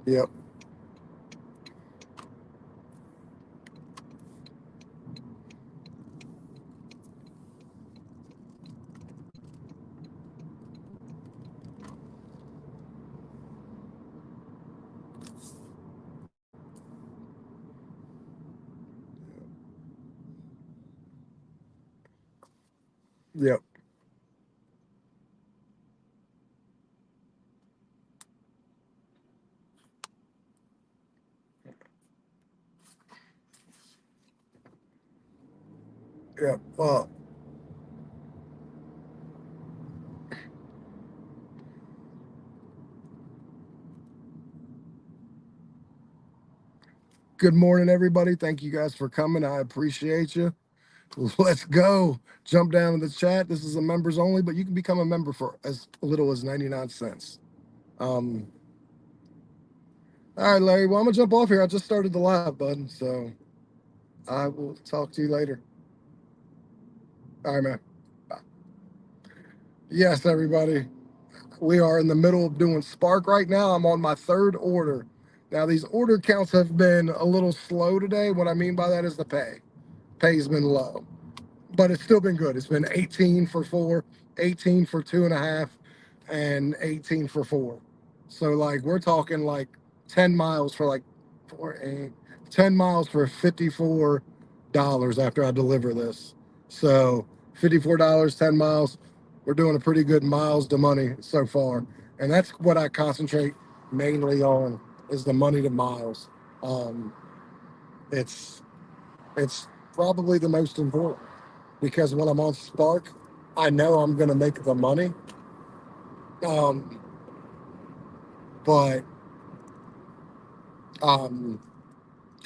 Yep. Yep. Yep. Good morning, everybody. Thank you guys for coming. I appreciate you. Let's go. Jump down in the chat. This is a members only, but you can become a member for as little as 99 cents. Um, all right, Larry. Well, I'm gonna jump off here. I just started the live, bud. So I will talk to you later. All right, man. Bye. Yes, everybody. We are in the middle of doing Spark right now. I'm on my third order. Now, these order counts have been a little slow today. What I mean by that is the pay. Pay's been low, but it's still been good. It's been 18 for 4, 18 for 2.5, and 18 for 4. So like we're talking like 10 miles for like 4, 8, 10 miles for $54 after I deliver this. So $54, 10 miles. We're doing a pretty good miles to money so far. And that's what I concentrate mainly on is the money to miles. Um, it's it's probably the most important because when I'm on Spark, I know I'm going to make the money. Um, but um,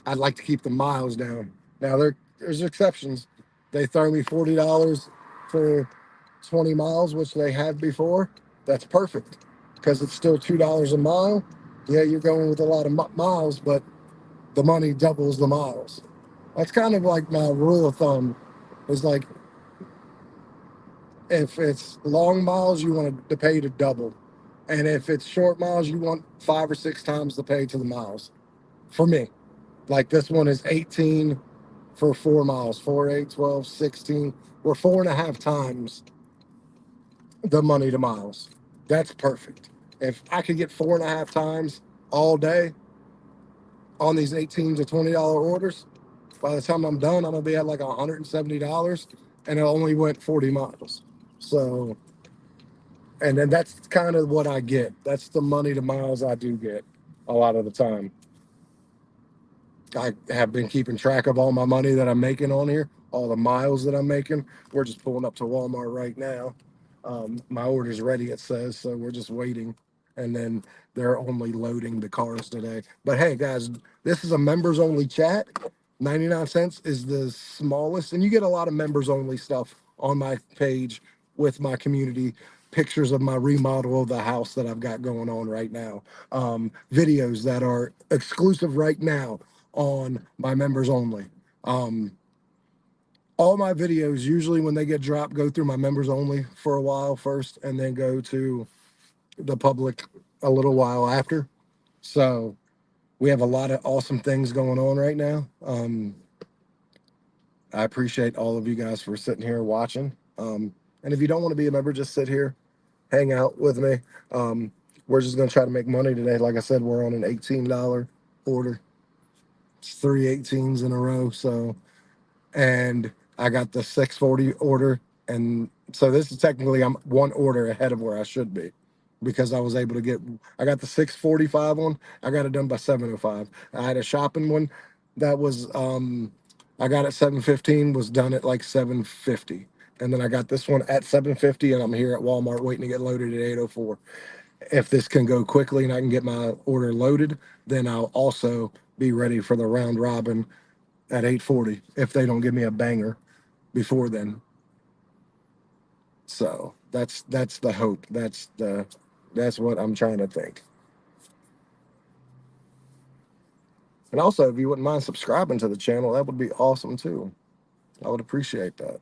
I'd like to keep the miles down. Now there's exceptions. They throw me $40 for 20 miles, which they had before. That's perfect because it's still $2 a mile. Yeah, you're going with a lot of miles, but the money doubles the miles. That's kind of like my rule of thumb. Is like if it's long miles, you want to pay to double. And if it's short miles, you want 5 or 6 times the pay to the miles. For me, like this one is 18 for 4 miles, 4, 8, 12, 16. We're 4.5 times the money to miles. That's perfect. If I could get 4.5 times all day on these 18 to $20 orders, by the time I'm done, I'm gonna be at like $170 and it only went 40 miles. So and then that's kind of what I get. That's the money to miles I do get a lot of the time. I have been keeping track of all my money that I'm making on here, all the miles that I'm making. We're just pulling up to Walmart right now. My order's ready, it says, so we're just waiting. And then they're only loading the cars today. But hey, guys, this is a members only chat. 99 cents is the smallest, and you get a lot of members only stuff on my page with my community pictures of my remodel of the house that I've got going on right now, videos that are exclusive right now on my members only. Um, all my videos, usually when they get dropped, go through my members only for a while first and then go to the public a little while after. So we have a lot of awesome things going on right now. I appreciate all of you guys for sitting here watching. And if you don't want to be a member, just sit here, hang out with me. Um, we're just going to try to make money today. Like I said, we're on an $18 order. It's 3 18s in a row. So and I got the 640 order. And so this is technically I'm one order ahead of where I should be because I was able to get I got the 645 one. I got it done by 705. I had a shopping one that was I got at 715, was done at like 750. And then I got this one at 750 and I'm here at Walmart waiting to get loaded at 804. If this can go quickly and I can get my order loaded, then I'll also be ready for the round robin at 840 if they don't give me a banger before then. So that's the hope. That's what I'm trying to think. And also, if you wouldn't mind subscribing to the channel, that would be awesome too. I would appreciate that.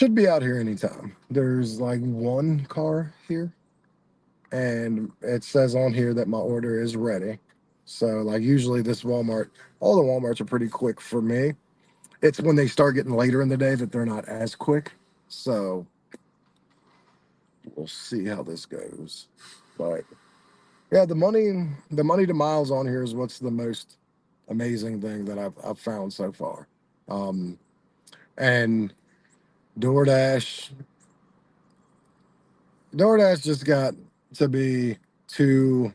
should be out here anytime. There's like one car here, and it says on here that my order is ready. So like usually this Walmart, all the Walmarts are pretty quick for me. It's when they start getting later in the day that they're not as quick. So we'll see how this goes. But yeah, the money to miles on here is what's the most amazing thing that I've found so far. Um, and DoorDash, DoorDash just got to be too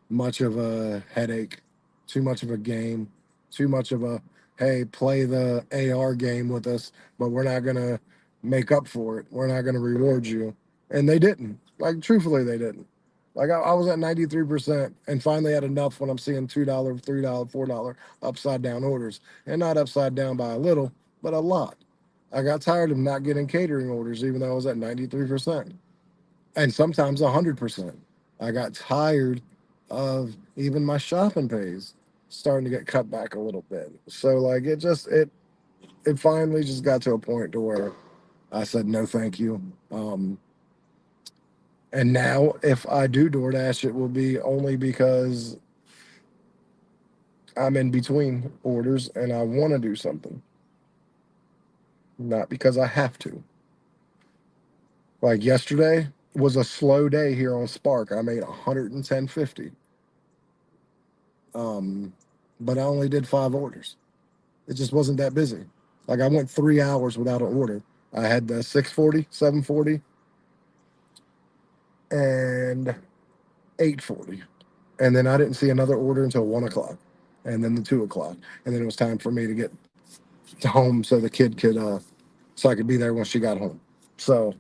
much of a headache, too much of a game, too much of a hey, play the AR game with us, but we're not gonna make up for it. We're not gonna reward you. And they didn't. Like truthfully, they didn't. Like I was at 93% and finally had enough when I'm seeing $2, $3, $4 upside down orders. And not upside down by a little, but a lot. I got tired of not getting catering orders, even though I was at 93% and sometimes 100%. I got tired of even my shopping pays starting to get cut back a little bit. So like it finally just got to a point to where I said no thank you. And now if I do DoorDash, it will be only because I'm in between orders and I want to do something, not because I have to. Like yesterday was a slow day here on Spark. I made 110.50. Um, but I only did 5 orders. It just wasn't that busy. Like I went 3 hours without an order. I had the 640, 740, and 840. And then I didn't see another order until 1 o'clock. And then the 2 o'clock. And then it was time for me to get to home so the kid could so I could be there when she got home. So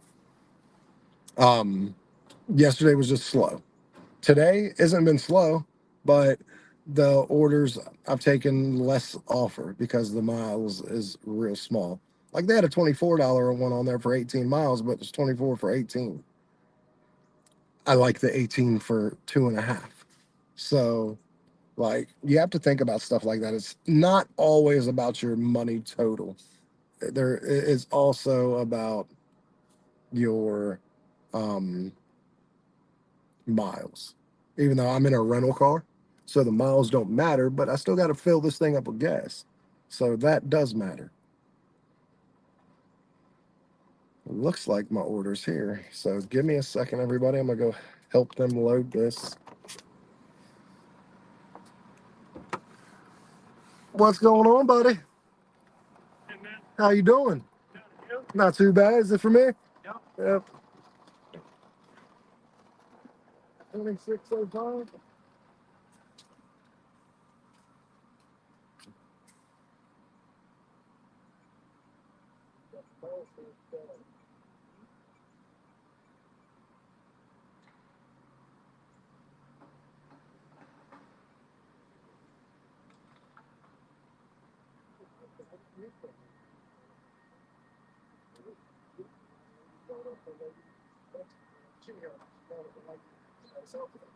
um yesterday was just slow. Today hasn't been slow, but the orders I've taken less offer because the miles is real small. Like they had a $24 one on there for 18 miles, but it's 24 for 18. I like the 18 for 2.5. So like you have to think about stuff like that. It's not always about your money total. There is also about your um miles. Even though I'm in a rental car, so the miles don't matter, but I still got to fill this thing up with gas. So that does matter. It looks like my order's here. So give me a second, everybody. I'm gonna go help them load this. What's going on, buddy? How you doing? Not too bad. Is it for me? Yep. 2605.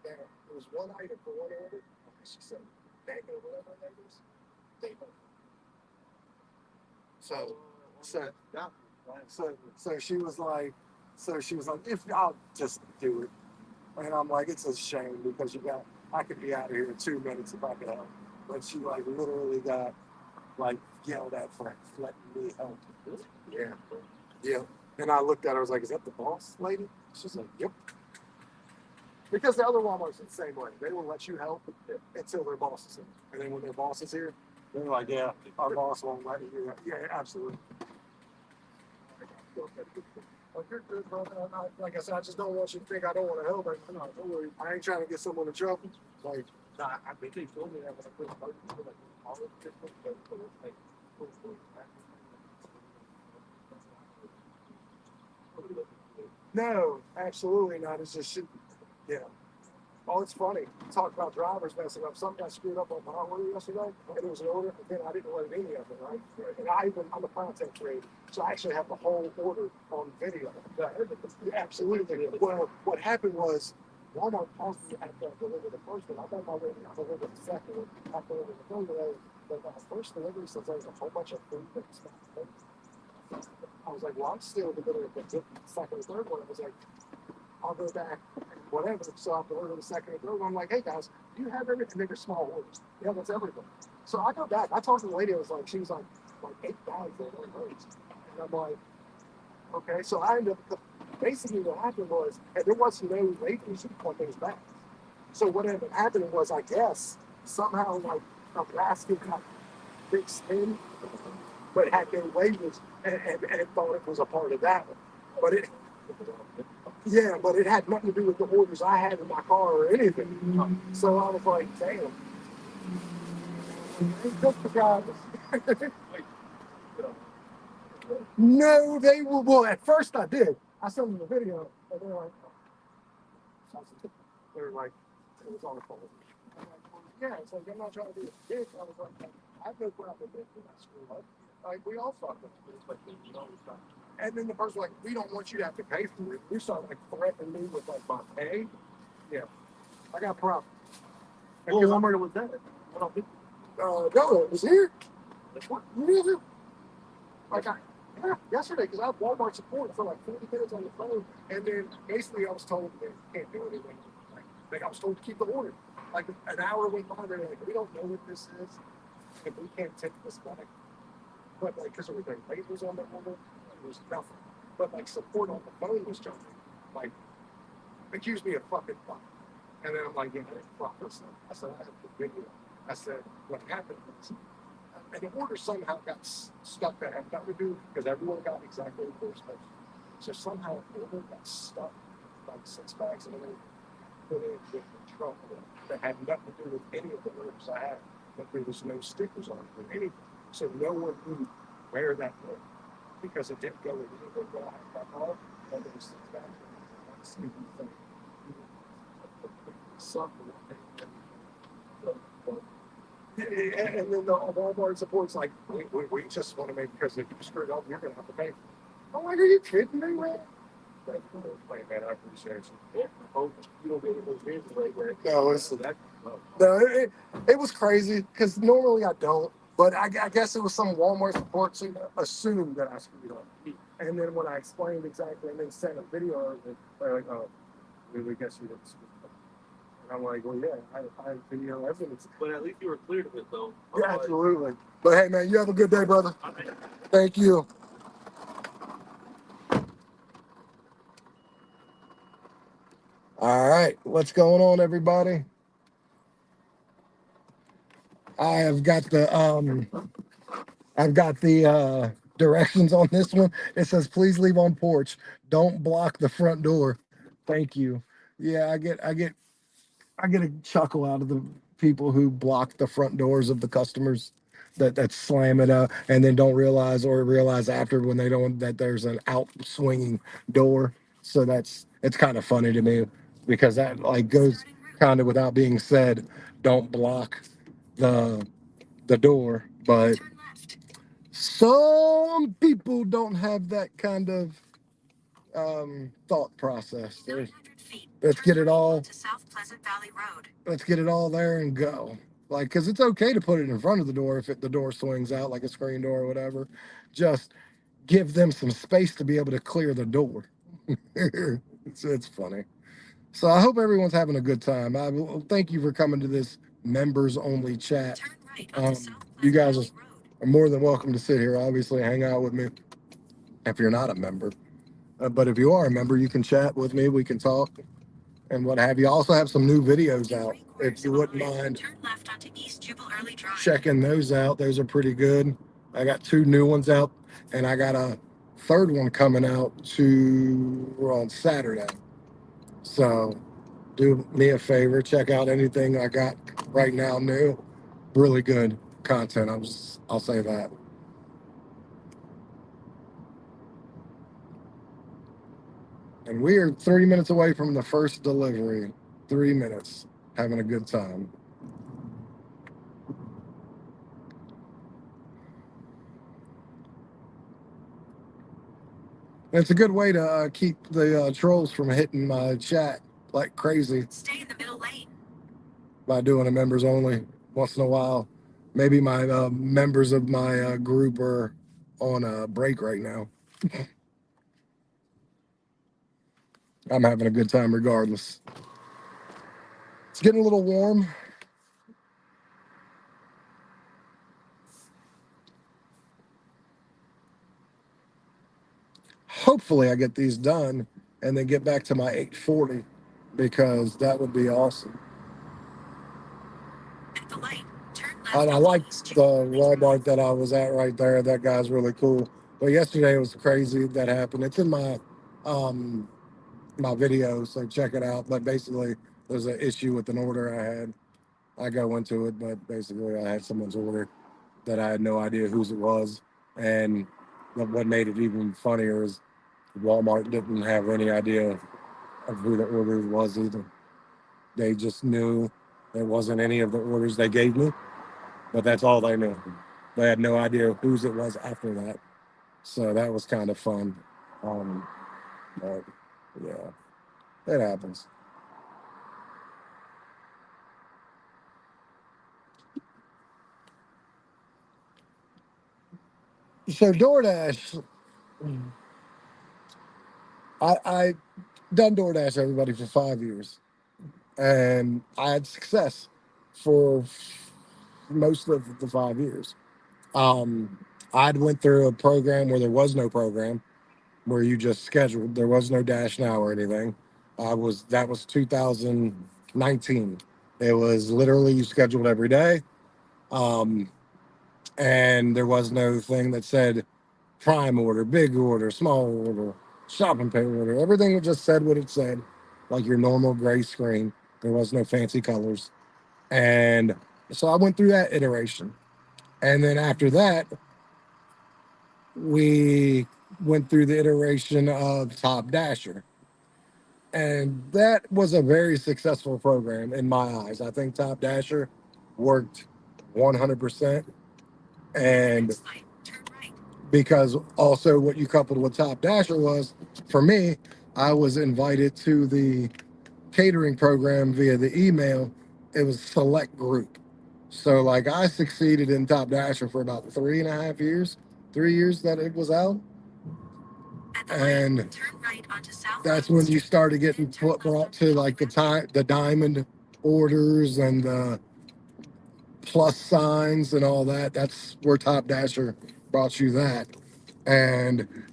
There was one item for one order. She said, "Dang or whatever her name is." They So, so, so she was like, if I'll just do it. And I'm like, it's a shame because I could be out of here in 2 minutes if I could help. But she like literally got like yelled at for letting me help. Yeah. Yeah. And I looked at her, I was like, is that the boss lady? She's like, yep. Because the other Walmart's the same way. They will let you help until their boss is here. And then when their boss is here, they're like, yeah, our boss won't let you. Yeah, absolutely. Like, you're good, brother. Like I said, I just don't want you to think I don't want to help. No, don't worry. I ain't trying to get someone in trouble. Like, nah, I think they told me that when I put the like, all of it, like, no, absolutely not. It's just shit. Yeah. Oh, it's funny. Talk about drivers messing up. Some guy screwed up on my order yesterday, and it was an order, and then I didn't let any of it, right? And I'm a content creator, so I actually have the whole order on video. Yeah, absolutely. Well, what happened was Walmart paused me after I delivered the first one. I'm on my way to deliver the second one. After I delivered the third one, the first delivery says there's a whole bunch of food that's not I was like, well, I'm still in the middle of the second or third one. I was like, I'll go back and whatever. So after ordering the second or third one, I'm like, hey guys, do you have everything? They were small orders. Yeah, that's everything. So I go back. I talked to the lady. I was like, she was like 8 bags for one hers. And I'm like, okay. So I ended up, basically what happened was, and there was no labels on those bags. So what ended up happening was, I guess, somehow like a basket got mixed in, but had no labels and thought it was a part of that one. But it, yeah, but it had nothing to do with the orders I had in my car or anything. So I was like, damn, he took the guys. No, they were, well, at first I did. I sent them the video, and they were like, it was on the phone. I'm like, well, yeah, it's like, I'm not trying to be a dick. I was like, I have no problem with it. I screw up. Like, we all fuck up. It's like, you know, stuff. And then the person was like, we don't want you to have to pay for it. We started like threatening me with like my pay. Yeah, I got problems. Well, Walmart was that? No, it was here. What? Like yeah, yesterday, because I have Walmart support for like 40 minutes on the phone, and then basically I was told they can't do anything. Like I was told to keep the order. Like an hour went by, they're like, we don't know what this is, and we can't take this back. But like, because there were labels on the order, there was nothing. But like support on the phone was jumping. Like, accused me of fucking fuck. And then I'm like, yeah, fuck this. I said, I have the video. I said, what happened was, and the order somehow got stuck that had nothing to do because everyone got exactly what they were supposed to. So somehow the order got stuck, like 6 bags of it, put in with the truck that had nothing to do with any of the orders I had. But there was no stickers on it or anything. So no one knew where that went because it didn't go with anything that I had cut off. And there was 6 bags of it. Stupid thing. Something. And then the Walmart support's like, we just want to make, because if you screwed up, you're going to have to pay. I'm like, are you kidding me, man? Like, man, I appreciate you. Oh, you don't get those games right there. No, it was crazy because normally I don't. But I guess it was some Walmart support to assume that I screwed up. And then when I explained exactly and then sent a video of it, they're like, oh, we guess you didn't screw up. And I'm like, well, yeah, I have video evidence. But at least you were cleared of it, though. Yeah, absolutely. But hey, man, you have a good day, brother. Thank you. All right, what's going on, everybody? I have got the directions on this one. It says, please leave on porch. Don't block the front door. Thank you. Yeah, I get a chuckle out of the people who block the front doors of the customers that slam it up and then don't realize or realize after when they don't that there's an out swinging door. So it's kind of funny to me because that like goes kind of without being said. Don't block the the door, but some people don't have that kind of thought process. Let's get it all. Let's get it all there and go. Like, because it's okay to put it in front of the door if the door swings out like a screen door or whatever. Just give them some space to be able to clear the door. It's funny. So I hope everyone's having a good time. Thank you for coming to this members only chat. You guys are more than welcome to sit here, obviously, hang out with me if you're not a member. But if you are a member, you can chat with me. We can talk and what have you. I also have some new videos out. If you wouldn't mind checking those out, those are pretty good. I got 2 new ones out, and I got a third one coming out on Saturday. So do me a favor, check out anything I got right now new. Really good content. I'll say that. And we are 30 minutes away from the first delivery. 3 minutes. Having a good time. It's a good way to keep the trolls from hitting my chat like crazy. Stay in the middle lane. By doing a members only once in a while. Maybe my members of my group are on a break right now. I'm having a good time regardless. It's getting a little warm. Hopefully, I get these done and then get back to my 840 because that would be awesome. And I liked the Walmart that I was at right there. That guy's really cool. But yesterday was crazy that happened. It's in um my video, so check it out. But basically, there's an issue with an order I had. I go into it, but basically, I had someone's order that I had no idea whose it was. And what made it even funnier is Walmart didn't have any idea of who the order was either. They just knew it wasn't any of the orders they gave me, but that's all they knew. They had no idea whose it was after that. So that was kind of fun. Um, but yeah, it happens. So DoorDash, I done DoorDash everybody for 5 years, and I had success for most of the 5 years. Um, I'd went through a program where there was no program, where you just scheduled. There was no Dash Now or anything. I was That was 2019. It was literally you scheduled every day, um, and there was no thing that said prime order, big order, small order, shopping pay order. Everything just said what it said, like your normal gray screen. There was no fancy colors, and so I went through that iteration, and then after that, we went through the iteration of Top Dasher. And that was a very successful program in my eyes. I think Top Dasher worked 100%. And because also what you coupled with Top Dasher was, for me, I was invited to the catering program via the email. It was select group. So like I succeeded in Top Dasher for about 3.5 years, 3 years that it was out. And that's when you started getting brought to like the diamond orders and the plus signs and all that. That's where Top Dasher brought you that.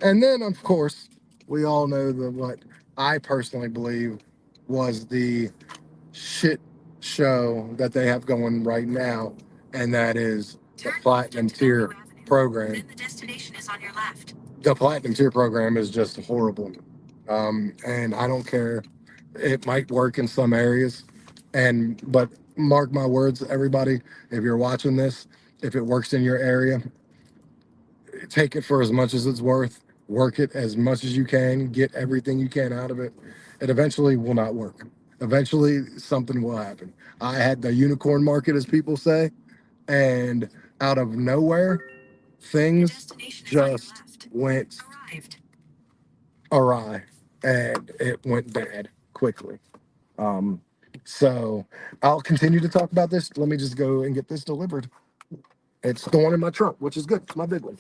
And then of course we all know the what I personally believe was the shit show that they have going right now, and that is the platinum tier program. The destination is on your left. The platinum tier program is just horrible. And I don't care. It might work in some areas, but mark my words, everybody, if you're watching this, if it works in your area, take it for as much as it's worth. Work it as much as you can. Get everything you can out of it. It eventually will not work. Eventually, something will happen. I had the unicorn market, as people say, and out of nowhere, things just went awry, and it went bad quickly. Um, so I'll continue to talk about this. Let me just go and get this delivered. It's the one in my trunk, which is good. It's my big one.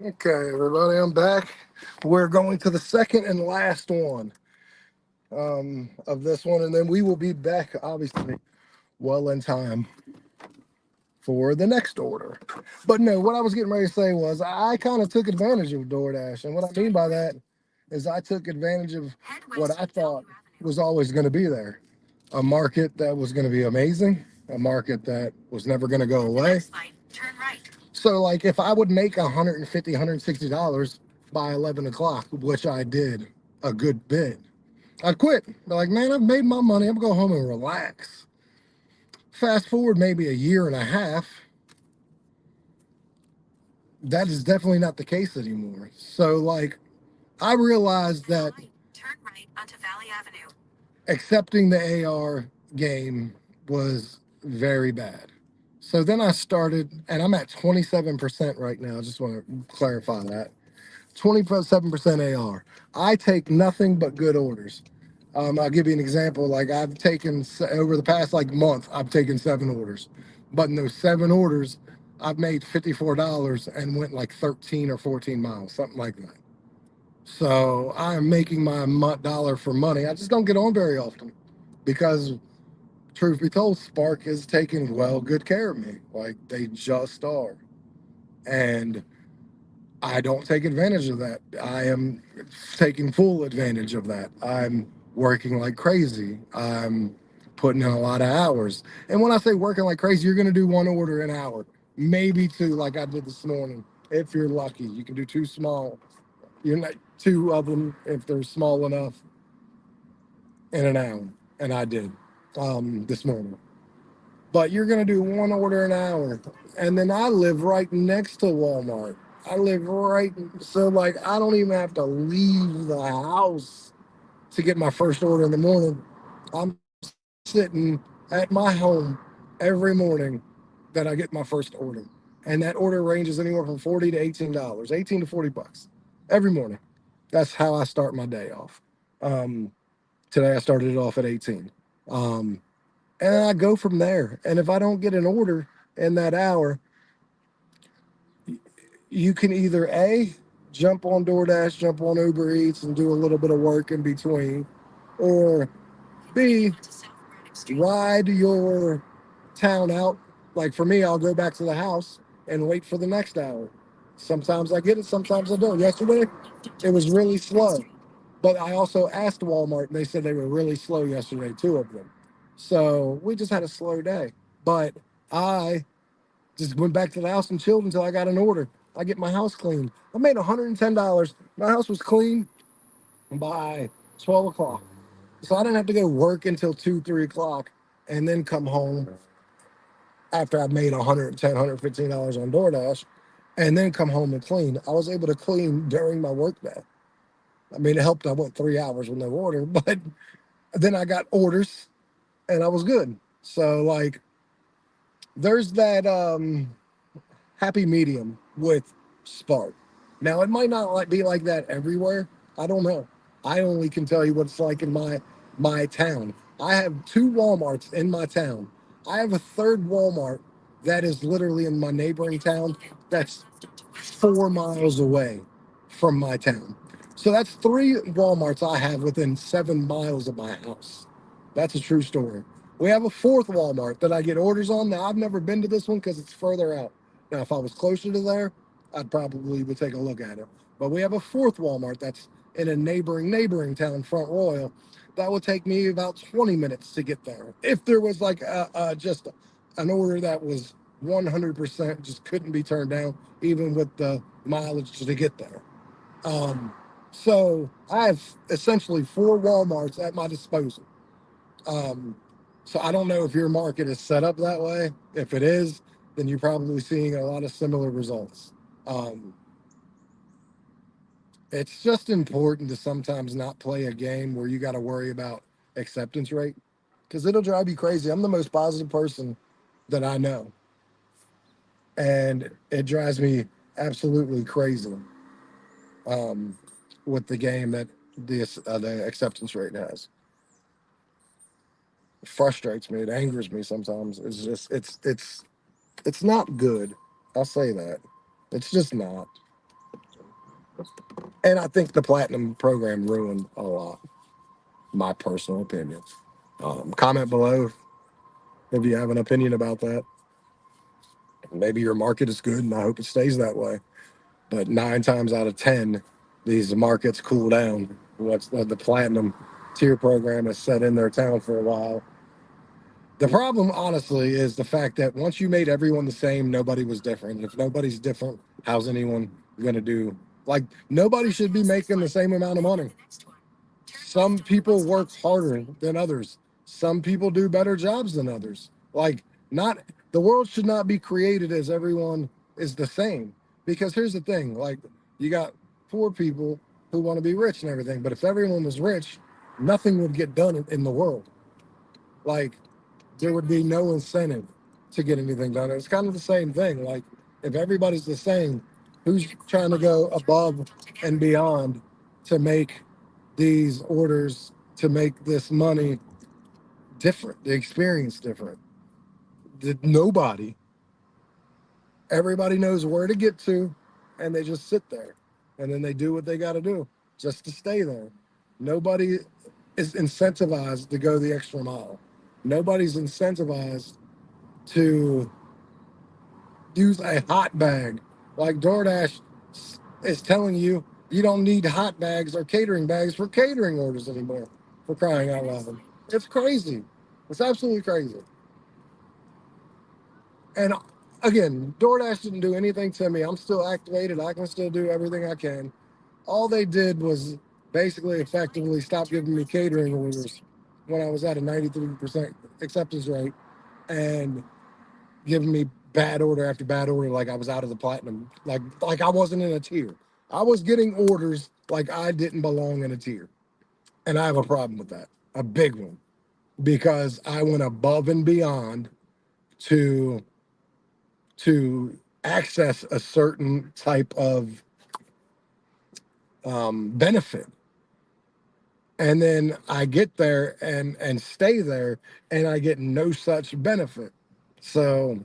Okay, everybody, I'm back. We're going to the second and last one of this one, and then we will be back, obviously, well in time for the next order. But no, what I was getting ready to say was I kind of took advantage of DoorDash. And what I mean by that is I took advantage of what I thought was always going to be there, a market that was going to be amazing, a market that was never going to go away. Turn right. So, like, if I would make $150, $160 by 11 o'clock, which I did a good bit, I'd quit. Be like, man, I've made my money. I'm going to go home and relax. Fast forward maybe a year and a half, that is definitely not the case anymore. So, like, I realized that turn right onto Valley Avenue. Accepting the AR game was very bad. So then I started, and I'm at 27% right now. I just want to clarify that 27% AR. I take nothing but good orders. I'll give you an example. Like I've taken over the past like month, I've taken 7 orders, but in those 7 orders, I've made $54 and went like 13 or 14 miles, something like that. So I'm making my dollar for money. I just don't get on very often because, truth be told, Spark is taking good care of me. Like they just are, and I don't take advantage of that. I am taking full advantage of that. I'm working like crazy. I'm putting in a lot of hours. And when I say working like crazy, you're going to do 1 order an hour, maybe 2, like I did this morning. If you're lucky, you can do 2 small. You're not 2 of them if they're small enough in an hour, and I did this morning. But you're gonna do 1 order an hour, and then I live right next to Walmart. I live right, so like I don't even have to leave the house to get my first order in the morning. I'm sitting at my home every morning that I get my first order, and that order ranges anywhere from $40 to $18, 18 to $40 every morning. That's how I start my day off. Um, Today I started it off at 18. Um, and then I go from there. And if I don't get an order in that hour, you can either A, jump on DoorDash, jump on Uber Eats, and do a little bit of work in between, or B, ride your town out. Like for me, I'll go back to the house and wait for the next hour. Sometimes I get it, sometimes I don't. Yesterday, it was really slow. But I also asked Walmart, and they said they were really slow yesterday, 2 of them. So we just had a slow day. But I just went back to the house and chilled until I got an order. I get my house cleaned. I made $110. My house was clean by 12 o'clock. So I didn't have to go work until 2, 3 o'clock and then come home after I made $110, $115 on DoorDash and then come home and clean. I was able to clean during my work day. I mean, it helped. I went 3 hours with no order, but then I got orders and I was good. So, like, there's that happy medium with Spark. Now, it might not be like that everywhere. I don't know. I only can tell you what it's like in my town. I have 2 Walmarts in my town. I have a third Walmart that is literally in my neighboring town. That's 4 miles away from my town. So that's 3 Walmarts I have within 7 miles of my house. That's a true story. We have a fourth Walmart that I get orders on. Now I've never been to this one because it's further out. Now, if I was closer to there, I'd probably would take a look at it. But we have a fourth Walmart that's in a neighboring town, Front Royal. That would take me about 20 minutes to get there. If there was like just an order that was 100% just couldn't be turned down, even with the mileage to get there. Um, so I have essentially 4 Walmarts at my disposal. Um, so I don't know if your market is set up that way. If it is, then you're probably seeing a lot of similar results. Um, it's just important to sometimes not play a game where you got to worry about acceptance rate because it'll drive you crazy. I'm the most positive person that I know, and it drives me absolutely crazy um, with the game that the acceptance rate has. It frustrates me. It angers me sometimes. It's just it's not good. I'll say that. It's just not. And I think the platinum program ruined a lot, my personal opinion. Comment below if you have an opinion about that. Maybe your market is good, and I hope it stays that way. But 9 times out of 10, these markets cool down. What's the platinum tier program has set in their town for a while. The problem, honestly, is the fact that once you made everyone the same, nobody was different. If nobody's different, how's anyone going to do? Like, nobody should be making the same amount of money. Some people work harder than others. Some people do better jobs than others. Like, not the world should not be created as everyone is the same. Because here's the thing, like, you got poor people who want to be rich and everything, but if everyone was rich, nothing would get done in the world. Like, there would be no incentive to get anything done. It's kind of the same thing. Like, if everybody's the same, who's trying to go above and beyond to make these orders, to make this money different, the experience different? Nobody. Everybody knows where to get to, and they just sit there, and then they do what they got to do just to stay there. Nobody is incentivized to go the extra mile. Nobody's incentivized to use a hot bag. Like DoorDash is telling you, you don't need hot bags or catering bags for catering orders anymore, for crying out loud. It's crazy. It's absolutely crazy. And again, DoorDash didn't do anything to me. I'm still activated. I can still do everything I can. All they did was basically effectively stop giving me catering orders when I was at a 93% acceptance rate and giving me bad order after bad order, like I was out of the platinum, like I wasn't in a tier. I was getting orders like I didn't belong in a tier. And I have a problem with that, a big one, because I went above and beyond to to access a certain type of benefit. And then I get there and stay there, and I get no such benefit. So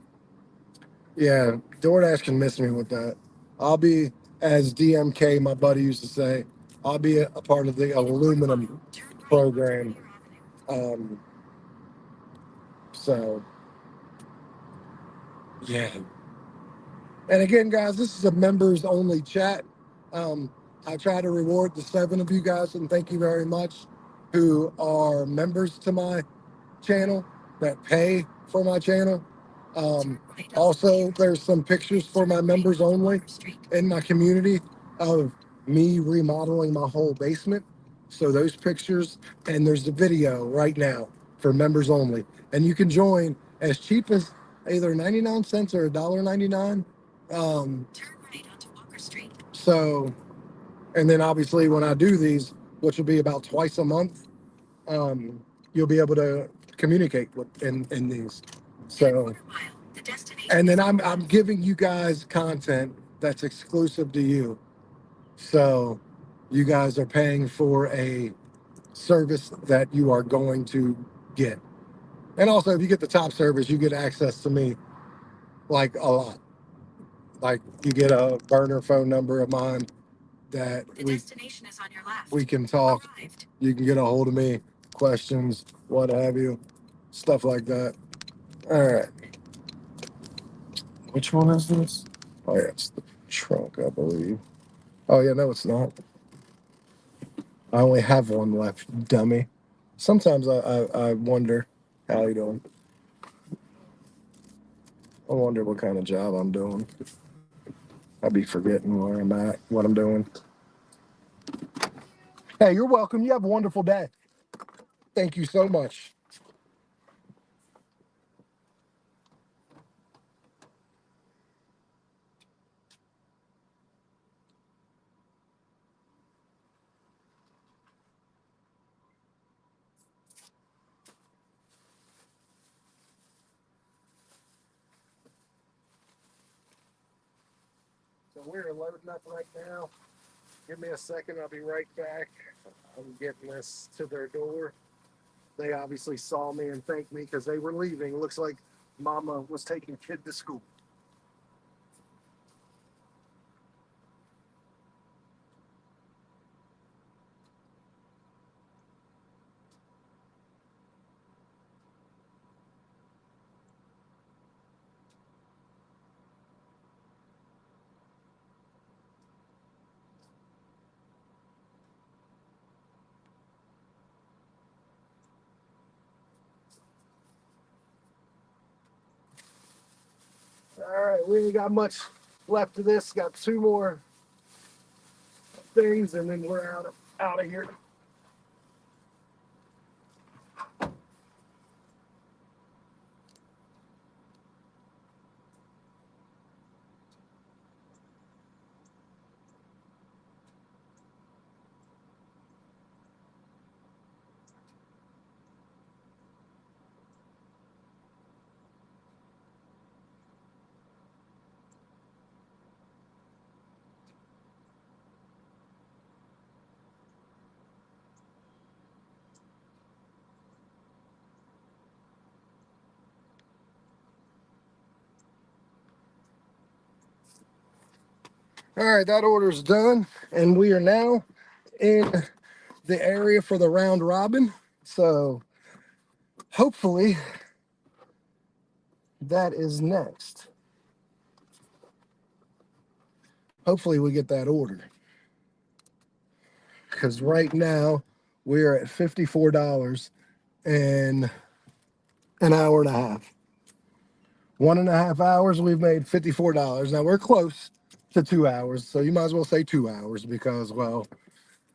yeah, DoorDash can miss me with that. I'll be, as DMK, my buddy used to say, I'll be a part of the aluminum program. Um, so yeah. And again, guys, this is a members only chat. Um, I try to reward the 7 of you guys, and thank you very much, who are members to my channel, that pay for my channel. Also, there's some pictures for my members only in my community of me remodeling my whole basement. So those pictures, and there's the video right now for members only. And you can join as cheap as either 99 cents or $1.99. Um, so, and then obviously when I do these, which will be about twice a month, um, you'll be able to communicate with in these. So, and then I'm giving you guys content that's exclusive to you. So, you guys are paying for a service that you are going to get. And also, if you get the top service, you get access to me like a lot. Like you get a burner phone number of mine that we can talk. You can get a hold of me, questions, what have you, stuff like that. All right. Which one is this? Oh, yeah, it's the trunk, I believe. Oh, yeah, no, it's not. I only have one left, dummy. Sometimes I wonder how you doing. I wonder what kind of job I'm doing. I'd be forgetting where I'm at, what I'm doing. Hey, you're welcome. You have a wonderful day. Thank you so much. So we're loading up right now. Give me a second. I'll be right back. I'm getting this to their door. They obviously saw me and thanked me because they were leaving. Looks like Mama was taking kid to school. All right, we ain't got much left of this. Got two more things, and then we're out of here. All right, that order's done, and we are now in the area for the round robin. So hopefully that is next. Hopefully we get that order. Because right now we're at $54 in an hour and a half. 1.5 hours, we've made $54. Now we're close to 2 hours, so you might as well say 2 hours because, well,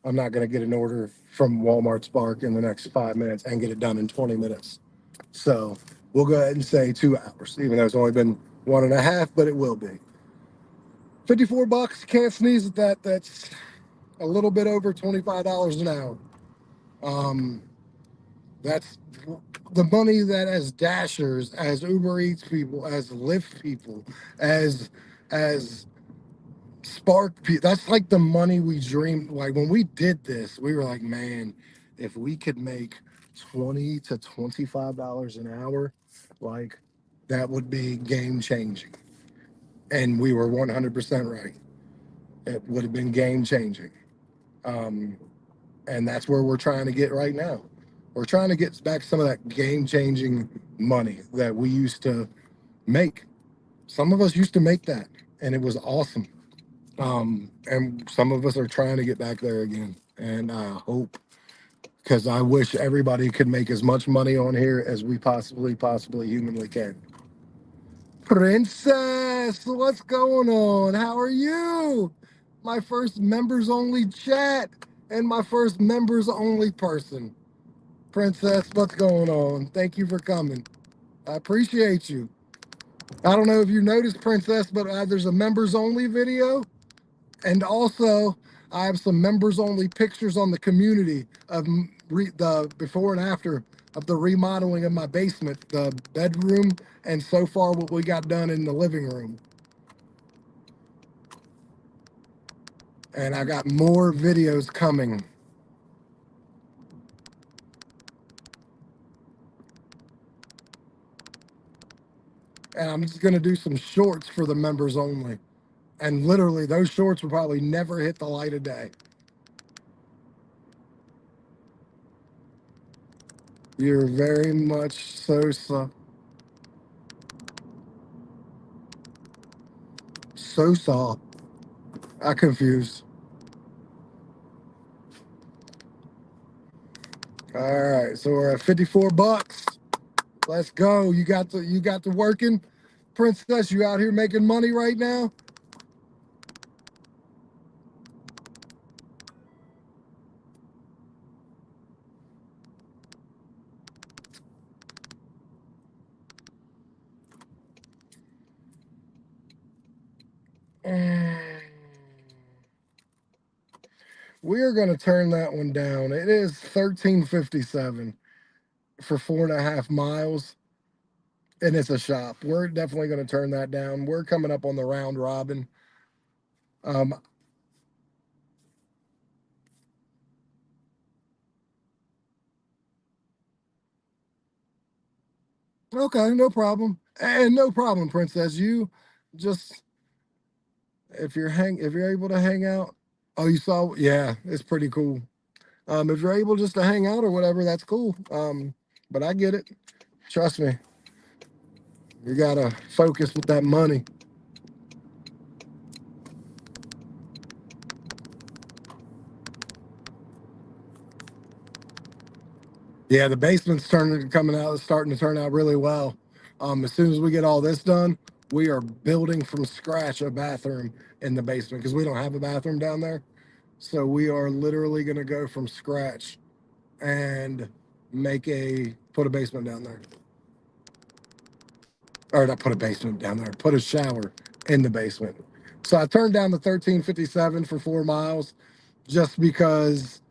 I'm not going to get an order from Walmart Spark in the next 5 minutes and get it done in 20 minutes. So we'll go ahead and say 2 hours, even though it's only been 1.5, but it will be. 54 bucks, can't sneeze at that. That's a little bit over $25 an hour. That's the money that as Dashers, as Uber Eats people, as Lyft people, as Spark people, that's like the money we dreamed. Like when we did this, we were like, man, if we could make $20 to $25 an hour, like that would be game changing. And we were 100% right. It would have been game changing. Um, and that's where we're trying to get right now. We're trying to get back some of that game changing money that we used to make. Some of us used to make that, and it was awesome. And some of us are trying to get back there again. And I hope, because I wish everybody could make as much money on here as we possibly humanly can. Princess, what's going on? How are you? My first members only chat and my first members only person. Princess, what's going on? Thank you for coming. I appreciate you. I don't know if you noticed, Princess, but there's a members only video. And also, I have some members only pictures on the community of the before and after of the remodeling of my basement, the bedroom, and so far what we got done in the living room. And I got more videos coming. And I'm just going to do some shorts for the members only. And literally, those shorts will probably never hit the light of day. You're very much so. I confused. All right, so we're at 54 bucks. Let's go. You got the working, Princess. You out here making money right now? Mm. We are going to turn that one down. It is 1357 for 4.5 miles, and it's a shop. We're definitely going to turn that down. We're coming up on the round robin. Um, okay, no problem, and no problem, Princess. You just if you're able to hang out. Oh, you saw? Yeah, it's pretty cool. If you're able just to hang out or whatever, that's cool. But I get it. Trust me. You gotta focus with that money. Yeah, the basement's starting to turn out really well. As soon as we get all this done, We are building from scratch a bathroom in the basement because we don't have a bathroom down there. So we are literally going to go from scratch and put a basement down there. Or not put a basement down there, put a shower in the basement. So I turned down the 1357 for 4 miles just because,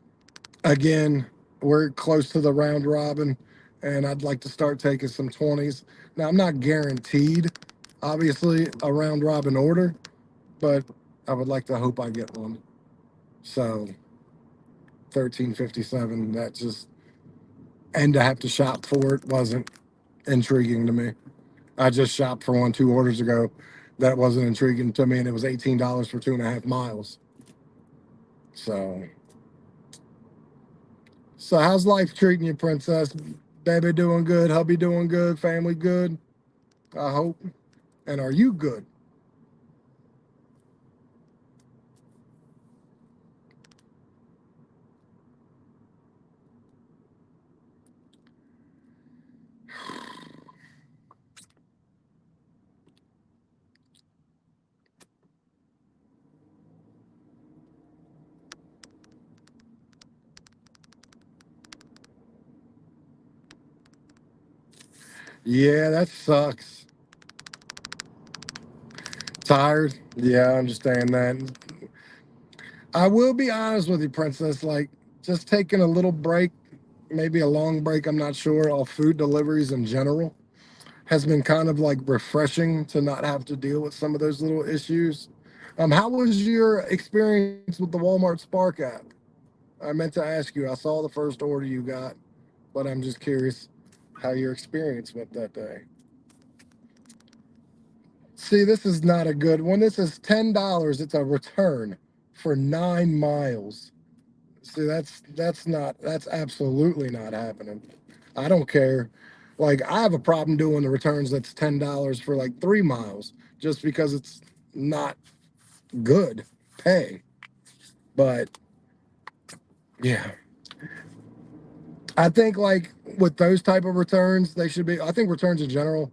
again, we're close to the round robin and I'd like to start taking some 20s. Now, I'm not guaranteed, obviously, a round robin order, but I would like to hope I get one. So 1357, that just, and to have to shop for it wasn't intriguing to me. I just shopped for one 2 orders ago. That wasn't intriguing to me, and it was $18 for 2.5 miles. So, so how's life treating you, princess? Baby doing good, hubby doing good, family good, I hope. And are you good? Yeah, that sucks. Tired? Yeah, I understand that. I will be honest with you, princess. Like, just taking a little break, maybe a long break, I'm not sure, off food deliveries in general has been kind of like refreshing to not have to deal with some of those little issues. How was your experience with the Walmart Spark app? I meant to ask you. I saw the first order you got, but I'm just curious how your experience went that day. See, this is not a good one. This is $10. It's a return for 9 miles. See, that's absolutely not happening. I don't care. Like I have a problem doing the returns that's $10 for like 3 miles just because it's not good pay. But yeah, I think like with those type of returns, they should be. I think returns in general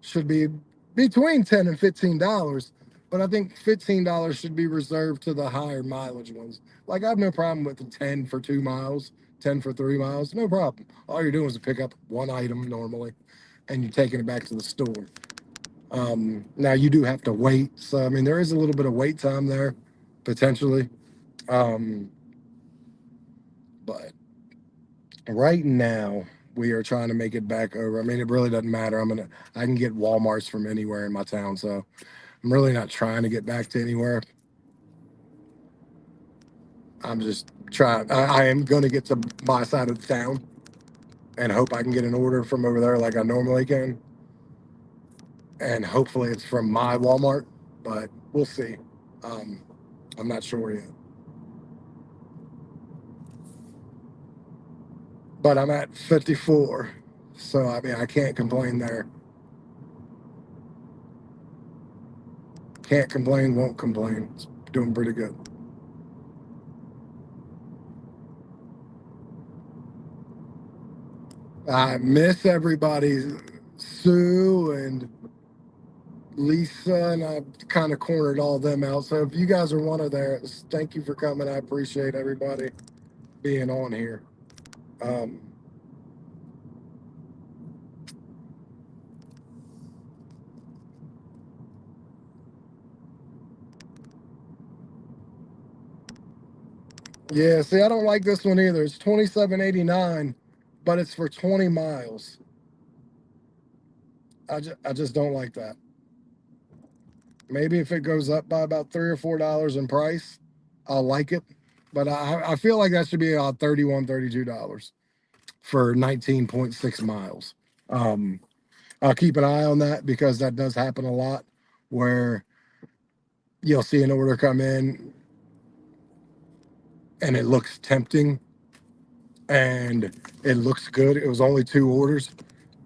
should be between $10 and $15. But I think $15 should be reserved to the higher mileage ones. Like I have no problem with the 10 for 2 miles, 10 for 3 miles, no problem. All you're doing is pick up one item normally, and you're taking it back to the store. Now you do have to wait, so I mean there is a little bit of wait time there, potentially. Um, but right now we are trying to make it back over. I mean it really doesn't matter. I can get WalMarts from anywhere in my town, so I'm really not trying to get back to anywhere. I'm just trying. I am going to get to my side of the town and hope I can get an order from over there like I normally can. And hopefully it's from my Walmart, but we'll see. Um, I'm not sure yet. But I'm at 54. So, I mean, I can't complain there. Can't complain, won't complain. It's doing pretty good. I miss everybody, Sue and Lisa, and I kind of cornered all them out. So if you guys are one of theirs, thank you for coming. I appreciate everybody being on here. Um, yeah, see, I don't like this one either. It's 27.89, but it's for 20 miles. I just don't like that. Maybe if it goes up by about $3 or $4 in price, I'll like it. But I feel like that should be about $31, $32 for 19.6 miles. Um, I'll keep an eye on that because that does happen a lot where you'll see an order come in and it looks tempting and it looks good. It was only 2 orders,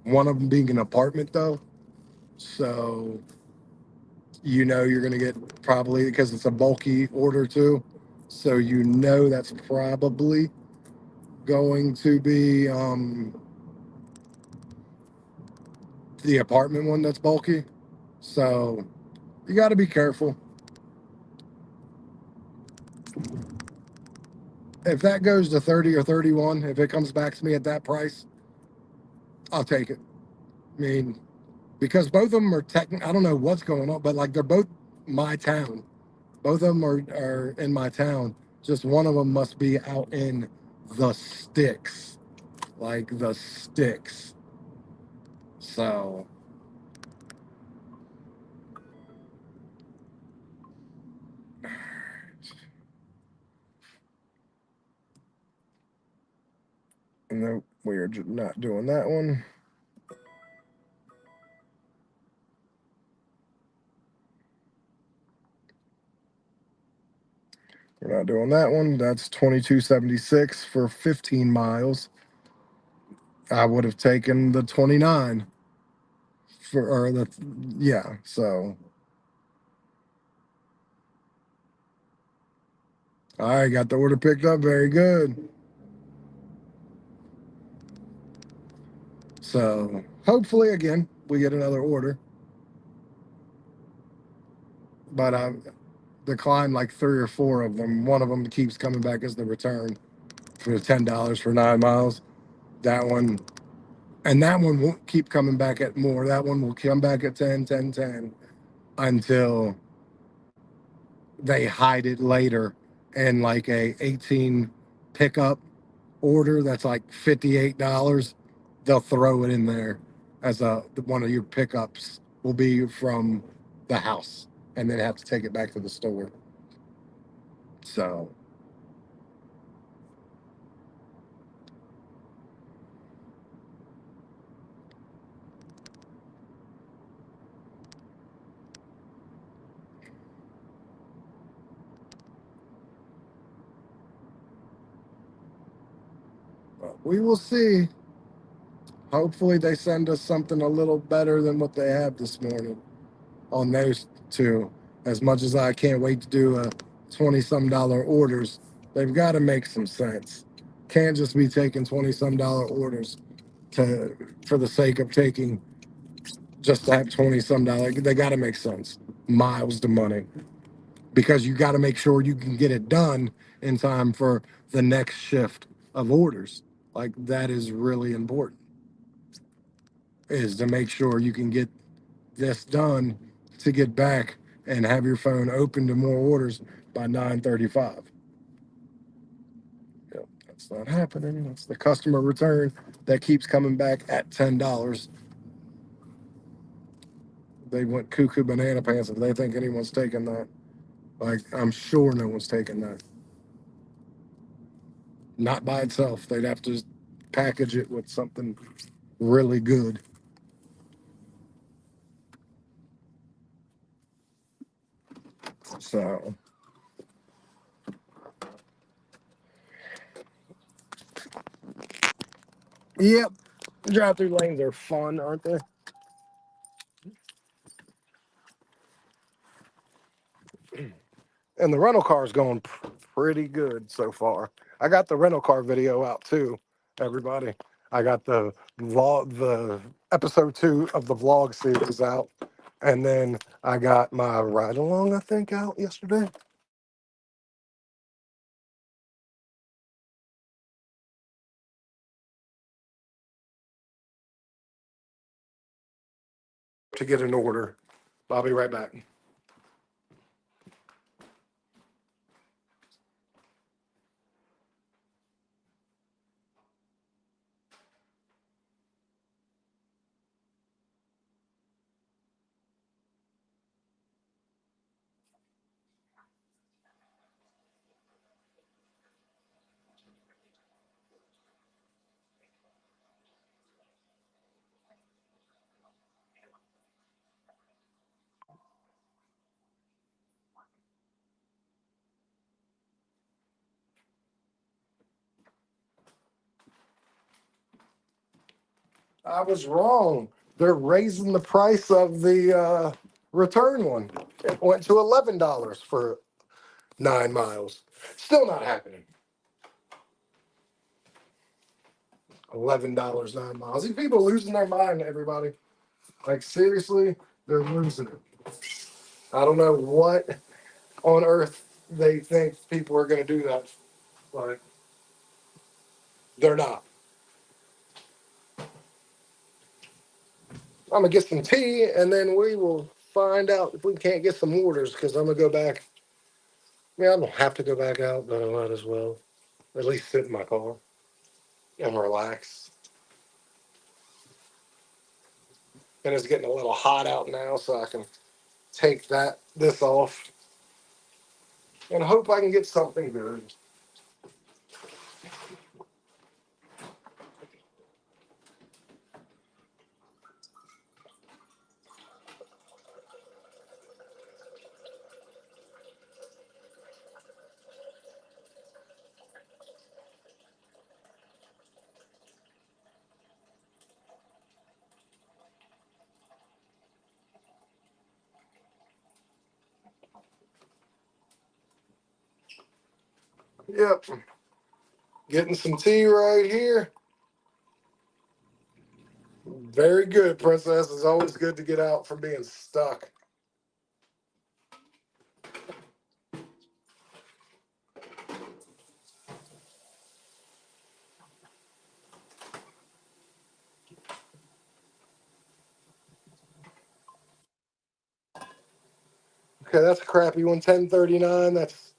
one of them being an apartment though. So you know you're going to get probably because it's a bulky order too. So you know that's probably going to be the apartment one that's bulky. So you got to be careful. If that goes to 30 or 31, if it comes back to me at that price, I'll take it. I mean, because both of them are I don't know what's going on, but like they're both my town. Both of them are in my town. Just one of them must be out in the sticks, like the sticks. So, no, we're not doing that one. We're not doing that one. That's 22.76 for 15 miles. I would have taken the 29 for, or the, yeah. So, all right, got the order picked up. Very good. So, hopefully, again, we get another order. But I declined like 3 or 4 of them. One of them keeps coming back as the return for $10 for 9 miles. That one, and that one won't keep coming back at more. That one will come back at 10, 10, 10 until they hide it later in like a 18 pickup order that's like $58. They'll throw it in there as a one of your pickups will be from the house, and then have to take it back to the store. So we will see. Hopefully, they send us something a little better than what they have this morning on those two. As much as I can't wait to do a 20-some dollar orders, they've got to make some sense. Can't just be taking 20-some dollar orders to for the sake of taking just to have 20-some dollar. They got to make sense. Miles to money, because you got to make sure you can get it done in time for the next shift of orders. Like that is really important, is to make sure you can get this done to get back and have your phone open to more orders by 9:35. Yep, that's not happening. That's the customer return that keeps coming back at $10. They went cuckoo banana pants if they think anyone's taking that. Like, I'm sure no one's taking that. Not by itself. They'd have to package it with something really good. So, yep. Drive through lanes are fun, aren't they? And the rental car is going pretty good so far. I got the rental car video out too, everybody. I got the episode 2 of the vlog series out, and then I got my ride along, I think, out yesterday. To get an order. I'll be right back. I was wrong. They're raising the price of the return one. It went to $11 for 9 miles. Still not happening. $11 9 miles. These people losing their mind, everybody. Like seriously, They're losing it. I don't know what on earth they think people are going to do that, but they're not. I'm gonna get some tea, and then we will find out if we can't get some orders. Because I'm gonna go back. I mean, I don't have to go back out, but I might as well at least sit in my car and relax. And it's getting a little hot out now, so I can take this off and hope I can get something good. Yep, getting some tea right here. Very good, Princess. It's always good to get out from being stuck. Okay, that's a crappy one. 1039. That's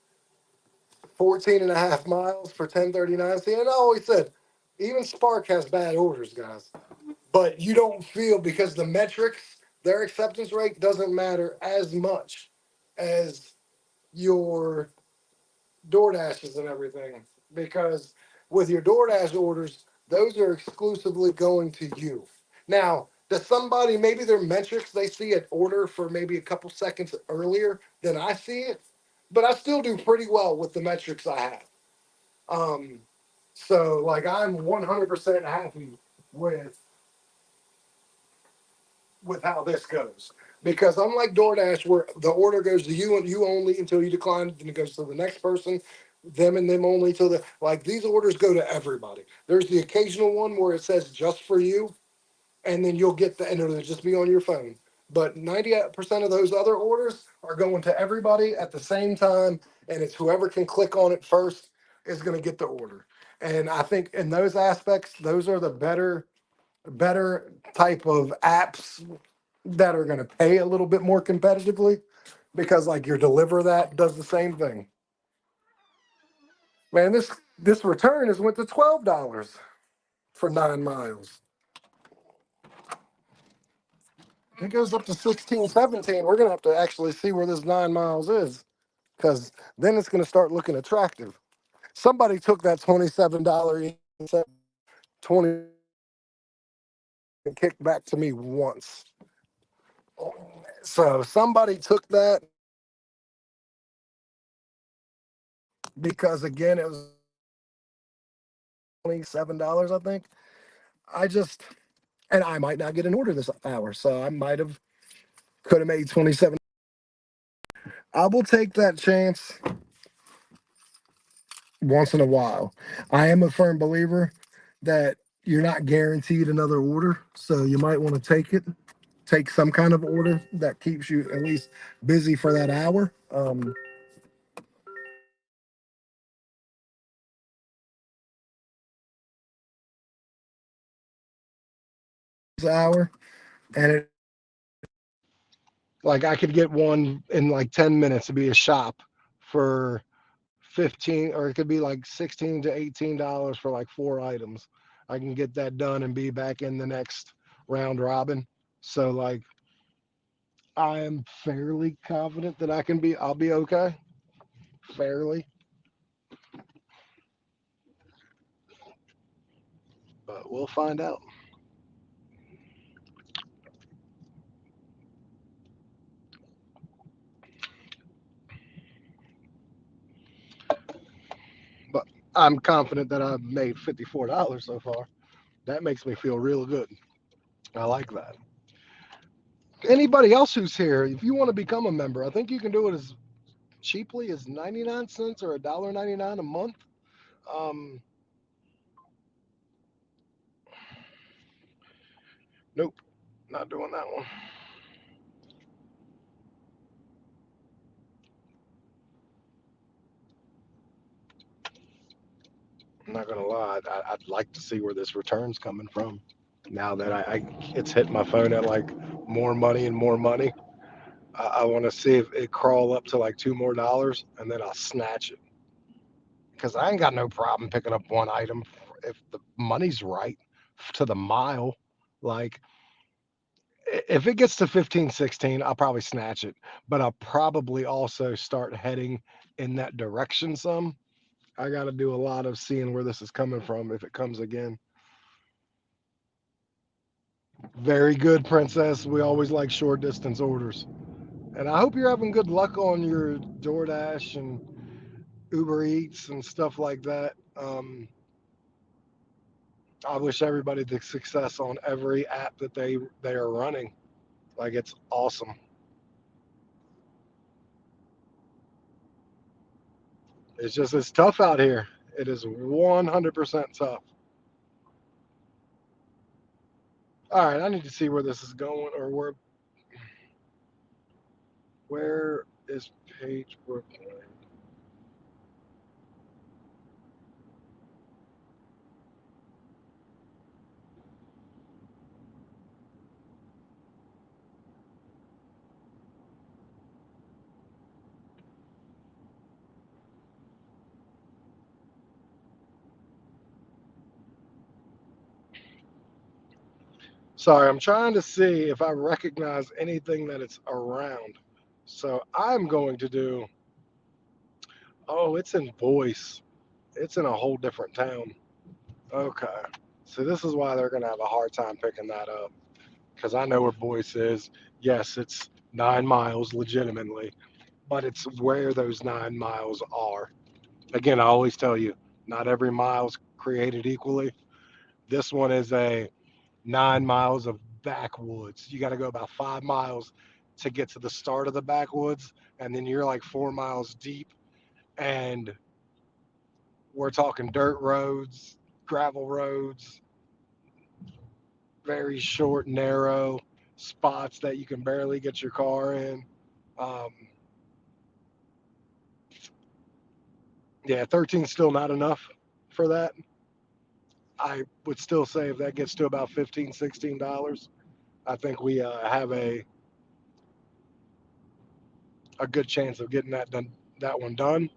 14 and a half miles for 1039. See, and I always said, even Spark has bad orders, guys. But you don't feel because the metrics, their acceptance rate doesn't matter as much as your DoorDashes and everything. Because with your DoorDash orders, those are exclusively going to you. Now, does somebody, maybe their metrics, they see an order for maybe a couple seconds earlier than I see it, but I still do pretty well with the metrics I have. Um, so like I'm 100% happy with how this goes. Because unlike DoorDash, where the order goes to you and you only until you decline it, then it goes to the next person, them and them only till the like these orders go to everybody. There's the occasional one where it says just for you, and then you'll get the and it'll just be on your phone. But 90% of those other orders are going to everybody at the same time, and it's whoever can click on it first is going to get the order. And I think in those aspects, those are the better type of apps that are going to pay a little bit more competitively because like your deliver that does the same thing. Man, this return is went to $12 for 9 miles. It goes up to 16, 17. We're gonna have to actually see where this 9 miles is because then it's gonna start looking attractive. Somebody took that $27 20 and kicked back to me once. So somebody took that because again it was $27, I think. I just and I might not get an order this hour, so I might have could have made 27. I will take that chance once in a while. I am a firm believer that you're not guaranteed another order, so you might want to take it. Take some kind of order that keeps you at least busy for that hour. Hour, and it like I could get one in like 10 minutes to be a shop for 15, or it could be like 16 to $18 for like 4 items. I can get that done and be back in the next round robin. So like I am fairly confident that I'll be okay. Fairly, but we'll find out. But I'm confident that I've made $54 so far. That makes me feel real good. I like that. Anybody else who's here, if you want to become a member, I think you can do it as cheaply as 99 cents or $1.99 a month. Um, nope, not doing that one. I'm not gonna lie. I'd like to see where this return's coming from. Now that it's hit my phone at like more money and more money. I want to see if it crawl up to like $2 more, and then I'll snatch it. Because I ain't got no problem picking up one item if the money's right to the mile. Like if it gets to 15, 16, I'll probably snatch it. But I'll probably also start heading in that direction some. I got to do a lot of seeing where this is coming from if it comes again. Very good, Princess. We always like short distance orders. And I hope you're having good luck on your DoorDash and Uber Eats and stuff like that. I wish everybody the success on every app that they are running. Like it's awesome. It's tough out here. It is 100% tough. All right, I need to see where this is going or where is Page Brooklyn? Sorry, I'm trying to see if I recognize anything that it's around. So I'm going to do. Oh, it's in Boyce. It's in a whole different town. Okay. So this is why they're going to have a hard time picking that up because I know where Boyce is. Yes, it's 9 miles legitimately, but it's where those 9 miles are. Again, I always tell you, not every mile's created equally. This one is a 9 miles of backwoods. You got to go about 5 miles to get to the start of the backwoods, and then you're like 4 miles deep. And we're talking dirt roads, gravel roads, very short, narrow spots that you can barely get your car in. Um, yeah, 13 is still not enough for that. I would still say if that gets to about 15, $16, I think we have a good chance of getting that one done.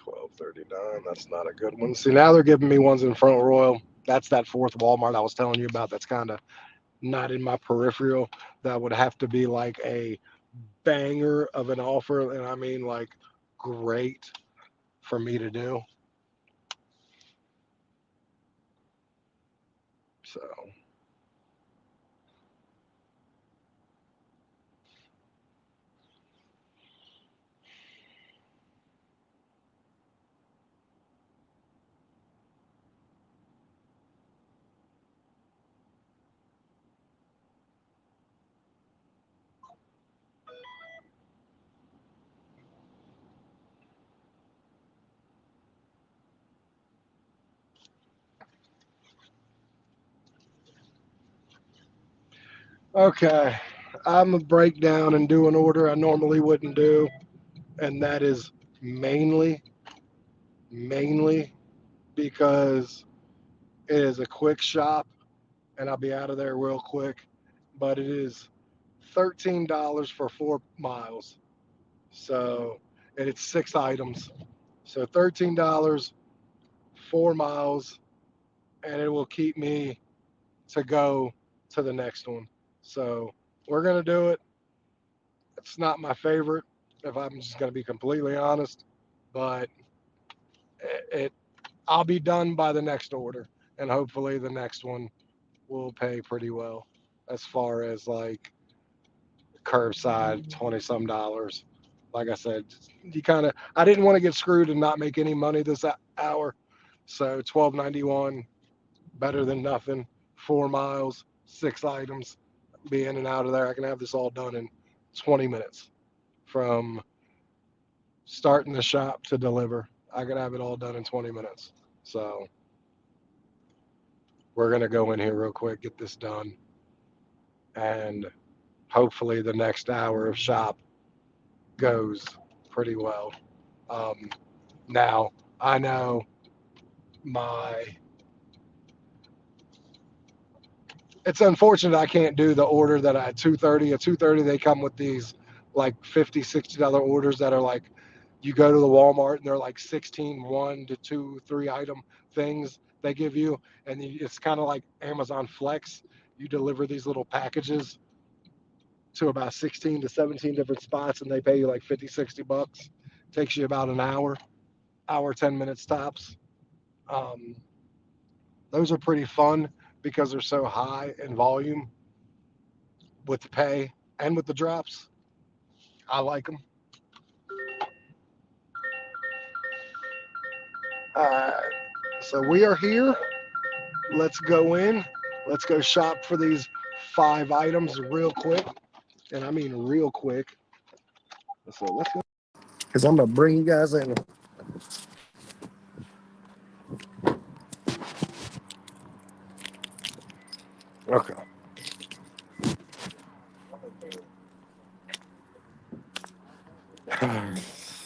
1239. That's not a good one. See, now they're giving me ones in Front Royal. That's that fourth Walmart I was telling you about. That's kind of not in my peripheral. That would have to be like a banger of an offer, and I mean like great for me to do. So okay, I'm gonna break down and do an order I normally wouldn't do, and that is mainly because it is a quick shop and I'll be out of there real quick. But it is $13 for 4 miles. So, and it's 6 items. So $13, 4 miles, and it will keep me to go to the next one. So we're gonna do it. It's not my favorite, if I'm just gonna be completely honest, but it I'll be done by the next order, and hopefully the next one will pay pretty well as far as like curbside, 20 some dollars. Like I said, you kind of I didn't want to get screwed and not make any money this hour, so 12.91 better than nothing. 4 miles, 6 items, be in and out of there. I can have this all done in 20 minutes from starting the shop to deliver. I can have it all done in 20 minutes. So we're gonna go in here real quick, get this done, and hopefully the next hour of shop goes pretty well. Now I know it's unfortunate I can't do the order that I at 230. At 230 they come with these like $50, $60 orders that are like you go to the Walmart and they're like 16 1 to 2, 3 item things they give you, and it's kind of like Amazon Flex. You deliver these little packages to about 16 to 17 different spots, and they pay you like 50, $60. Takes you about an hour 10 minutes tops. Um, those are pretty fun because they're so high in volume with the pay and with the drops. I like them. So we are here. Let's go in. Let's go shop for these 5 items real quick. And I mean real quick. So let's go. Because I'm going to bring you guys in. Okay.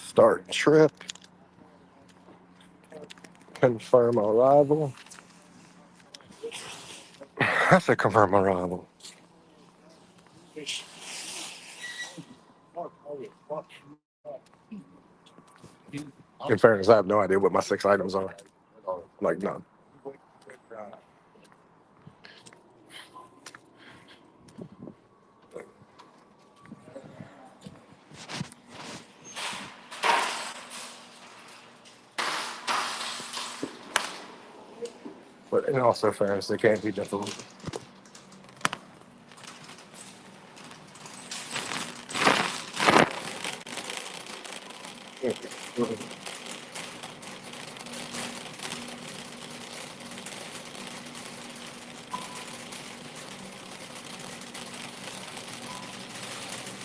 Start trip. Confirm arrival. I said confirm arrival. In fairness, I have no idea what my 6 items are. Like, none. But in also fairness, they can't be difficult.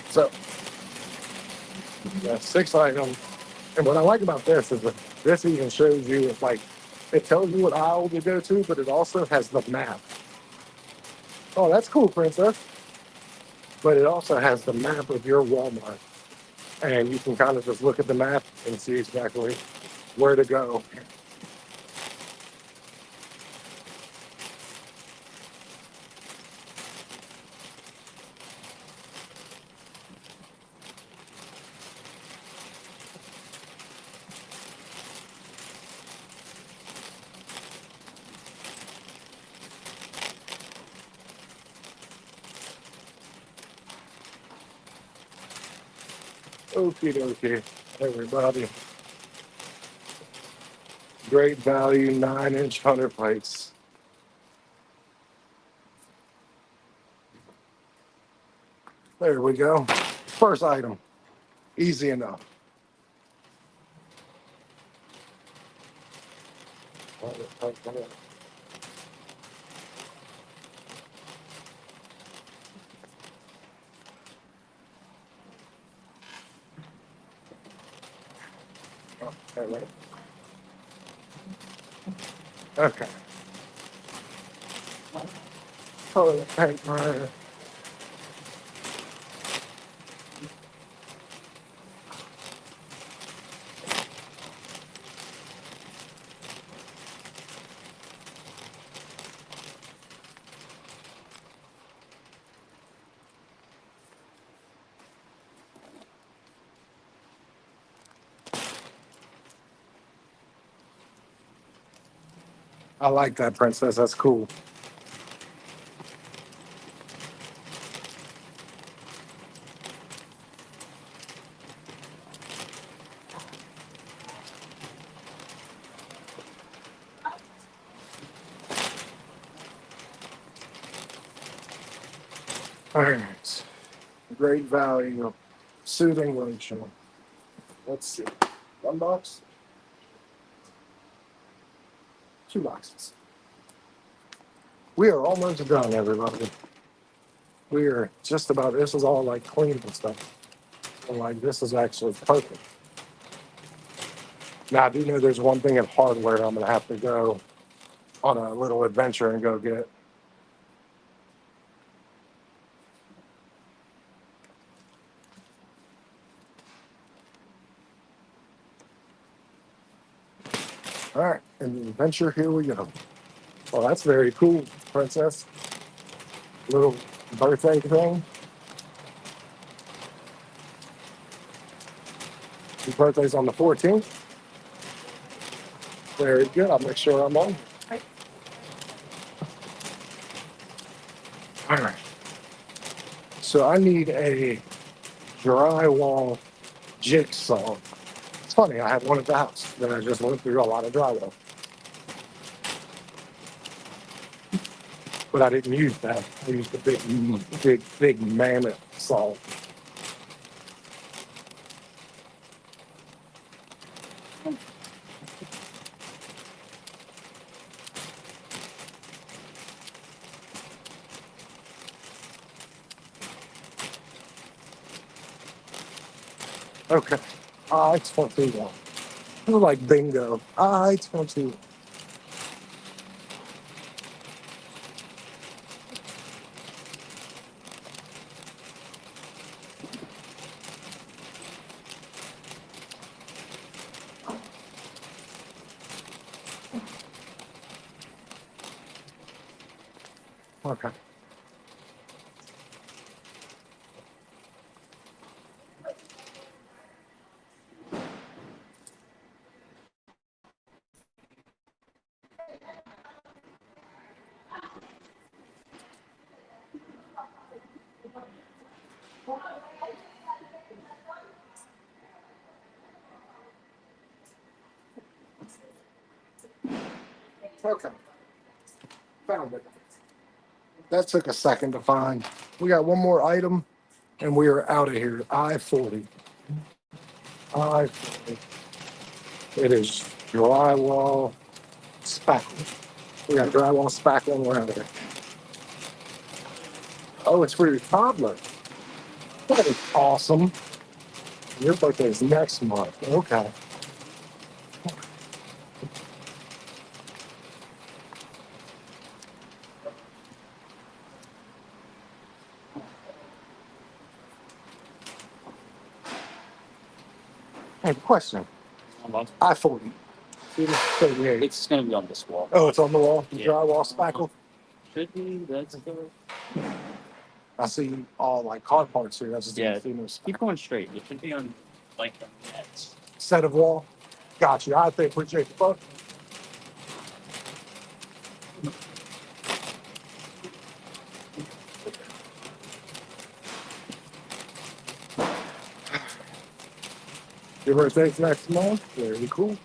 So, yeah, 6 items. And what I like about this is that this even shows you, it's like, it tells you what aisle to go to, but it also has the map. Oh, that's cool, Princess. But it also has the map of your Walmart. And you can kind of just look at the map and see exactly where to go. Okie dokie, everybody. Great value, 9-inch 100 plates. There we go. First item, easy enough. Okay. Toilet paper. I like that, Princess. That's cool. All right. Great value. Soothing lotion. Let's see. 1 box? 2 boxes. We are almost done, everybody. We are just about, this is all like clean and stuff. So like, this is actually perfect. Now, I do know there's one thing in hardware I'm going to have to go on a little adventure and go get. All right, and the adventure, here we go. Well, that's very cool, Princess. Little birthday thing. Your birthday's on the 14th. Very good. I'll make sure I'm on. All right. So I need a drywall jigsaw. It's funny, I have one at the house. Then I just went through a lot of drywall. But I didn't use that. I used the big mammoth saw. Okay. I-21. I like bingo. I-21. Okay. Okay. Found it. That took a second to find. We got one more item and we are out of here. I-40. I-40. It is drywall spackle. We got drywall spackle and we're out of here. Oh, it's for your toddler. That is awesome. Your birthday is next month. Okay. Hey, question. I-40. 38. It's gonna be on this wall. Oh, it's on the wall. The Yeah. drywall spackle. Should be. That's good. I see all like car parts here. That's just Yeah. see no Keep going straight. It should be on like the nets. set of wall. Got you. I think appreciate the fuck. Your birthday's next month. Very cool.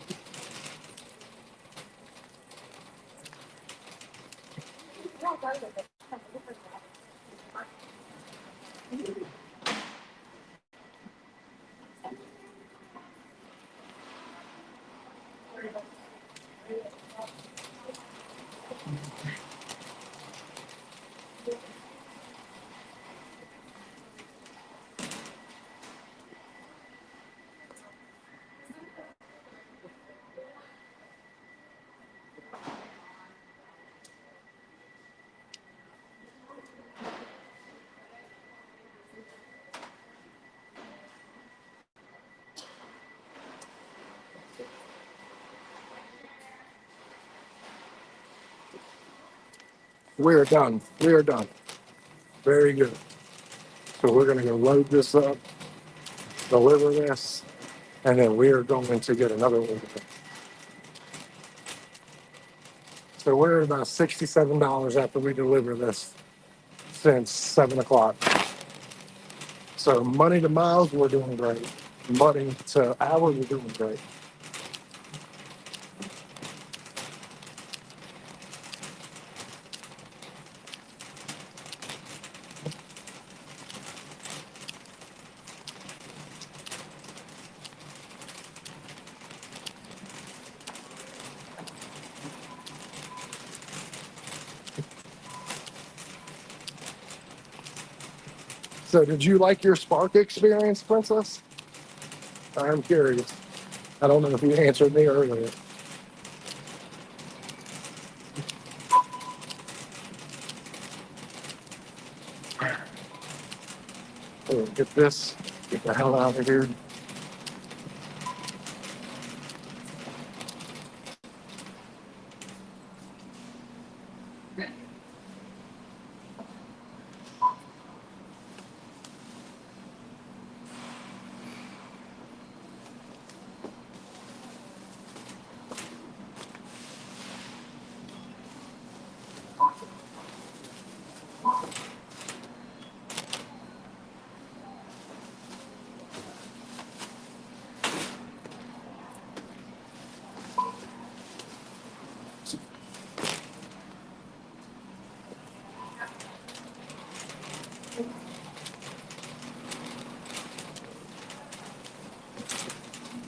We are done. We are done. Very good. So we're going to go load this up, deliver this, and then we are going to get another one. So we're at about $67 after we deliver this since 7 o'clock. So money to miles, we're doing great. Money to hours, we're doing great. So did you like your Spark experience, Princess? I'm curious. I don't know if you answered me earlier. So get this, get the hell out of here.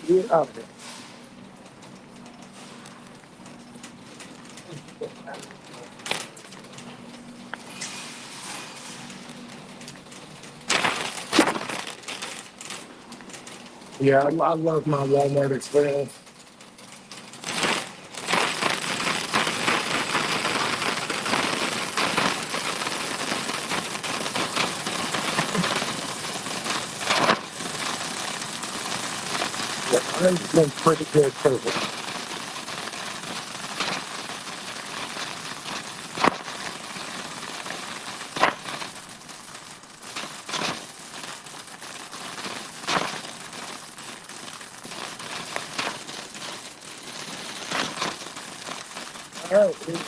Get out of here. Yeah, I love my Walmart experience. Yeah, I've been pretty good service. All right, dude.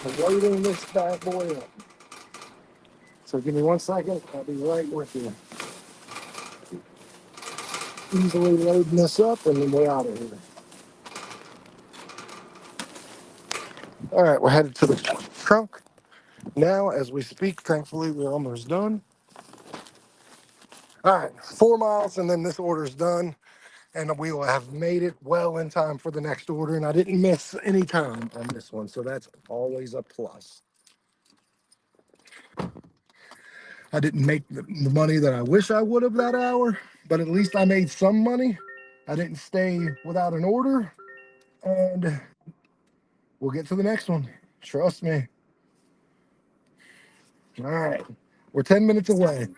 I'm loading this bad boy up. So give me 1 second. I'll be right with you. Easily loading this up and then we're out of here. All right, we're headed to the trunk. Now, as we speak, thankfully, we're almost done. All right, 4 miles, and then this order's done, and we will have made it well in time for the next order, and I didn't miss any time on this one, so that's always a plus. I didn't make the money that I wish I would have that hour, but at least I made some money. I didn't stay without an order, and we'll get to the next one. Trust me. All right, we're 10 minutes away.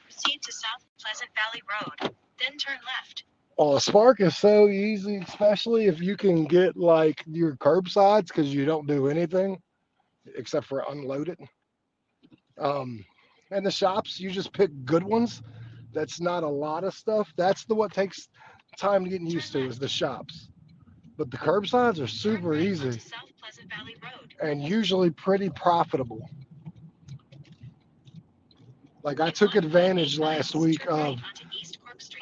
Proceed to South Pleasant Valley Road, then turn left. Oh, Spark is so easy, especially if you can get like your curbsides because you don't do anything except for unload it. And the shops, you just pick good ones. That's not a lot of stuff. That's what takes time to get used to is the shops. But the curbsides are super easy South Pleasant Valley Road. and usually pretty profitable. Like I took advantage last week of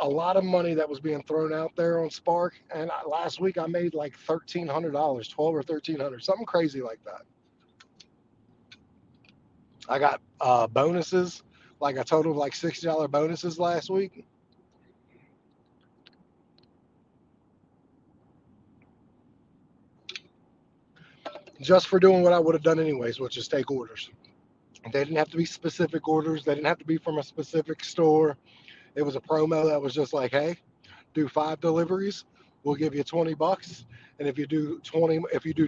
a lot of money that was being thrown out there on Spark, and last week I made like $1,300, 12 or 1,300, something crazy like that. I got bonuses, like a total of like $60 bonuses last week. Just for doing what I would have done anyways, which is take orders. They didn't have to be specific orders. They didn't have to be from a specific store. It was a promo that was just like, hey, do 5 deliveries, we'll give you $20. And if you do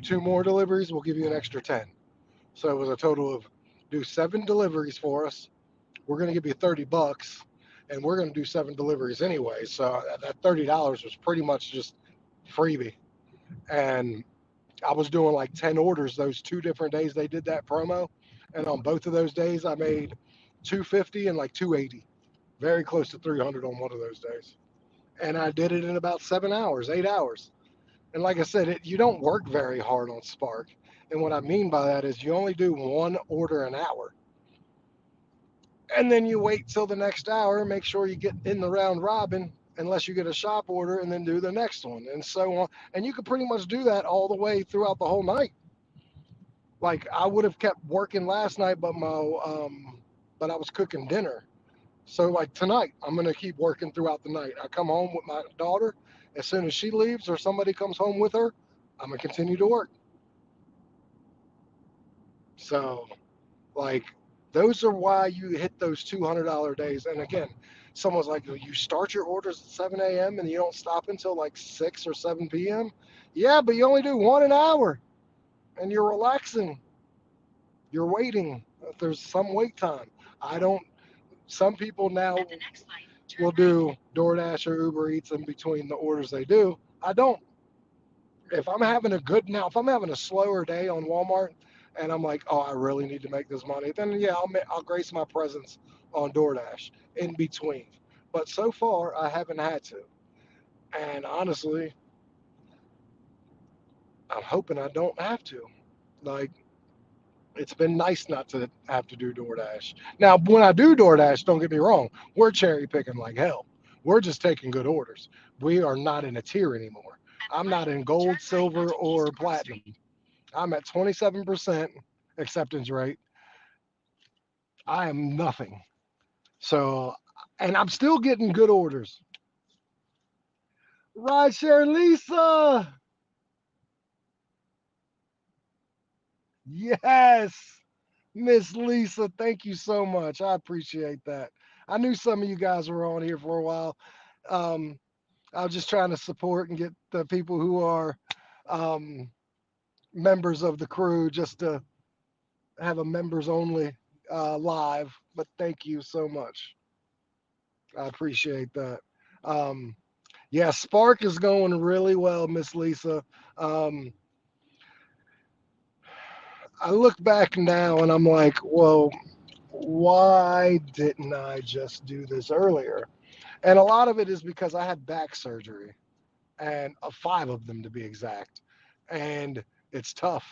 2 more deliveries, we'll give you an extra 10. So it was a total of do 7 deliveries for us. We're going to give you $30 and we're going to do 7 deliveries anyway. So that $30 was pretty much just freebie. And I was doing like 10 orders those 2 different days they did that promo. And on both of those days, I made $250 and like $280, very close to $300 on one of those days. And I did it in about 7 hours, 8 hours. And like I said, you don't work very hard on Spark. And what I mean by that is you only do 1 order an hour. And then you wait till the next hour, make sure you get in the round robin, unless you get a shop order, and then do the next one, and so on. And you could pretty much do that all the way throughout the whole night. Like I would have kept working last night, but I was cooking dinner. So like tonight, I'm gonna keep working throughout the night. I come home with my daughter. As soon as she leaves or somebody comes home with her, I'm gonna continue to work. So, like, those are why you hit those $200 days. And again, someone's like, "Well, you start your orders at 7 a.m. and you don't stop until like 6 or 7 p.m." Yeah, but you only do 1 an hour, and you're relaxing. You're waiting. There's some wait time. I don't. Some people now At the next light, turn will right. do DoorDash or Uber Eats in between the orders they do. I don't. If I'm having a slower day on Walmart and I'm like, oh, I really need to make this money, then yeah, I'll grace my presence on DoorDash in between. But so far, I haven't had to. And honestly, I'm hoping I don't have to. Like, it's been nice not to have to do DoorDash. Now, when I do DoorDash, don't get me wrong, we're cherry picking like hell. We're just taking good orders. We are not in a tier anymore. I'm not in gold, silver, or platinum. I'm at 27% acceptance rate. I am nothing. So, and I'm still getting good orders. Rideshare Lisa. Yes. Miss Lisa, thank you so much. I appreciate that. I knew some of you guys were on here for a while. Um, I was just trying to support and get the people who are um, members of the crew just to have a members only live. But thank you so much. I appreciate that. Um, yeah, Spark is going really well, Miss Lisa. Um, I look back now and I'm like, well, why didn't I just do this earlier? And a lot of it is because I had back surgery, and 5 of them to be exact. And it's tough,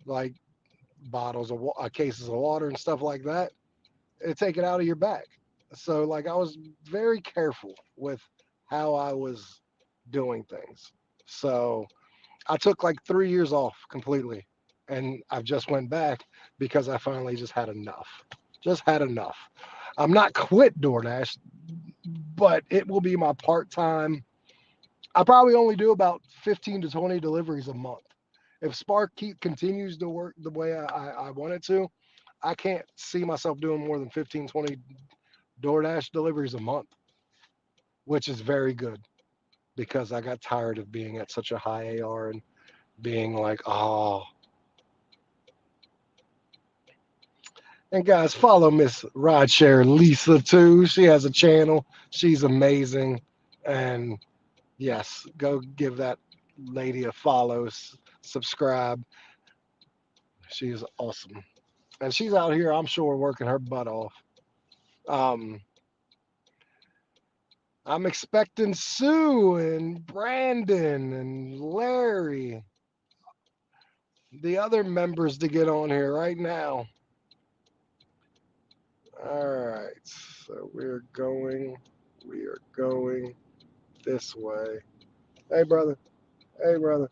like bottles of cases of water and stuff like that. It take it out of your back. So like I was very careful with how I was doing things. So I took like 3 years off completely, and I've just went back because I finally just had enough. Just had enough. I'm not quit DoorDash, but it will be my part-time. I probably only do about 15 to 20 deliveries a month. If Spark continues to work the way I want it to, I can't see myself doing more than 15, 20 DoorDash deliveries a month, which is very good because I got tired of being at such a high AR and being like, oh. And guys, follow Miss Rideshare Lisa too. She has a channel. She's amazing. And yes, go give that lady a follow, subscribe. She is awesome. And she's out here, I'm sure, working her butt off. Um, I'm expecting Sue and Brandon and Larry, the other members, to get on here right now. All right, so we are going this way. Hey, brother. Hey, brother.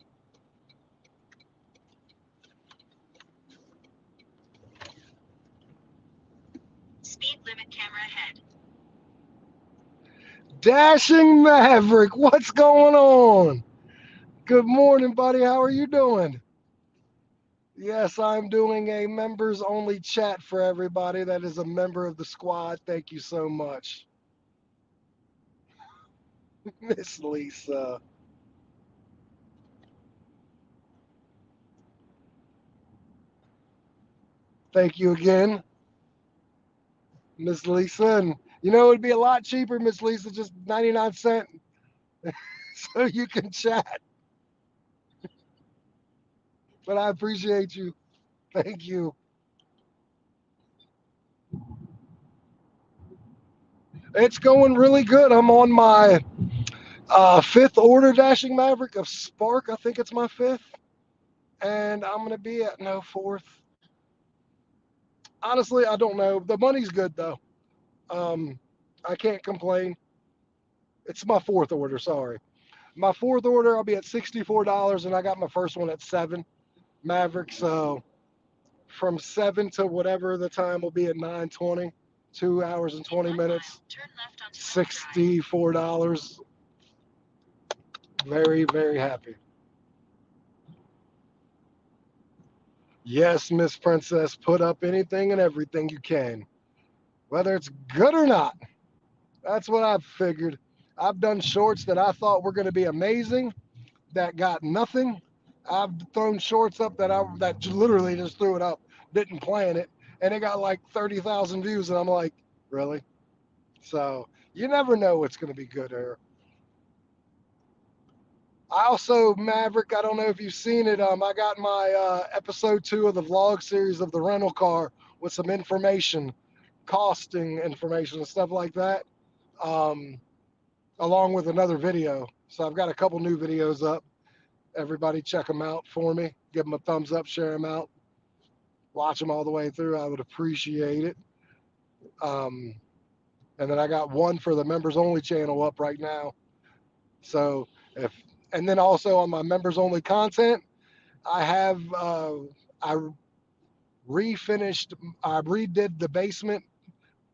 Speed limit camera ahead. Dashing Maverick, what's going on? Good morning, buddy. How are you doing? Yes, I'm doing a members only chat for everybody that is a member of the squad. Thank you so much. Miss Lisa. Thank you again, Miss Lisa. And you know, it'd be a lot cheaper, Miss Lisa, just 99 cents so you can chat. But I appreciate you. Thank you. It's going really good. I'm on my fifth order Dashing Maverick of Spark. I think it's my fifth. And I'm going to be at no fourth. Honestly, I don't know. The money's good, though. I can't complain. It's my fourth order, sorry. My fourth order, I'll be at $64, and I got my first one at 7 Maverick. So from 7 to whatever the time will be at 9:20, 2 hours and 20 minutes, Turn left onto $64. Very, very happy. Yes, Miss Princess, put up anything and everything you can, whether it's good or not. That's what I've figured. I've done shorts that I thought were going to be amazing that got nothing. I've thrown shorts up that literally just threw it up, didn't plan it, and it got like 30,000 views, and I'm like, really? So you never know what's going to be good here. I also, Maverick, I don't know if you've seen it. I got my episode 2 of the vlog series of the rental car with some information, costing information and stuff like that, along with another video. So I've got a couple new videos up. Everybody check them out for me. Give them a thumbs up, share them out. Watch them all the way through. I would appreciate it. And then I got one for the members only channel up right now. So and then also on my members only content, I have I refinished. I redid the basement,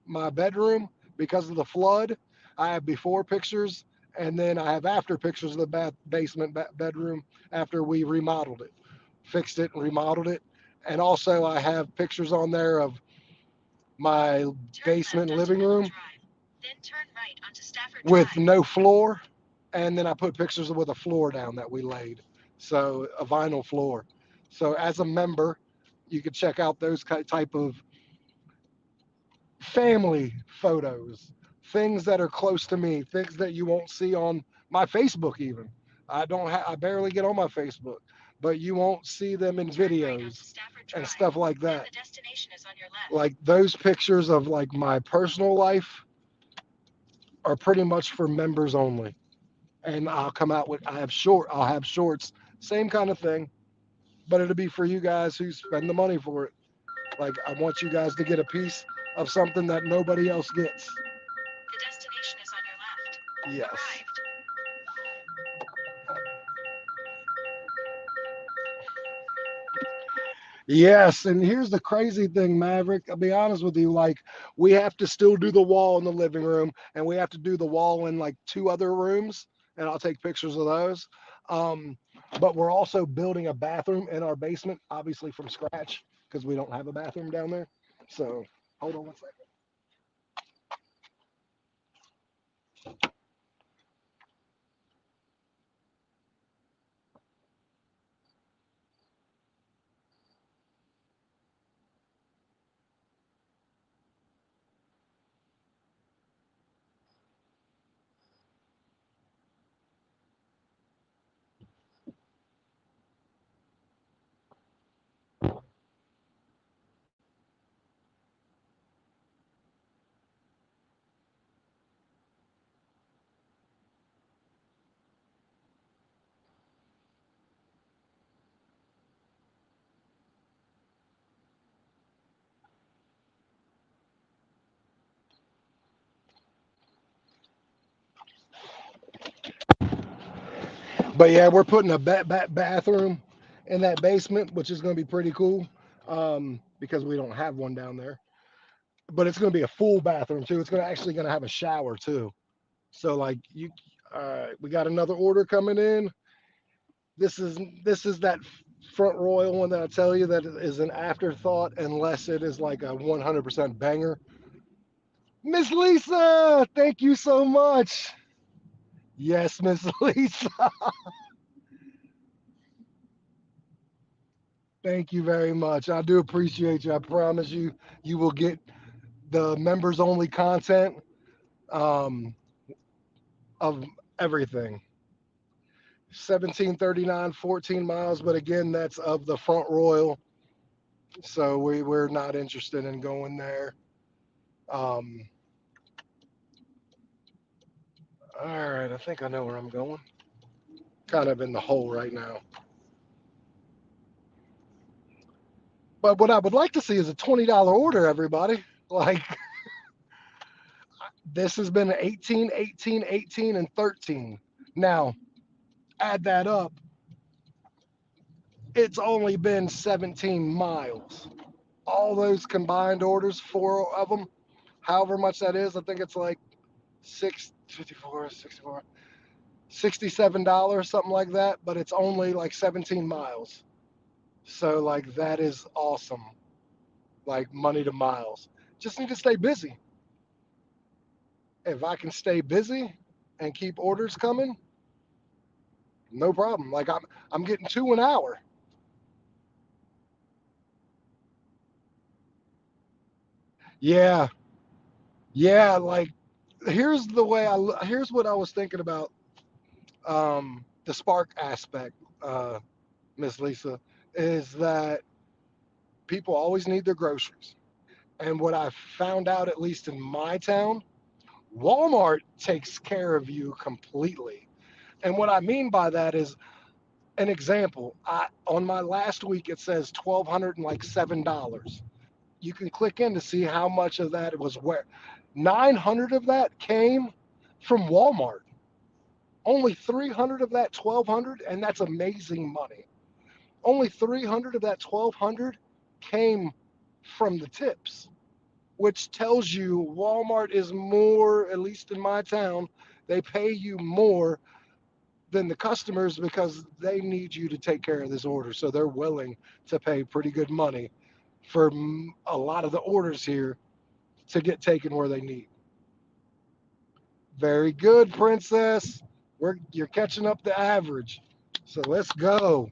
my bedroom, because of the flood. I have before pictures, and then I have after pictures of the basement bedroom after we remodeled it, fixed it and remodeled it. And also I have pictures on there of my Turn basement left onto living Middle room Drive, then turn right onto Stafford with Drive. no floor. And then I put pictures with a floor down that we laid. So a vinyl floor. So as a member, you could check out those type of family photos, things that are close to me, things that you won't see on my Facebook even. I barely get on my Facebook, but you won't see them in Turn right onto videos Stafford and Drive. stuff like Then that. the destination is on your left. Like those pictures of like my personal life are pretty much for members only. And I'll have shorts, same kind of thing, but it'll be for you guys who spend the money for it. Like I want you guys to get a piece of something that nobody else gets. The destination is on your left. Yes. Arrived. Yes, and here's the crazy thing, Maverick. I'll be honest with you, like we have to still do the wall in the living room, and we have to do the wall in like 2 other rooms, and I'll take pictures of those. Um, but we're also building a bathroom in our basement, obviously from scratch, because we don't have a bathroom down there. So hold on one second. But yeah, we're putting a bathroom in that basement, which is going to be pretty cool, because we don't have one down there. But it's going to be a full bathroom too. It's going to have a shower too. So like we got another order coming in. This is that front royal one that I tell you that is an afterthought unless it is like a 100% banger. Miss Lisa, thank you so much. Yes, Miss Lisa. Thank you very much. I do appreciate you. I promise you, you will get the members only content um, of everything. 1739, 14 miles, but again, that's of the front royal. So we're not interested in going there. Um, all right, I think I know where I'm going. Kind of in the hole right now. But what I would like to see is a $20 order, everybody. Like this has been 18, 18, 18, and 13. Now, add that up. It's only been 17 miles. All those combined orders, 4 of them, however much that is, I think it's like 654, 64, $67, something like that, but it's only like 17 miles. So like that is awesome. Like money to miles. Just need to stay busy. If I can stay busy and keep orders coming, no problem. Like I'm getting 2 an hour. Yeah. Yeah, like here's what I was thinking about the spark aspect, Miss Lisa, is that people always need their groceries. And what I found out, at least in my town, Walmart takes care of you completely. And what I mean by that is an example. On my last week, it says $1,207. You can click in to see how much of that was where. 900 of that came from Walmart. Only 300 of that 1,200, and that's amazing money. Only 300 of that 1,200 came from the tips, which tells you Walmart is more, at least in my town, they pay you more than the customers because they need you to take care of this order. So they're willing to pay pretty good money for a lot of the orders here to get taken where they need. Very good, Princess. You're catching up the average. So let's go.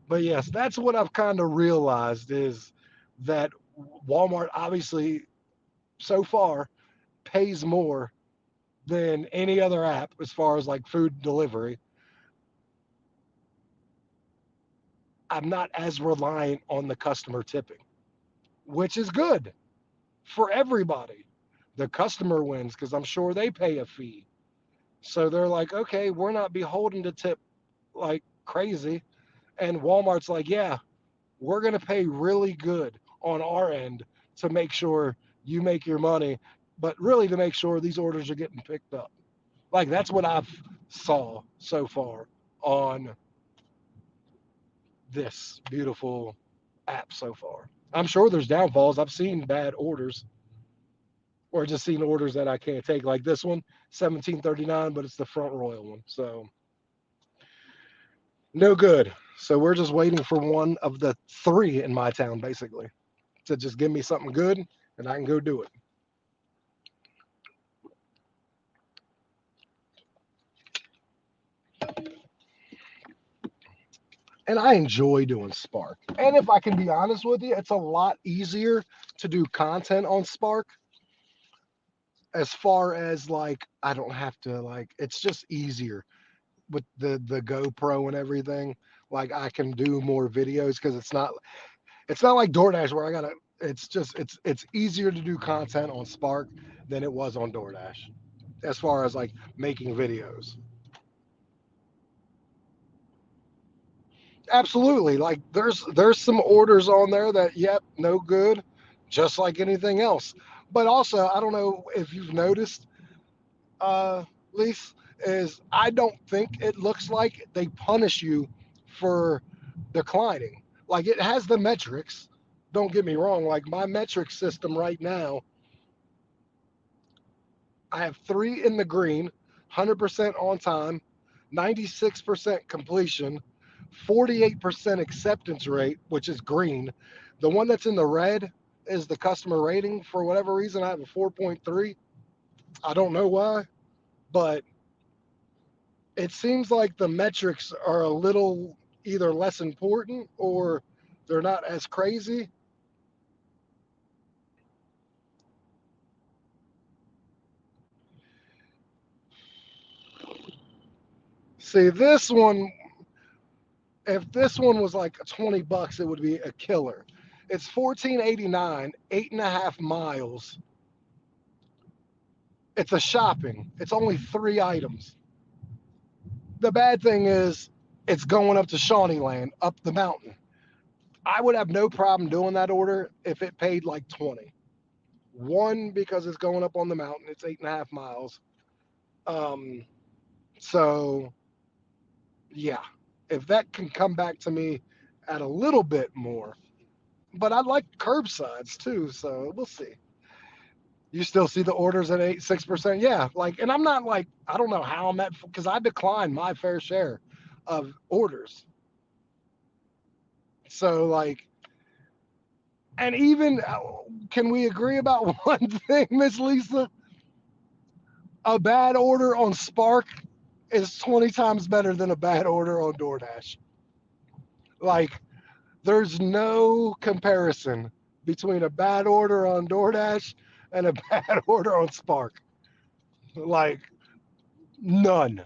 But yes, that's what I've kind of realized is that Walmart obviously so far pays more than any other app as far as like food delivery. I'm not as reliant on the customer tipping, which is good for everybody. The customer wins because I'm sure they pay a fee. So they're like, okay, we're not beholden to tip like crazy. And Walmart's like, yeah, we're going to pay really good on our end to make sure you make your money, but really to make sure these orders are getting picked up. Like that's what I've saw so far on this beautiful app so far. I'm sure there's downfalls. I've seen bad orders or just seen orders that I can't take, like this one, $17.39, but it's the Front Royal one. So no good. So we're just waiting for one of the three in my town, basically, to just give me something good and I can go do it. And I enjoy doing Spark. And if I can be honest with you, it's a lot easier to do content on Spark as far as like, I don't have to like, it's just easier with the GoPro and everything. Like I can do more videos because it's not like DoorDash where I gotta, it's easier to do content on Spark than it was on DoorDash as far as like making videos. Absolutely. Like there's some orders on there that yep, no good, just like anything else. But also, I don't know if you've noticed, Lise, is I don't think it looks like they punish you for declining. Like it has the metrics. Don't get me wrong. Like my metric system right now, I have 3 in the green, 100% on time, 96% completion, 48% acceptance rate, which is green. The one that's in the red is the customer rating. For whatever reason, I have a 4.3. I don't know why, but it seems like the metrics are a little either less important or they're not as crazy. See, this one, if this one was like $20, it would be a killer. It's $14.89, 8.5 miles. It's a shopping. It's only 3 items. The bad thing is it's going up to Shawneeland, up the mountain. I would have no problem doing that order if it paid like 20. One, because it's going up on the mountain. It's 8.5 miles. So yeah, if that can come back to me at a little bit more, but I like curbsides too, so we'll see. You still see the orders at 6%? Yeah, like, and I'm not like, I don't know how I'm at, because I declined my fair share of orders. So like, and even, can we agree about one thing, Miss Lisa? A bad order on Spark is 20 times better than a bad order on DoorDash. Like, there's no comparison between a bad order on DoorDash and a bad order on Spark. Like, none.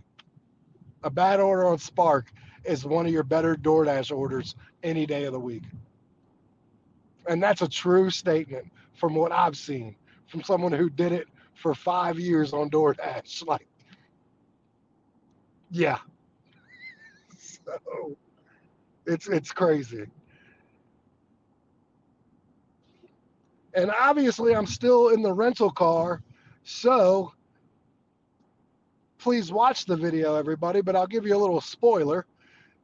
A bad order on Spark is one of your better DoorDash orders any day of the week. And that's a true statement from what I've seen from someone who did it for 5 years on DoorDash. Like, yeah. So it's crazy. And obviously I'm still in the rental car, so please watch the video, everybody, but I'll give you a little spoiler.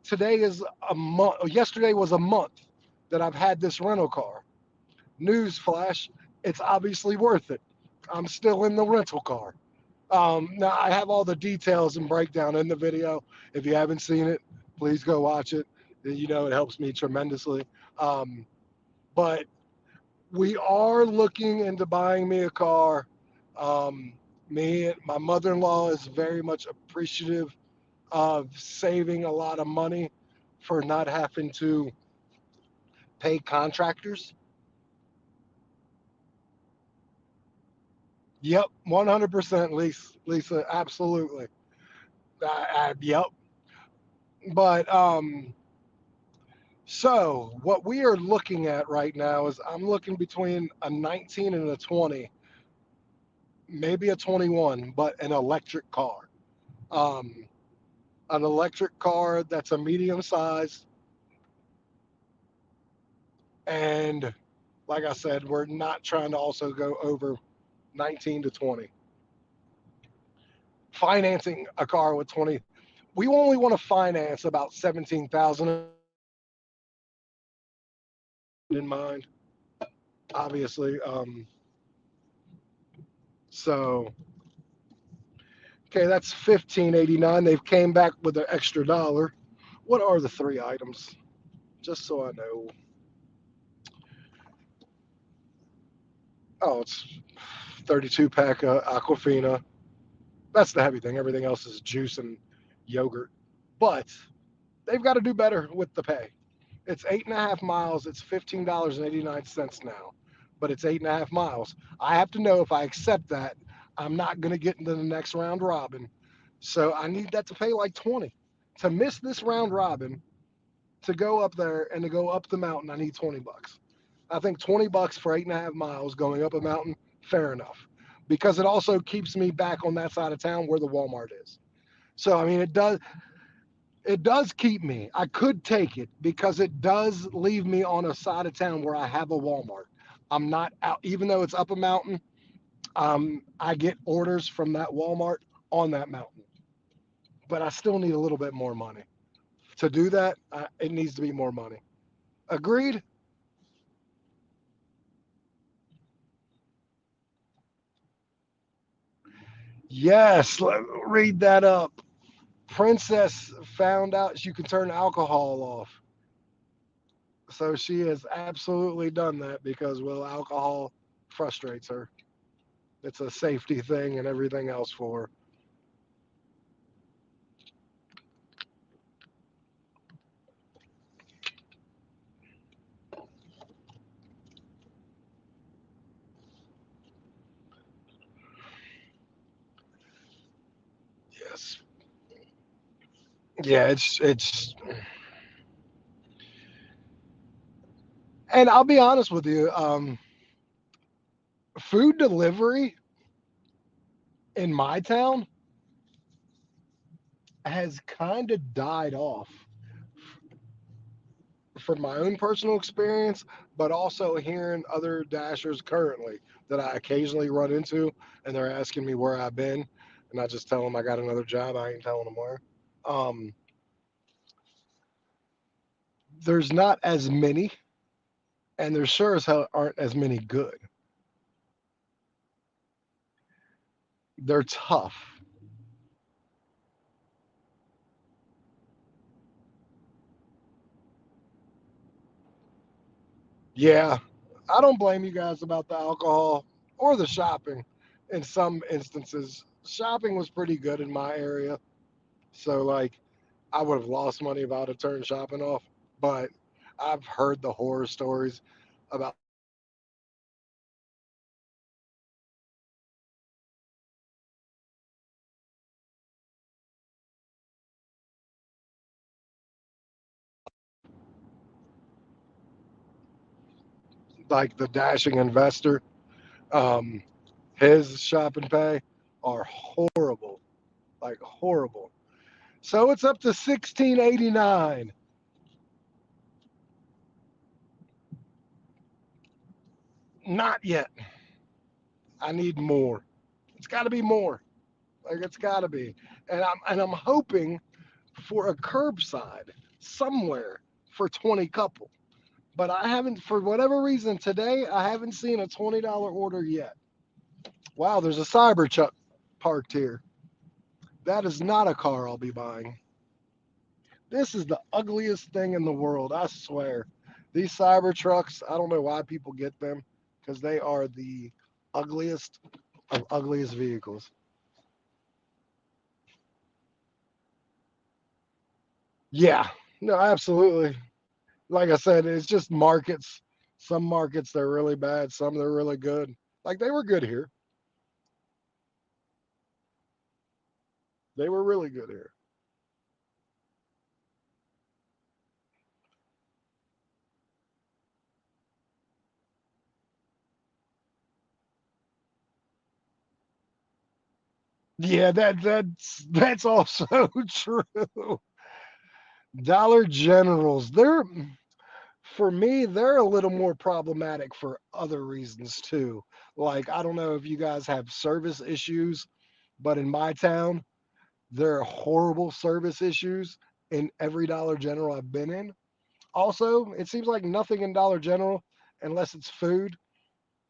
Today is a month, yesterday was a month that I've had this rental car. Newsflash, it's obviously worth it. I'm still in the rental car. Now, I have all the details and breakdown in the video. If you haven't seen it, please go watch it. You know, it helps me tremendously. But we are looking into buying me a car. My mother-in-law is very much appreciative of saving a lot of money for not having to pay contractors. Yep, 100%, Lisa, absolutely. Yep. But so what we are looking at right now is I'm looking between a 19 and a 20, maybe a 21, but an electric car. An electric car that's a medium size. And like I said, we're not trying to also go over 19 to 20. Financing a car with 20, we only want to finance about 17,000 in mind, obviously. So okay, that's 1589. They've came back with an extra dollar. What are the three items? Just so I know. Oh, it's 32 pack Aquafina. That's the heavy thing. Everything else is juice and yogurt. But they've got to do better with the pay. It's 8.5 miles. It's $15.89 now, but it's 8.5 miles. I have to know if I accept that, I'm not going to get into the next round robin. So I need that to pay like 20. To miss this round robin, to go up there and to go up the mountain, I need 20 bucks. I think 20 bucks for 8.5 miles going up a mountain, fair enough. Because it also keeps me back on that side of town where the Walmart is. So I mean it does keep me. I could take it because it does leave me on a side of town where I have a Walmart. I'm not out, even though it's up a mountain. I get orders from that Walmart on that mountain, but I still need a little bit more money to do that. It needs to be more money. Agreed. Yes. Read that up. Princess found out you can turn alcohol off. So she has absolutely done that because, well, alcohol frustrates her. It's a safety thing and everything else for her. Yes. Yeah, it's and I'll be honest with you, food delivery in my town has kind of died off from my own personal experience, but also hearing other dashers currently that I occasionally run into, and they're asking me where I've been, and I just tell them I got another job. I ain't telling them where. Um, there's not as many, and there sure as hell aren't as many good. They're tough. Yeah, I don't blame you guys about the alcohol or the shopping. In some instances, shopping was pretty good in my area. So, like, I would have lost money if I'd have turned shopping off. But I've heard the horror stories about like the dashing investor. Um, his shopping pay are horrible, like horrible. So it's up to 1689. Not yet. I need more. It's got to be more. Like it's got to be. And I'm hoping for a curbside somewhere for 20 couple. But I haven't, for whatever reason, today I haven't seen a $20 order yet. Wow, there's a Cybertruck parked here. That is not a car I'll be buying. This is the ugliest thing in the world, I swear. These Cybertrucks, I don't know why people get them, because they are the ugliest of ugliest vehicles. Yeah, no, absolutely. Like I said, it's just markets. Some markets they're really bad, some they're really good. Like they were good here. They were really good here. Yeah, that's also true. Dollar Generals, they're for me, they're a little more problematic for other reasons too. Like I don't know if you guys have service issues, but in my town, there are horrible service issues in every Dollar General I've been in. Also, it seems like nothing in Dollar General, unless it's food,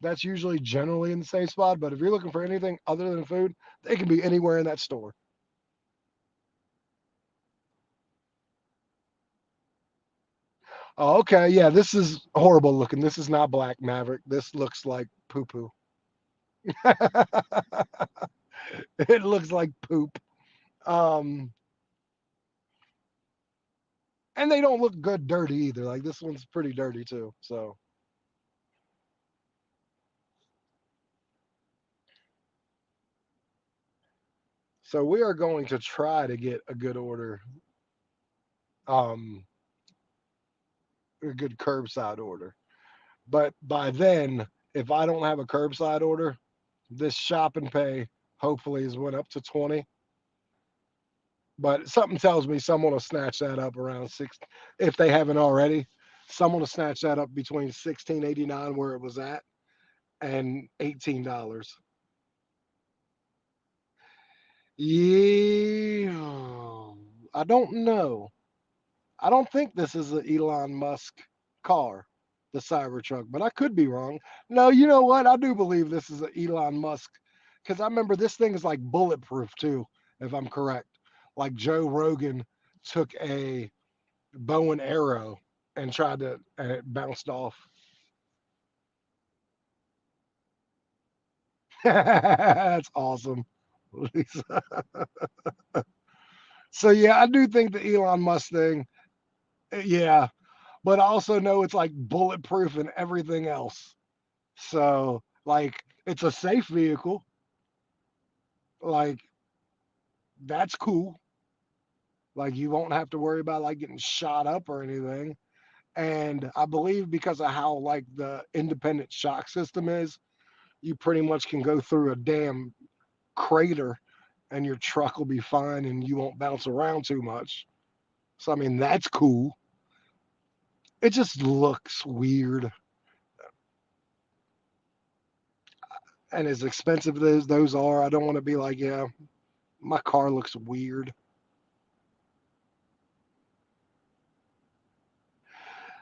that's usually generally in the same spot. But if you're looking for anything other than food, they can be anywhere in that store. Oh, okay, yeah, this is horrible looking. This is not Black Maverick. This looks like poo poo. It looks like poop. Um, and they don't look good dirty either. Like this one's pretty dirty too. So we are going to try to get a good order, um, a good curbside order. But by then, if I don't have a curbside order, this shop and pay hopefully has went up to 20. But something tells me someone will snatch that up around six if they haven't already. Someone will snatch that up between 16.89 where it was at and $18. Yeah, I don't know. I don't think this is an Elon Musk car, the Cybertruck, but I could be wrong. No, you know what? I do believe this is an Elon Musk because I remember this thing is like bulletproof too, if I'm correct. Like Joe Rogan took a bow and arrow and tried to, and it bounced off. That's awesome. So yeah, I do think the Elon Musk thing. Yeah, but I also know it's like bulletproof and everything else. So like it's a safe vehicle. Like that's cool. Like you won't have to worry about like getting shot up or anything. And I believe because of how like the independent shock system is, you pretty much can go through a damn crater and your truck will be fine and you won't bounce around too much. So I mean that's cool. It just looks weird. And as expensive as those are, I don't want to be like, yeah, my car looks weird.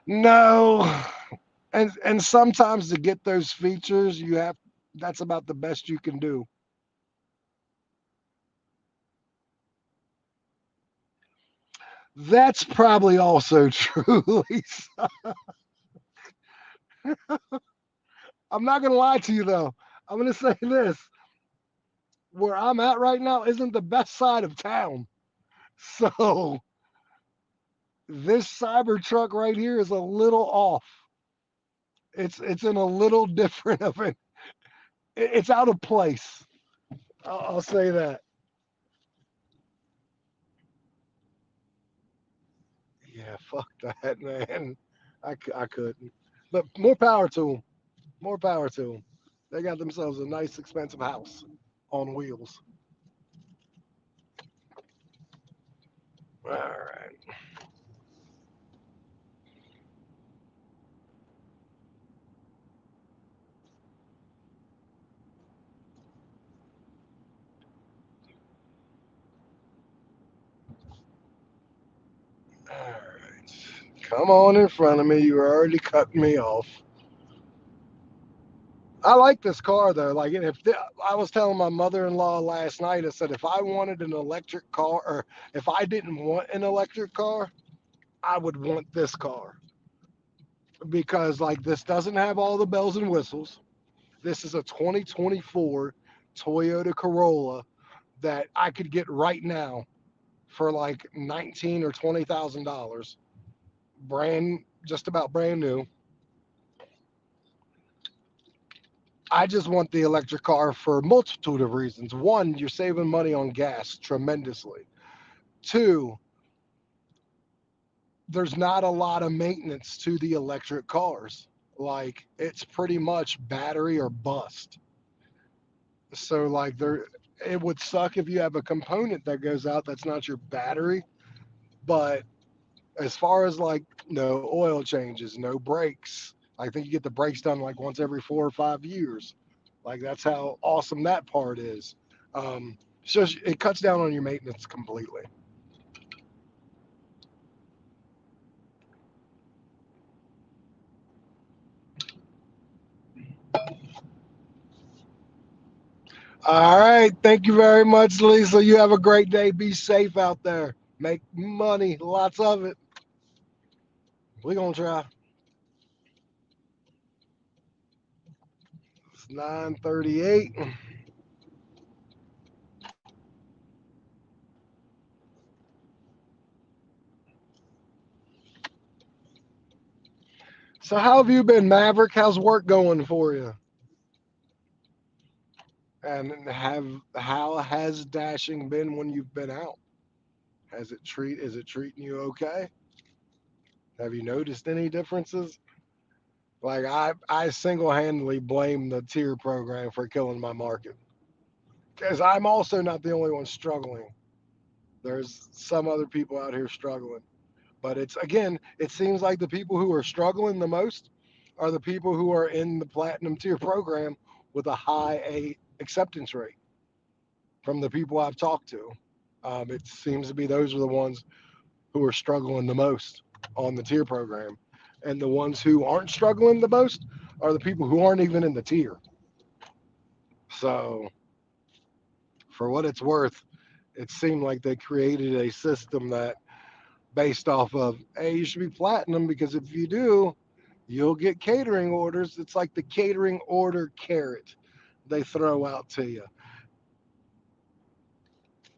No. And sometimes to get those features, you have that's about the best you can do. That's probably also true, Lisa. I'm not gonna lie to you though. I'm gonna say this: where I'm at right now isn't the best side of town. So this Cybertruck right here is a little off. It's in a little different of it. It's out of place. I'll say that. Yeah, fuck that, man. I couldn't. But more power to them. More power to them. They got themselves a nice, expensive house on wheels. All right. All right. Come on in front of me. You already cut me off. I like this car though. Like I was telling my mother-in-law last night, I said if I wanted an electric car, or if I didn't want an electric car, I would want this car because like this doesn't have all the bells and whistles. This is a 2024 Toyota Corolla that I could get right now for like $19,000 or $20,000, just about brand new. I just want the electric car for a multitude of reasons. One, you're saving money on gas tremendously. Two, there's not a lot of maintenance to the electric cars. Like it's pretty much battery or bust. So like it would suck if you have a component that goes out that's not your battery. But as far as like no oil changes, no brakes, I think you get the brakes done like once every 4 or 5 years. Like that's how awesome that part is. So it cuts down on your maintenance completely. All right. Thank you very much, Lisa. You have a great day. Be safe out there. Make money, lots of it. We're going to try. It's 9:38. So how have you been, Maverick? How's work going for you? And how has dashing been when you've been out? Is it treating you okay? Have you noticed any differences? Like I single-handedly blame the tier program for killing my market. Because I'm also not the only one struggling. There's some other people out here struggling. But it seems like the people who are struggling the most are the people who are in the platinum tier program with a high acceptance rate from the people I've talked to. It seems to be those are the ones who are struggling the most on the tier program. And the ones who aren't struggling the most are the people who aren't even in the tier. So, for what it's worth, it seemed like they created a system that based off of, hey, you should be platinum because if you do, you'll get catering orders. It's like the catering order carrot they throw out to you.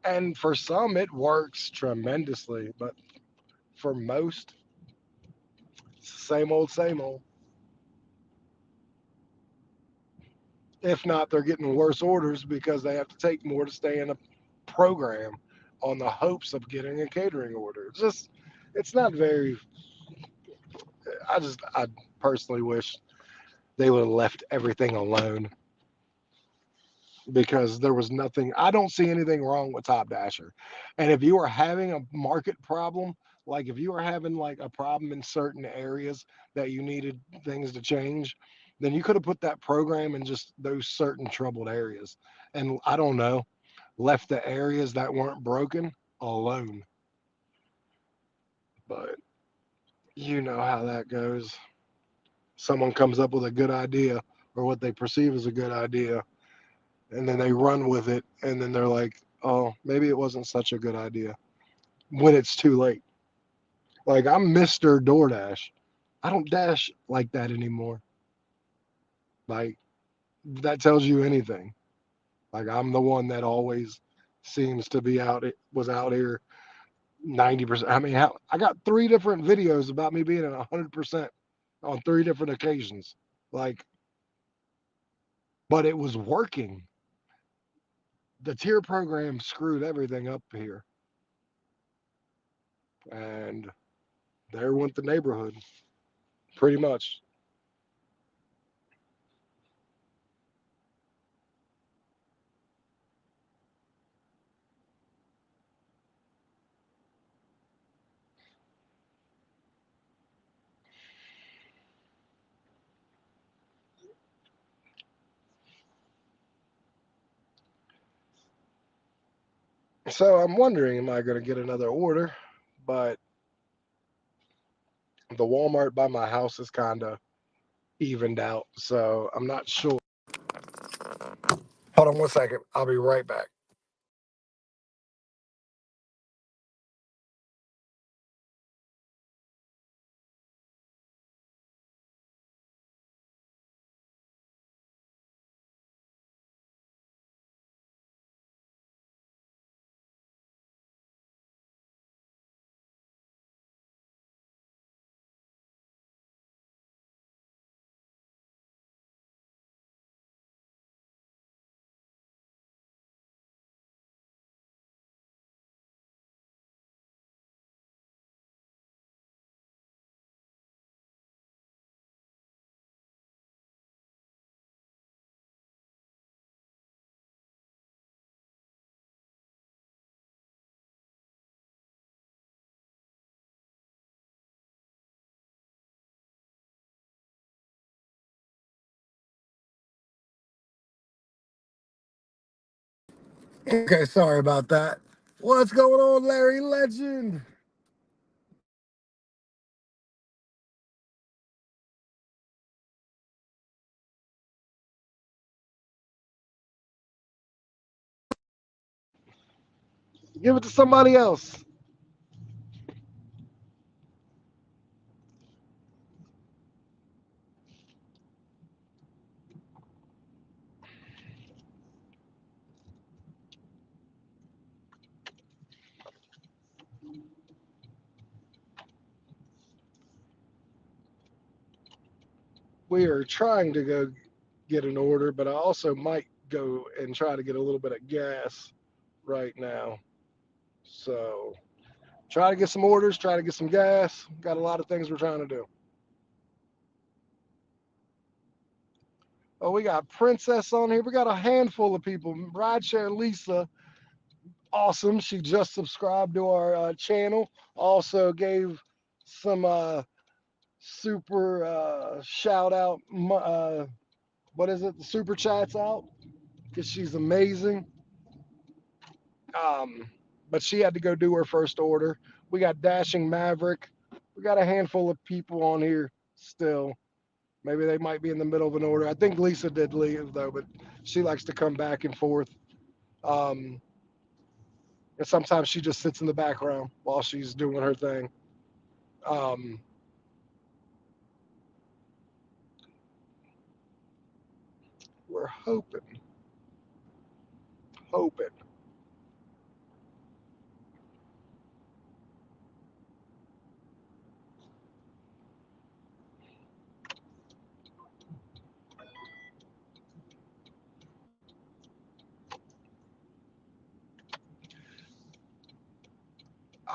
And for some, it works tremendously, but for most, it's the same old, same old. If not, they're getting worse orders because they have to take more to stay in a program on the hopes of getting a catering order. It's not very. I personally wish they would have left everything alone because there was nothing. I don't see anything wrong with Top Dasher. And if you are having a market problem, like if you are having like a problem in certain areas that you needed things to change, then you could have put that program in just those certain troubled areas. And I don't know, left the areas that weren't broken alone. But you know how that goes. Someone comes up with a good idea or what they perceive as a good idea, and then they run with it, and then they're like, oh, maybe it wasn't such a good idea when it's too late. Like I'm Mr. DoorDash. I don't dash like that anymore. Like that tells you anything. Like I'm the one that always seems to be out. It was out here 90%. I mean, I got 3 different videos about me being at 100% on 3 different occasions. Like, but it was working. The tier program screwed everything up here, and there went the neighborhood, pretty much. So I'm wondering, am I going to get another order? But The Walmart by my house is kind of evened out, so I'm not sure. Hold on 1 second. I'll be right back. Okay, sorry about that. What's going on, Larry Legend? Give it to somebody else. We are trying to go get an order, but I also might go and try to get a little bit of gas right now. So try to get some orders, try to get some gas. Got a lot of things we're trying to do. Oh, we got Princess on here. We got a handful of people. Rideshare Lisa, awesome. She just subscribed to our channel. Also gave some super shout out. What is it? The super chats out because she's amazing. But she had to go do her first order. We got Dashing Maverick. We got a handful of people on here still. Maybe they might be in the middle of an order. I think Lisa did leave though, but she likes to come back and forth. And sometimes she just sits in the background while she's doing her thing. We're hoping.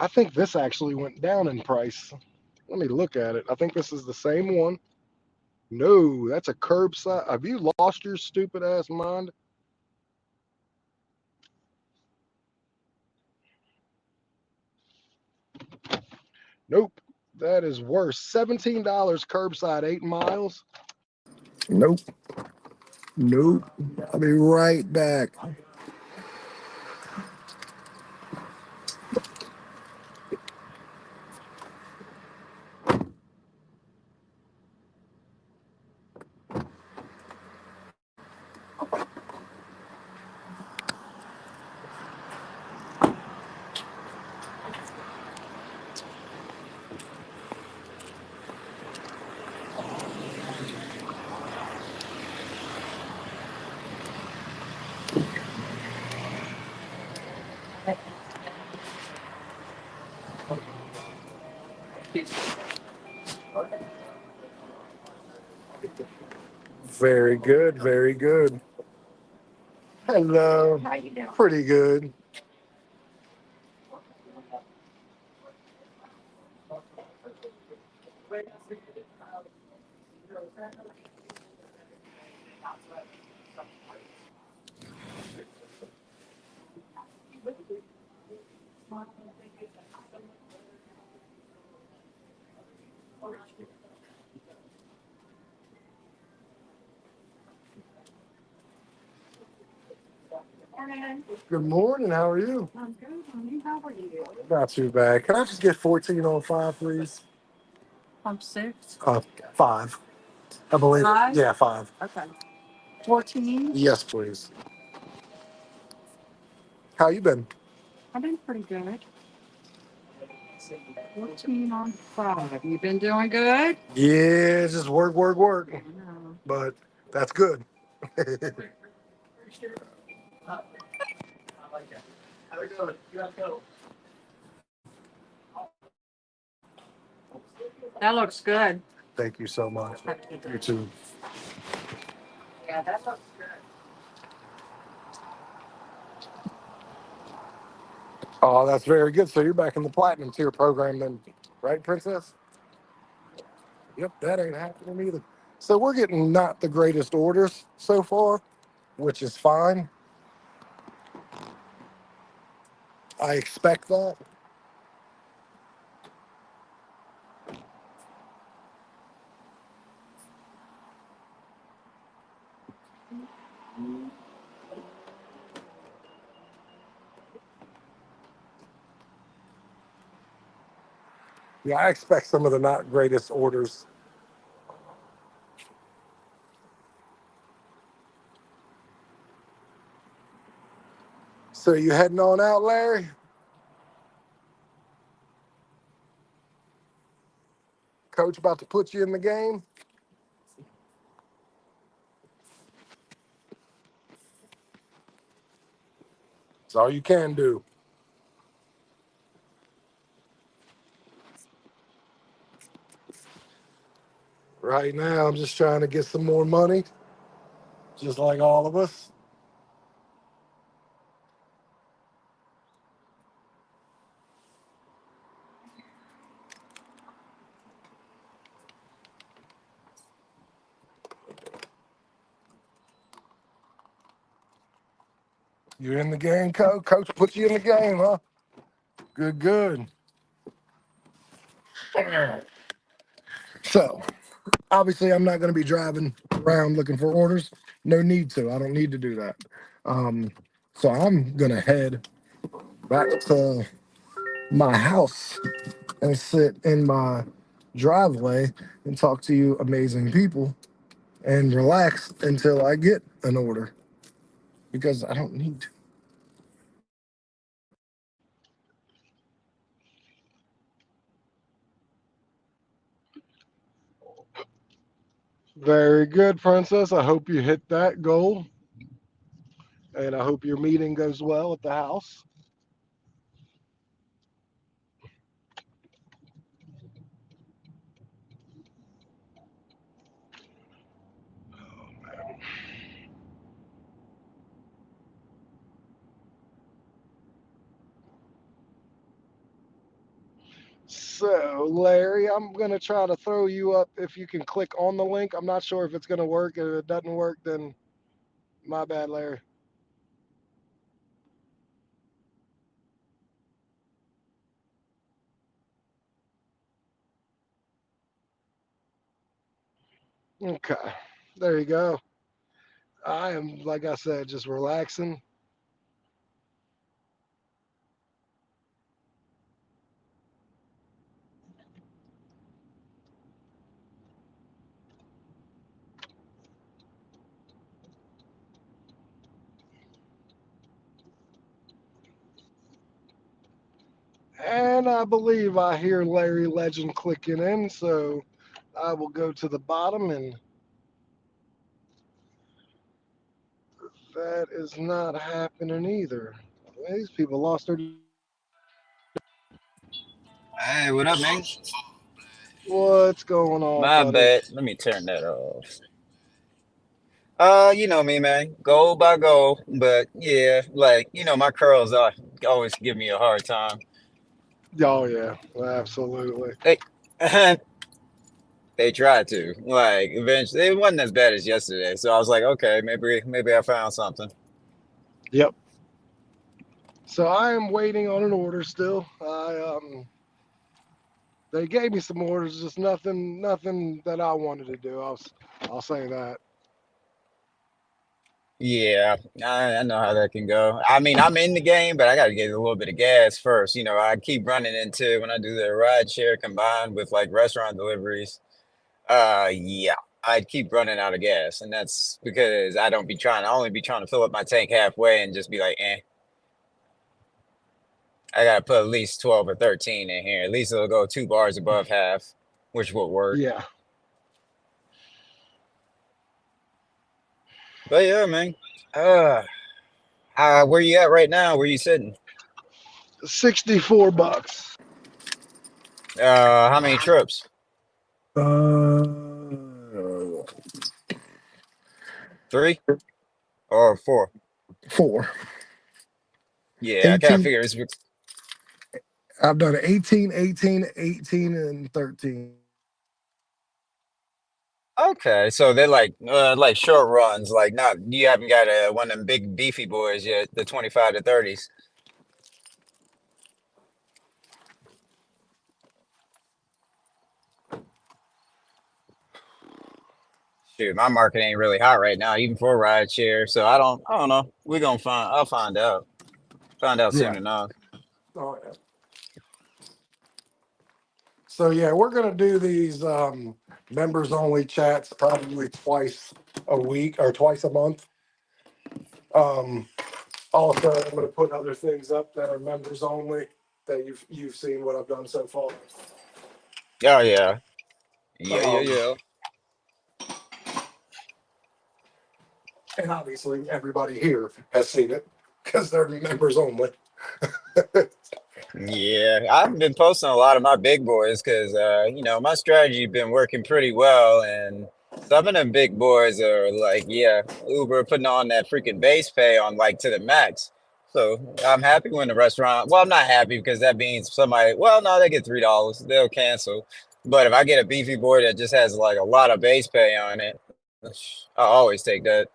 I think this actually went down in price. Let me look at it. I think this is the same one. No, that's a curbside. Have you lost your stupid ass mind? Nope. That is worse. $17 curbside, 8 miles. Nope. Nope. I'll be right back. Very good. Very good. Hello. How you doing? Pretty good. Good morning. How are you? I'm good. Honey. How are you? Not too bad. Can I just get 14 on 5, please? Pump 6. 5. I believe. 5? Yeah, 5. Okay. 14. Yes, please. How you been? I've been pretty good. 14 on 5. You been doing good? Yeah, just work. No. But that's good. That looks good. Thank you so much. You too. Yeah, that looks good. Oh, that's very good. So you're back in the platinum tier program then, right, Princess? Yep, that ain't happening either. So we're getting not the greatest orders so far, which is fine. I expect that. Yeah, I expect some of the not greatest orders. So you heading on out, Larry? Coach about to put you in the game? It's all you can do. Right now, I'm just trying to get some more money, just like all of us. You're in the game, Coach. Coach put you in the game, huh? Good. So, obviously, I'm not going to be driving around looking for orders. No need to. I don't need to do that. Um, so I'm going to head back to my house and sit in my driveway and talk to you amazing people and relax until I get an order because I don't need to. Very good, Princess. I hope you hit that goal, and I hope your meeting goes well at the house. So, Larry, I'm going to try to throw you up if you can click on the link. I'm not sure if it's going to work. If it doesn't work, then my bad, Larry. Okay, there you go. I am, like I said, just relaxing. And I believe I hear Larry Legend clicking in, so I will go to the bottom, and that is not happening either. These people lost their. Hey, what up, man? What's going on, My buddy? bad. Let me turn that off. You know me, man. Goal by goal, but yeah, like my curls are always give me a hard time. Oh yeah, absolutely. They they tried to like eventually. It wasn't as bad as yesterday, so I was like, okay, maybe I found something. Yep. So I am waiting on an order still. They gave me some orders, just nothing that I wanted to do. I'll say that. Yeah, I know how that can go. I mean, I'm in the game, but I got to get a little bit of gas first. I keep running into when I do the ride share combined with like restaurant deliveries. Yeah, I keep running out of gas, and that's because I don't be trying. I only be trying to fill up my tank halfway and just be like, eh. I gotta put at least 12 or 13 in here. At least it'll go 2 bars above half, which would work. Yeah. But yeah, man. Uh, where you at right now? Where you sitting? $64. How many trips? Uh, 3 or 4? 4. Yeah, I kind of 18. figure it's I've done 18, 18, 18, and 13. okay. So they're like short runs. Like not you haven't got one of them big beefy boys yet, the 25 to 30s. Shoot, my market ain't really hot right now, even for ride share. So I don't know. I'll find out. Find out soon Yeah. enough. Oh, yeah. So yeah, we're gonna do these members only chats probably twice a week or twice a month. Um, Also, I'm gonna put other things up that are members only that you've seen what I've done so far. Oh yeah. Yeah, yeah, Um, yeah. and obviously everybody here has seen it because they're members only. Yeah, I've been posting a lot of my big boys because my strategy been working pretty well, and some of them big boys are like, yeah, Uber putting on that freaking base pay on like to the max. So I'm happy when the restaurant. Well, I'm not happy because that means somebody. Well, no, they get $3. They'll cancel. But if I get a beefy boy that just has like a lot of base pay on it, I always take that.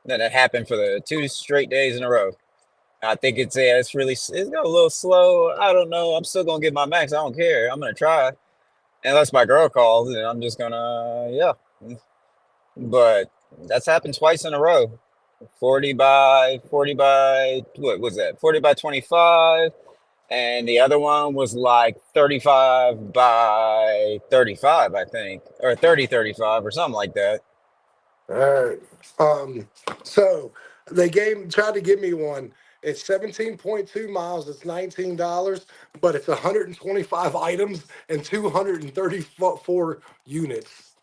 Then it happened for the 2 straight days in a row. I think it's got a little slow. I don't know. I'm still gonna get my max. I don't care. I'm gonna try. Unless my girl calls, and I'm just gonna yeah. But that's happened twice in a row. 40 by what was that? 40 by 25. And the other one was like 35 by 35, I think. Or 30 35 or something like that. All right. So they tried to give me one. It's 17.2 miles. It's $19, but it's 125 items and 234 units.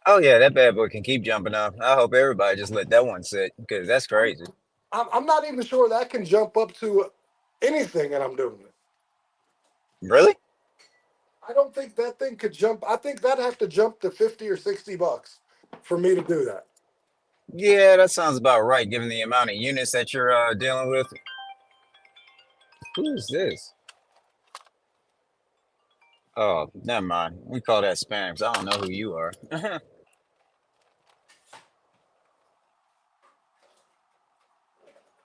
Oh yeah, that bad boy can keep jumping up. I hope everybody just let that one sit because that's I'm, crazy. I'm not even sure that can jump up to anything that I'm doing. Really? I don't think that thing could jump. I think that'd have to jump to 50 or $60 for me to do that. Yeah, that sounds about right, given the amount of units that you're dealing with. Who is this? Oh, never mind. We call that spam 'cause I don't know who you are.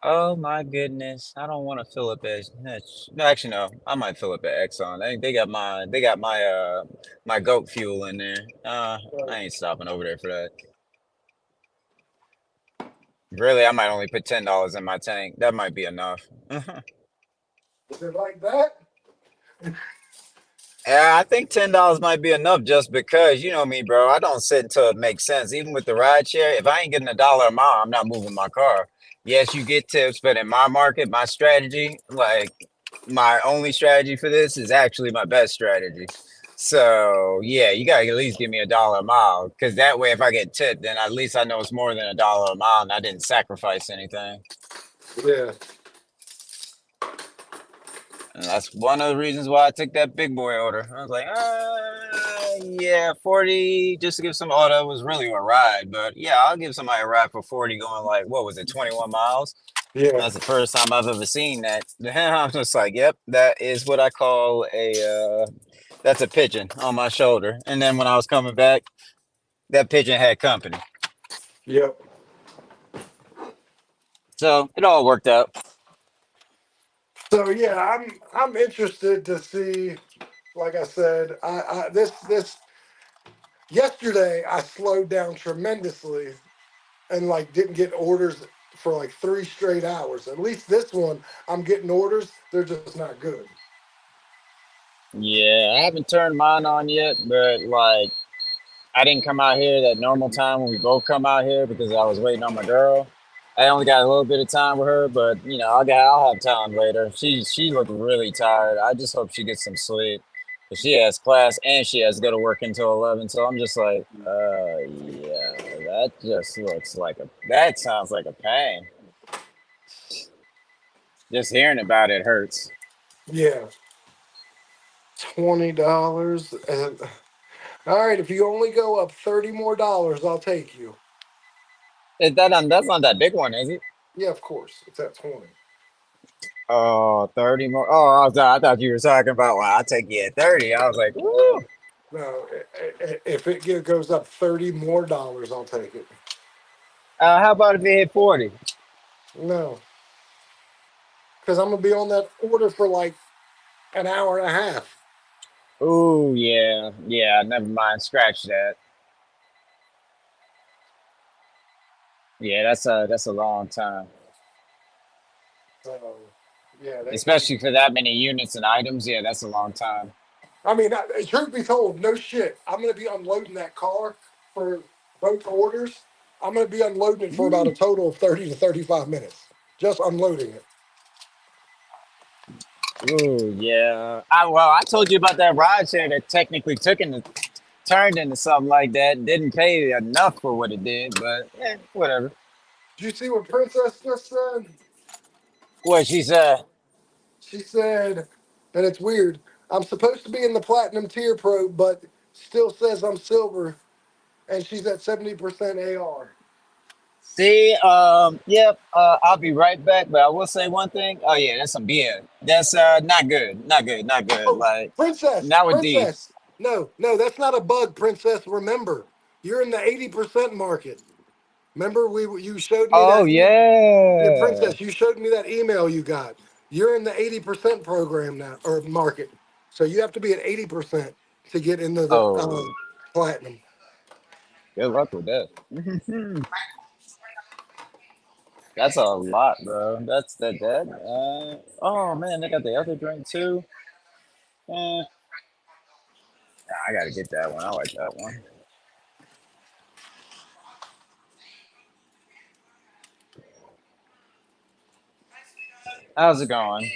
Oh my goodness. I don't want to fill up at no, actually no. I might fill up at Exxon. They got my goat fuel in there. I ain't stopping over there for that. Really, I might only put $10 in my tank. That might be enough. Is it like that? Yeah, I think $10 might be enough just because you know me, bro. I don't sit until it makes sense. Even with the ride share, if I ain't getting $1 a mile, I'm not moving my car. Yes, you get tips, but in my market, my strategy, like my only strategy for this is actually my best strategy. So yeah, you gotta at least give me $1 a mile, because that way, if I get tipped, then at least I know it's more than $1 a mile, and I didn't sacrifice anything. Yeah. And that's one of the reasons why I took that big boy order. I was like, yeah, 40 just to give some. Oh, that was really a ride, but yeah, I'll give somebody a ride for 40 going like, what was it, 21 miles? Yeah. That's the first time I've ever seen that. I'm just like, yep, that is what I call that's a pigeon on my shoulder. And then when I was coming back, that pigeon had company. Yep. So it all worked out. So yeah, I'm interested to see. Like I said, I this yesterday I slowed down tremendously and like didn't get orders for like 3 straight hours. At least this one, I'm getting orders. They're just not good. Yeah, I haven't turned mine on yet, but like I didn't come out here that normal time when we both come out here because I was waiting on my girl. I only got a little bit of time with her, but I'll have time later. She looked really tired. I just hope she gets some sleep. But she has class and she has to go to work until 11. So I'm just like, yeah, that sounds like a pain. Just hearing about it hurts. Yeah, $20. And all right, if you only go up $30 more, I'll take you. That's not that big one, is it? Yeah, of course. It's at 20. Oh, 30 more. Oh, I thought you were talking about, well, I'll take you at 30. I was like, woo. No, if it goes up $30 more, I'll take it. How about if it hit 40? No, because I'm gonna be on that order for like an hour and a half. Ooh, yeah. Yeah, never mind. Scratch that. Yeah, that's a long time. So, yeah, they. Especially for that many units and items. Yeah, that's a long time. I mean, truth be told, no shit. I'm gonna be unloading that car for both orders. I'm gonna be unloading it for about a total of 30 to 35 minutes. Just unloading it. Ooh, yeah. I told you about that ride share that technically turned into something like that. Didn't pay enough for what it did, but whatever. Did you see what Princess just said? What she said? She said, and it's weird. I'm supposed to be in the platinum tier pro, but still says I'm silver, and she's at 70% AR. See, yep, I'll be right back, but I will say one thing. Oh yeah, that's some BS. That's not good. Not good, not good. Oh, Like princess, not with D. princess. No, no, that's not a bug, princess. Remember, you're in the 80% market. Remember, you showed me Oh that. Yeah, yeah. princess, you showed me that email you got. You're in the 80% program now, or market. So you have to be at 80% to get into the Oh, platinum. good luck with that. That's a lot, bro. That's that. Oh man, they got the other drink too. Eh, I gotta get that one. I like that one. How's it going?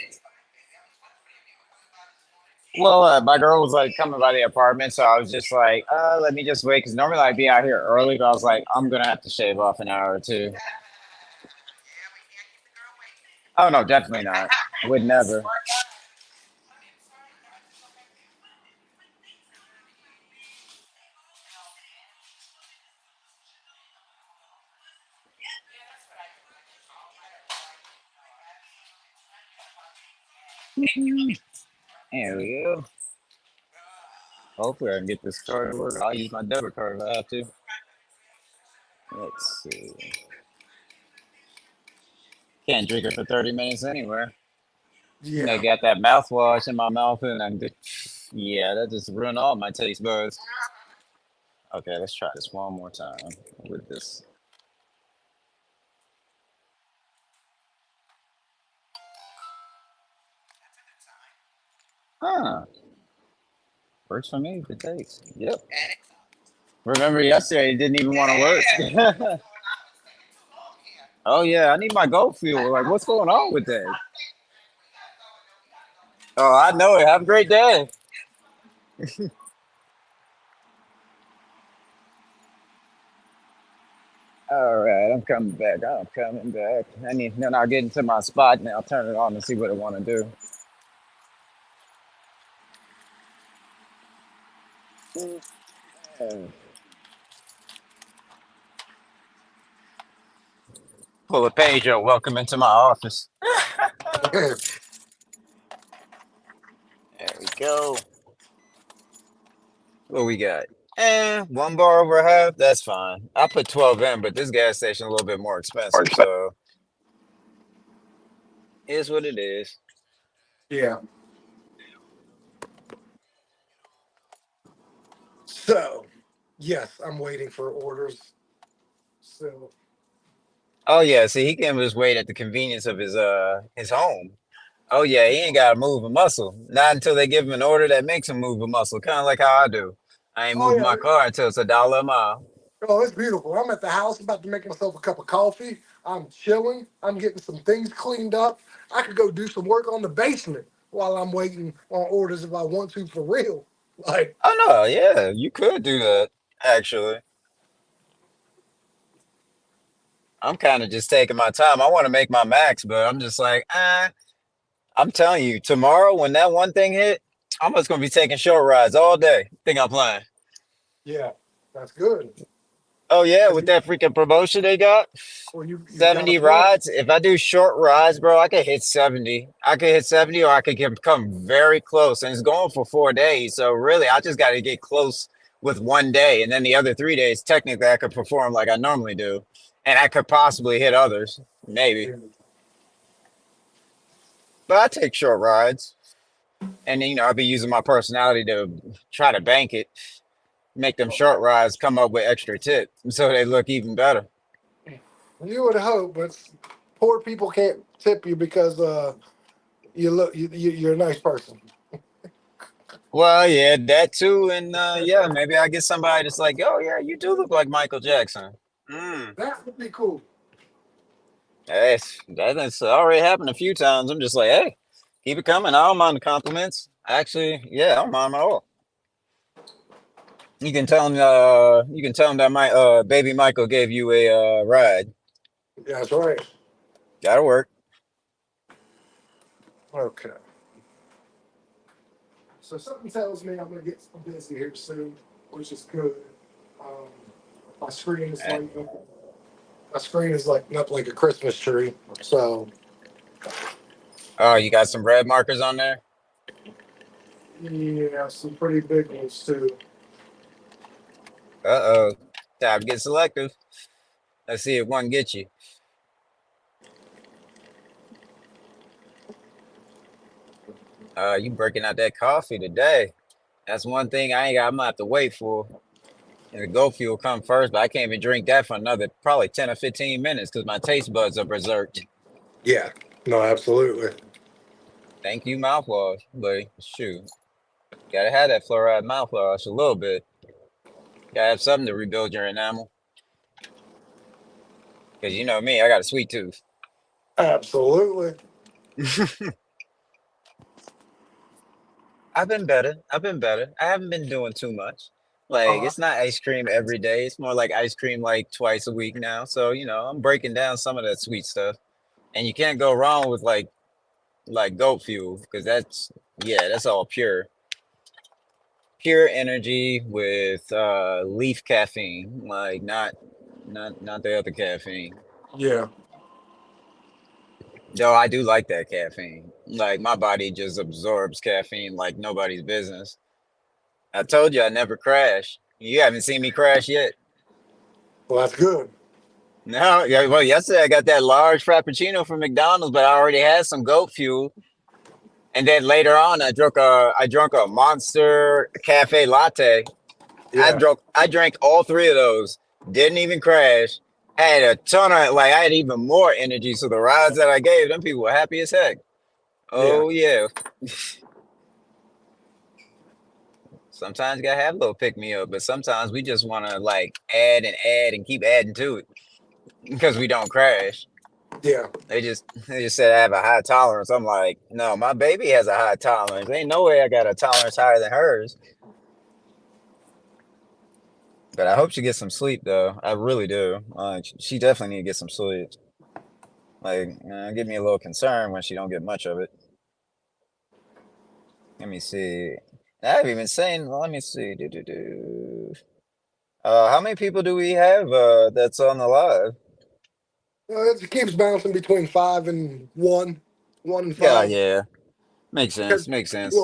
Well, my girl was like coming by the apartment, so I was just like, let me just wait, because normally I'd be out here early, but I was like, I'm gonna have to shave off an hour or two. Oh no, definitely not. Would never. There we go. Hopefully I can get this card to work. I'll use my debit card if I have to. Let's see. Can't drink it for 30 minutes anywhere. I Yeah. got that mouthwash in my mouth and yeah, that just ruined all my taste buds. Okay, let's try this one more time with this. Huh. Works for me if it takes. Yep. Remember yesterday it didn't even want to work. Oh yeah, I need my gold fuel. Like what's going on with that? Oh, I know it. Have a great day. All right, I'm coming back. I'm coming back. Then I'll get into my spot and I'll turn it on and see what I want to do. Uh, Pull a Pedro, welcome into my office. There we go. What we got? 1 bar over half. That's fine. I put 12 in, but this gas station a little bit more expensive, so is what it is. Yeah. So, yes, I'm waiting for orders. So, Oh yeah, see, he can just wait at the convenience of his home. Oh yeah, he ain't gotta move a muscle. Not until they give him an order that makes him move a muscle. Kind of like how I do. I ain't Oh moving yeah. my car until it's $1 a mile. Oh, it's beautiful. I'm at the house about to make myself a cup of coffee. I'm chilling. I'm getting some things cleaned up. I could go do some work on the basement while I'm waiting on orders if I want to for real. Like, Oh no, yeah, you could do that. Actually, I'm kind of just taking my time. I want to make my max, but I'm just like, I'm telling you, tomorrow when that one thing hit, I'm just gonna be taking short rides all day. Think I'm playing. yeah, that's good. Oh yeah, 'Cause with that freaking promotion they got. well, you got a 70 point. rides. If I do short rides, bro, I could hit 70. I could hit 70 or I could come very close. And it's going for 4 days. So really, I just got to get close with one day. And then the other 3 days, technically, I could perform like I normally do. And I could possibly hit others, maybe. Yeah. But I take short rides. And, I'll be using my personality to try to bank it, make them short rides come up with extra tips so they look even better. You would hope, but poor people can't tip you because you're a nice person. Well, yeah, that too, and yeah, maybe I get somebody that's like, "Oh, yeah, you do look like Michael Jackson." Mm. That would be cool. Hey, that's already happened a few times. I'm just like, hey, keep it coming. I don't mind the compliments. Actually, yeah, I don't mind 'em at all. You can tell him that my baby Michael gave you a ride. Yeah, that's right. That'll work. Okay. So something tells me I'm gonna get busy here soon, which is good. Um, my screen is Eh, lighting up like a Christmas tree. So Oh, you got some red markers on there? yeah, some pretty big ones too. Uh-oh. Time to get selective. Let's see if one gets you. You breaking out that coffee today. That's one thing I'm gonna have to wait for. And the Go Fuel come first, but I can't even drink that for another probably 10 or 15 minutes because my taste buds are berserked. Yeah. No, absolutely. Thank you, mouthwash, buddy. Shoot. Gotta have that fluoride mouthwash a little bit. Gotta have something to rebuild your enamel. Because you know me, I got a sweet tooth. Absolutely. I've been better. I've been better. I haven't been doing too much. Like, Uh, it's not ice cream every day. It's more like ice cream like twice a week now. So, I'm breaking down some of that sweet stuff. And you can't go wrong with like goat fuel because that's all pure energy with leaf caffeine, like not the other caffeine. yeah. Though I do like that caffeine. Like my body just absorbs caffeine like nobody's business. I told you I never crash. You haven't seen me crash yet. Well, that's good. No, yeah, well, yesterday I got that large frappuccino from McDonald's, but I already had some goat fuel. And then later on, I drank a Monster Cafe latte. Yeah. I drank all three of those. Didn't even crash. Had a ton of I had even more energy. So the rides that I gave, them people were happy as heck. Yeah. Oh yeah. Sometimes you gotta have a little pick me up, but sometimes we just wanna like add and keep adding to it because we don't crash. Yeah. They just said I have a high tolerance. I'm like, no, my baby has a high tolerance. Ain't no way I got a tolerance higher than hers. But I hope she gets some sleep though. I really do. She definitely need to get some sleep. Like, give me a little concern when she don't get much of it. Let me see. I've even seen. Let me see. How many people do we have that's on the live? It keeps bouncing between 5 and 1, 1 and 5. Yeah. Makes sense. Because Makes sense.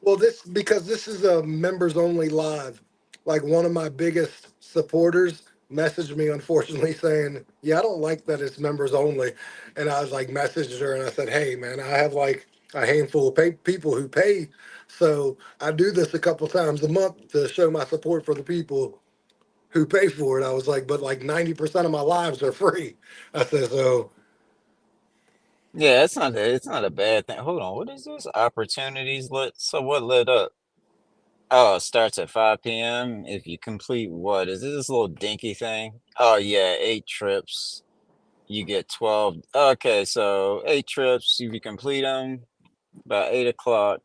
this is a members only live. Like one of my biggest supporters messaged me, unfortunately, saying, "Yeah, I don't like that it's members only." And I was like, messaged her, and I said, "Hey, man, I have like a handful of people who pay, so I do this a couple times a month to show my support for the people who pay for it. I was like, but like 90% of my lives are free. I said, so Yeah, it's not a bad thing. Hold on, what is this? Opportunities lit. So what lit up? Oh, it starts at 5 p.m. If you complete what? Is this little dinky thing? Oh yeah, 8 trips. You get 12. Okay, so 8 trips. If you complete them by 8 o'clock,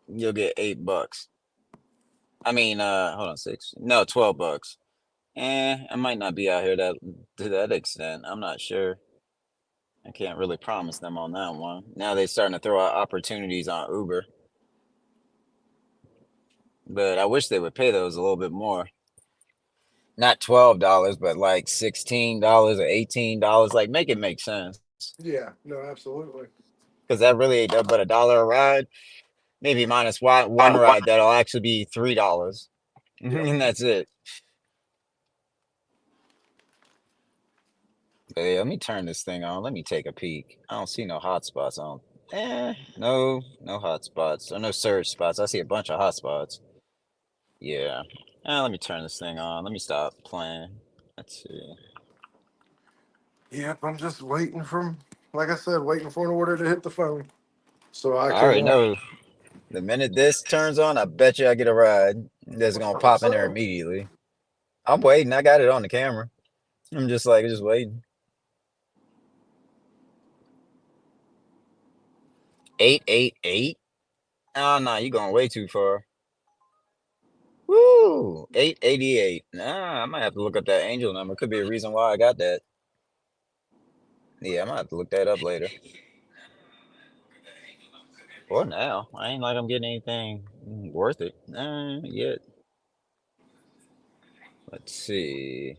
you'll get $8. I mean, hold on, six. No, $12. I might not be out here that to that extent. I'm not sure. I can't really promise them on that one. Now they're starting to throw out opportunities on Uber, but I wish they would pay those a little bit more. Not $12, but like $16 or $18. Like make it make sense. yeah, no, absolutely. Because that really ain't but $1 a ride. Maybe minus one ride that'll actually be $3. Yep. And that's it. But yeah, let me turn this thing on. Let me take a peek. I don't see no hotspots on. No hotspots or no surge spots. I see a bunch of hotspots. Yeah. Let me turn this thing on. Let me stop playing. Let's see. Yep, I'm just waiting for, like I said, waiting for an order to hit the phone. So I I can, already know the minute this turns on, I bet you I get a ride that's gonna pop in there so, immediately. I'm waiting. I got it on the camera. I'm just waiting. 888. Oh no, you're going way too far. Woo! 888. Nah, I might have to look up that angel number. Could be a reason why I got that. Yeah, I might have to look that up later. Or now. I ain't like I'm getting anything worth it. Yet. Let's see.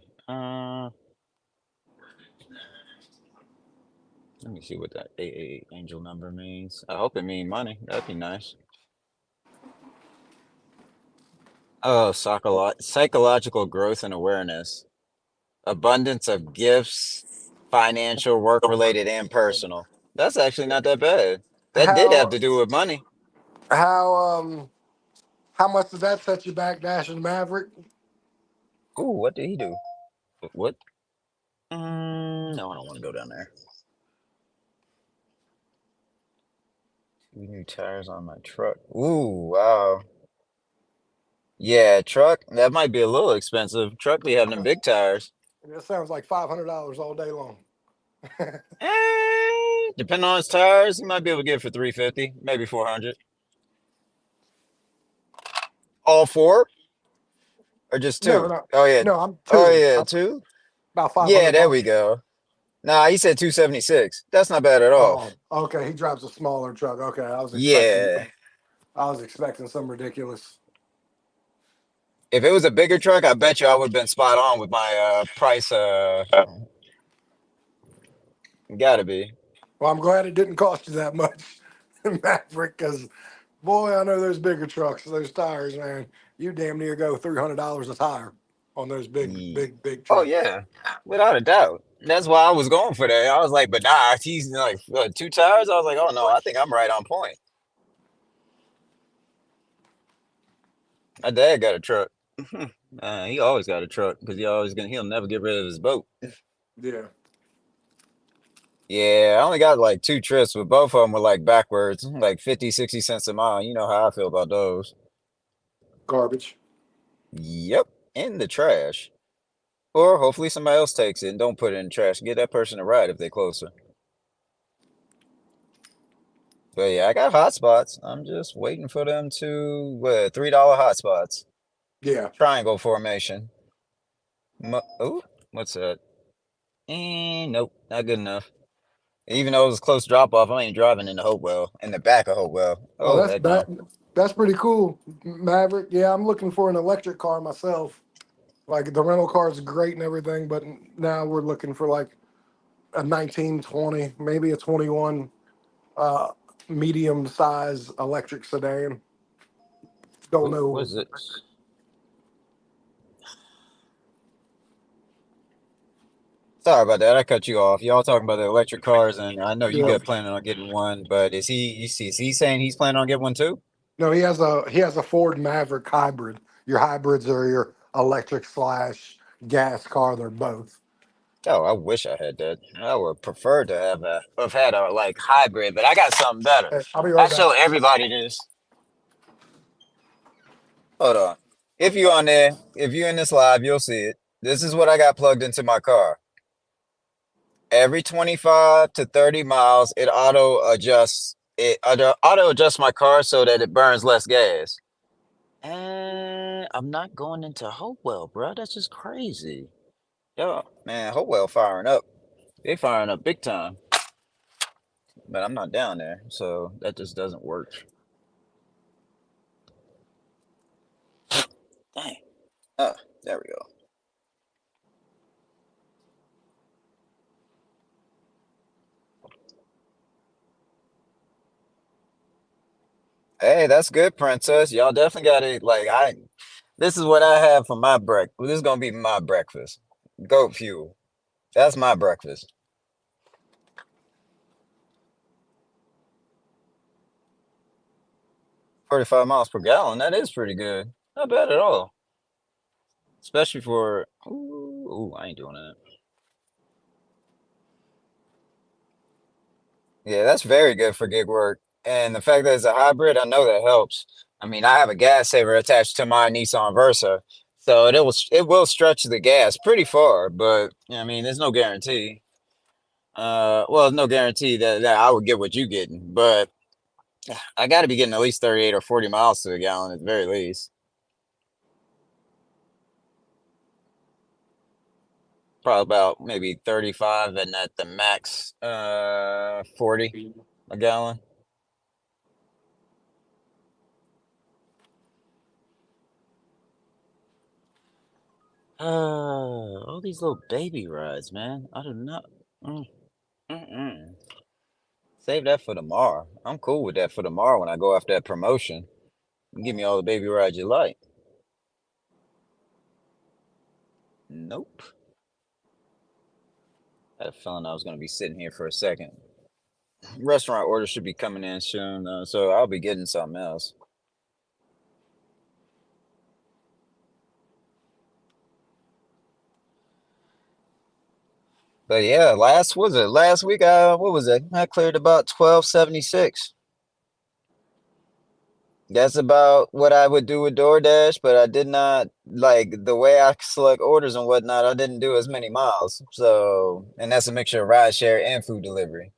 Let me see what that 888 angel number means. I hope it means money. That'd be nice. Oh, psychological growth and awareness. Abundance of gifts, financial, work-related, and personal. That's actually not that bad. That did have how to do with money. how how much does that set you back, Dashing Maverick? Ooh, what did he do? What? No, I don't want to go down there. 2 new tires on my truck. Ooh, wow. Yeah, truck. That might be a little expensive. Truck be having them big tires. That sounds like $500 all day long. Depending on his tires, you might be able to get it for 350, maybe 400. All four or just No, two? no, Oh yeah. no. I'm Oh two. yeah, I'm two. about Yeah, 500 there we bucks. go. Nah, he said 276. That's not bad at all. Oh, okay. He drives a smaller truck. Okay, Yeah. I was expecting some ridiculous. If it was a bigger truck, I bet you I would have been spot on with my price. Gotta be. Well, I'm glad it didn't cost you that much, Maverick, because boy, I know those bigger trucks, those tires, man. You damn near go $300 a tire on those Ye- big Oh trucks. yeah, without a doubt. That's why I was going for that. I was like, but nah, he's like 2 tires. I was like, oh no, I think I'm right on point. My dad got a truck. He always got a truck because he'll never get rid of his boat. Yeah, Yeah, I only got like 2 trips, but both of them were like backwards, like 50, 60 cents a mile. You know how I feel about those. garbage. Yep, in the trash. Or hopefully somebody else takes it and don't put it in the trash. Get that person a ride if they're closer. But yeah, I got hotspots. I'm just waiting for them to, what, $3 hotspots. Yeah. Triangle formation. Ooh, what's that? Nope, not good enough. Even though it was a close drop off, I ain't driving in the Hopewell, in the back of Hopewell. Oh, Oh, heck no. that's pretty cool, Maverick. Yeah, I'm looking for an electric car myself. Like the rental car is great and everything, but now we're looking for like a 1920, maybe a 21, uh, medium size electric sedan. Don't Ooh, what know. is it? Sorry about that. I cut you off. Y'all talking about the electric cars, and I know you Yeah. got planning on getting one, but is he saying he's planning on getting one too? No, he has a Ford Maverick hybrid. Your hybrids are your electric slash gas car. They're both. Oh, I wish I had that. I would prefer to have had a like hybrid, but I got something better. Hey, I'll be I right back. show everybody this. Hold on. If you on there, if you in this live, you'll see it. This is what I got plugged into my car. Every 25 to 30 miles, it auto adjusts my car so that it burns less gas. And I'm not going into Hopewell, bro. That's just crazy. Yo, man, Hopewell firing up. They firing up big time. But I'm not down there, so that just doesn't work. Dang. There we go. Hey, that's good, princess. Y'all definitely got it. This is what I have for my breakfast. This is gonna be my breakfast. Goat fuel. That's my breakfast. 45 miles per gallon. That is pretty good. Not bad at all. Especially for, ooh, I ain't doing that. Yeah, that's very good for gig work. And the fact that it's a hybrid, I know that helps. I mean, I have a gas saver attached to my Nissan Versa, so it will stretch the gas pretty far, but I mean, there's no guarantee. Well, no guarantee that I would get what you getting, but I got to be getting at least 38 or 40 miles to the gallon at the very least. Probably about maybe 35 and at the max 40 a gallon. All these little baby rides, man. I do not. Mm, mm-mm. Save that for tomorrow. I'm cool with that for tomorrow when I go after that promotion. Give me all the baby rides you like. Nope. I had a feeling I was going to be sitting here for a second. Restaurant orders should be coming in soon, so I'll be getting something else. But yeah, last week? What was it? I cleared about 1276. That's about what I would do with DoorDash, but I did not like the way I select orders and whatnot. I didn't do as many miles. So, and that's a mixture of rideshare and food delivery.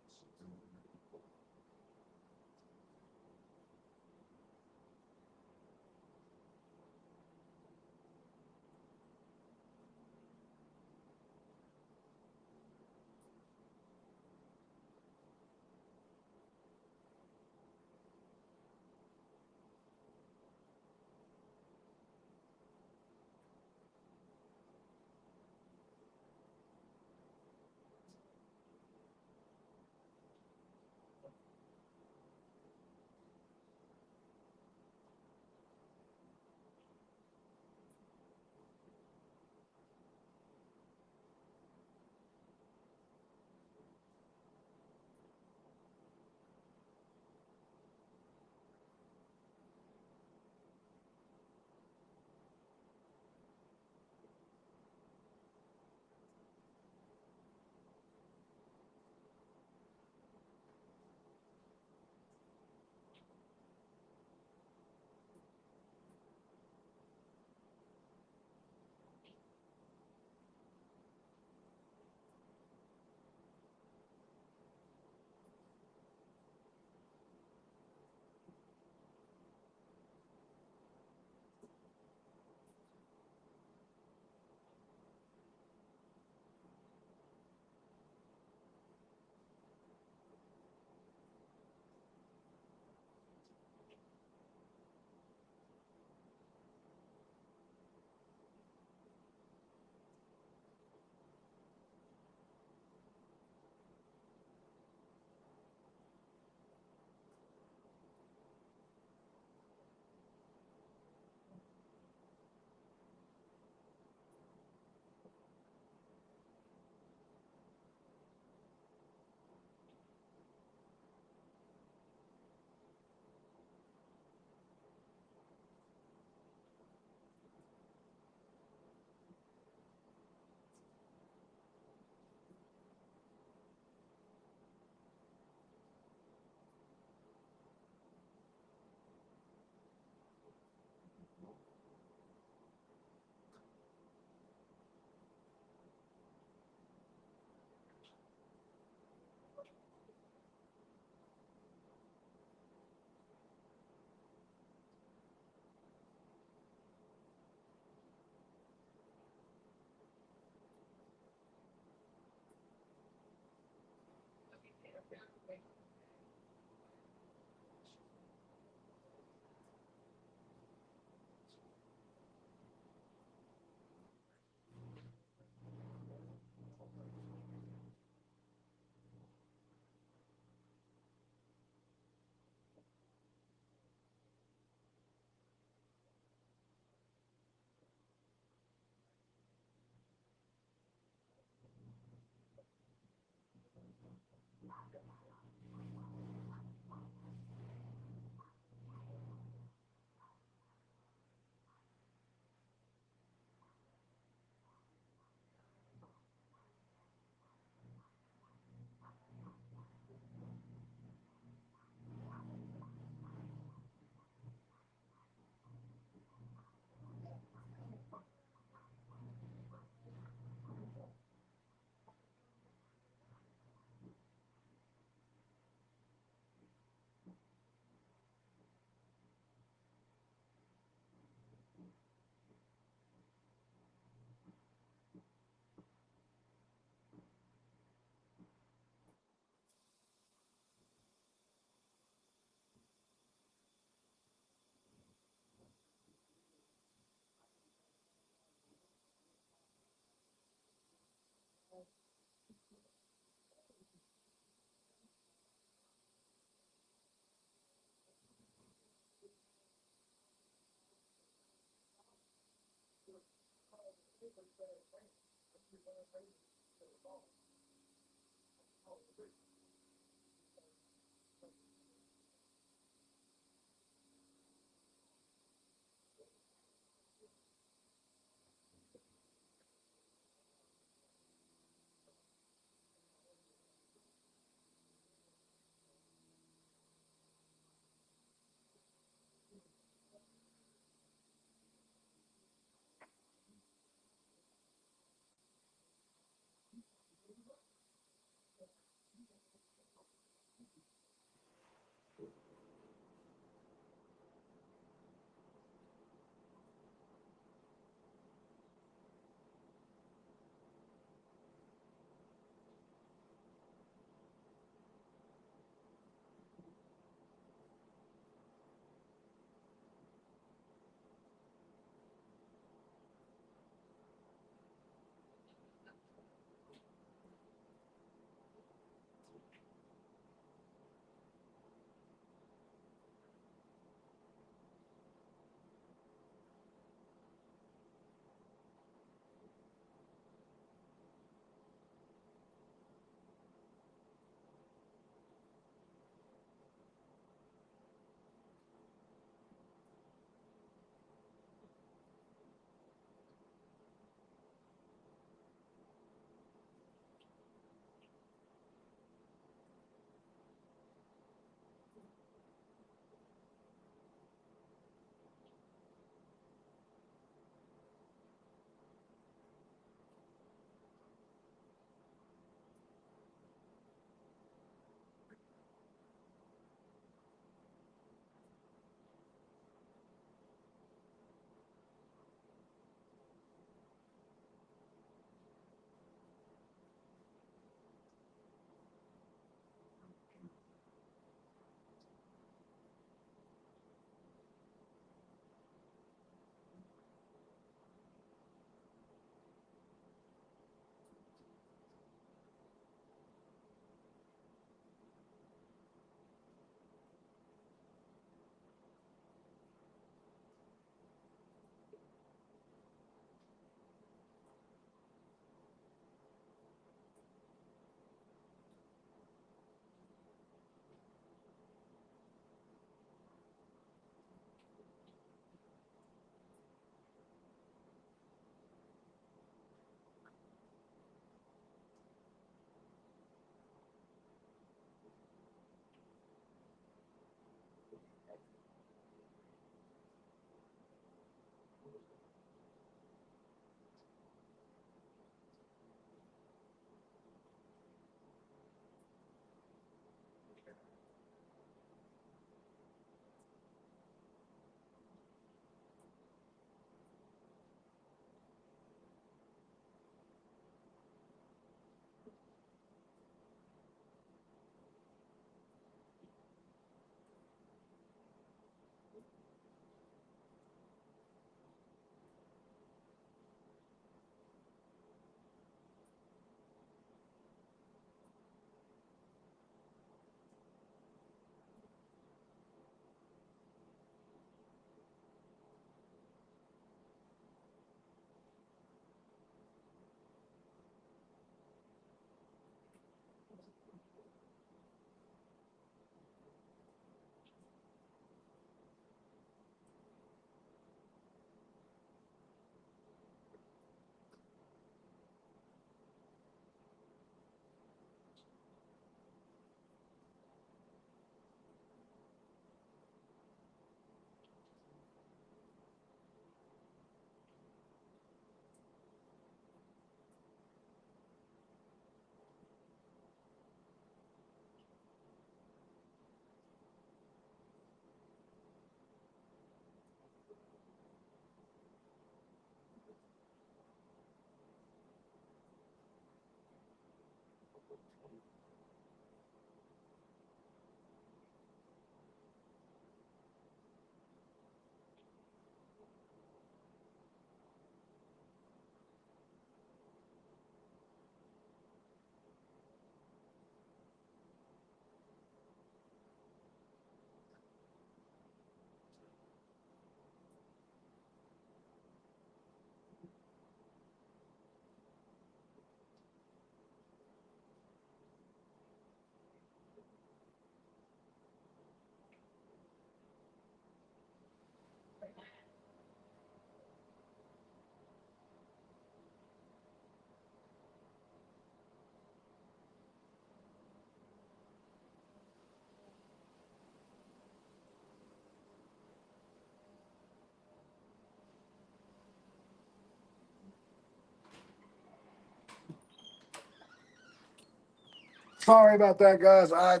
Sorry about that, guys. I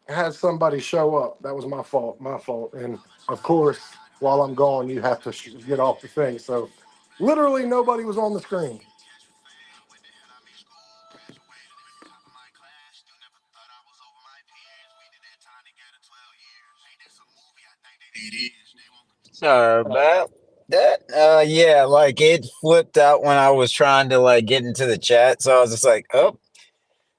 had somebody show up. That was my fault. My fault. And of course, while I'm gone, you have to get off the thing. So literally nobody was on the screen. Sorry about that. Yeah, like it flipped out when I was trying to like get into the chat, so I was just like, oh.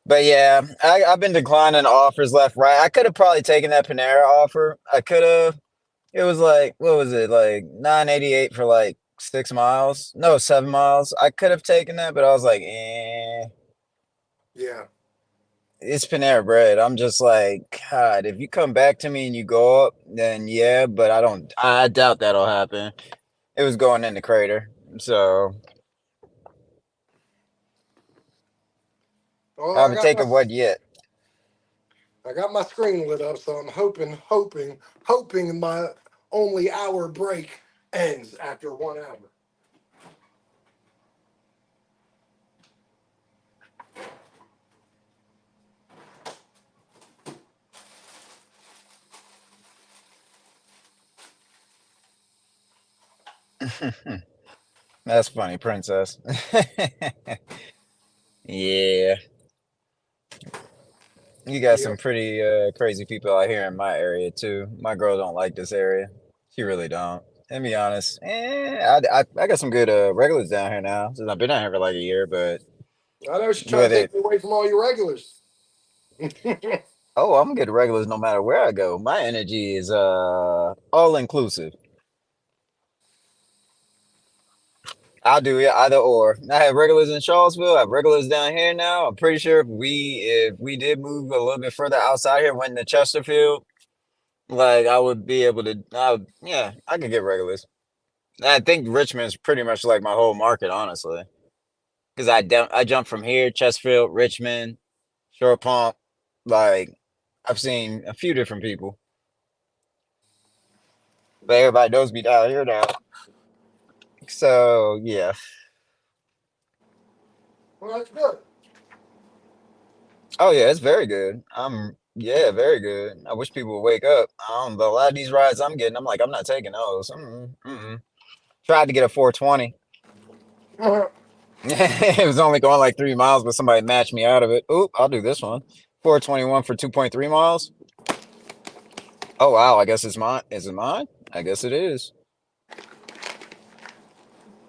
But yeah, I've been declining offers left, right. I could have probably taken that Panera offer. I could have. It was like, what was it, like 988 for like 6 miles? No, 7 miles. I could have taken that, but I was like, Yeah. it's Panera Bread. I'm just like, God, if you come back to me and you go up, then yeah, but I doubt that'll happen. It was going in the crater. So Well, I haven't taken what yet. I got my screen lit up, so I'm hoping my only hour break ends after 1 hour. That's funny, princess. Yeah. You got some Yep. pretty crazy people out here in my area too. My girl don't like this area. She really don't. To be honest, I got some good regulars down here now since I've been out here for like a year. But I know she's trying with to take it, me away from all your regulars. oh, I'm gonna get regulars no matter where I go. My energy is all inclusive. I'll do it either or. I have regulars in Charlottesville. I have regulars down here now. I'm pretty sure if we did move a little bit further outside here, went to Chesterfield, like I would be able to. Yeah, I could get regulars. I think Richmond's pretty much like my whole market, honestly, because I jumped from here, Chesterfield, Richmond, Short Pump. Like I've seen a few different people, but everybody knows me down here now. So yeah. Well, that's good. Oh yeah, it's very good. Yeah, very good. I wish people would wake up. I don't know. A lot of these rides I'm getting, I'm like, I'm not taking those. Tried to get a 420. It was only going like 3 miles, but somebody matched me out of it. Oop, I'll do this one. 421 for 2.3 miles. Oh wow, I guess it's mine. Is it mine? I guess it is.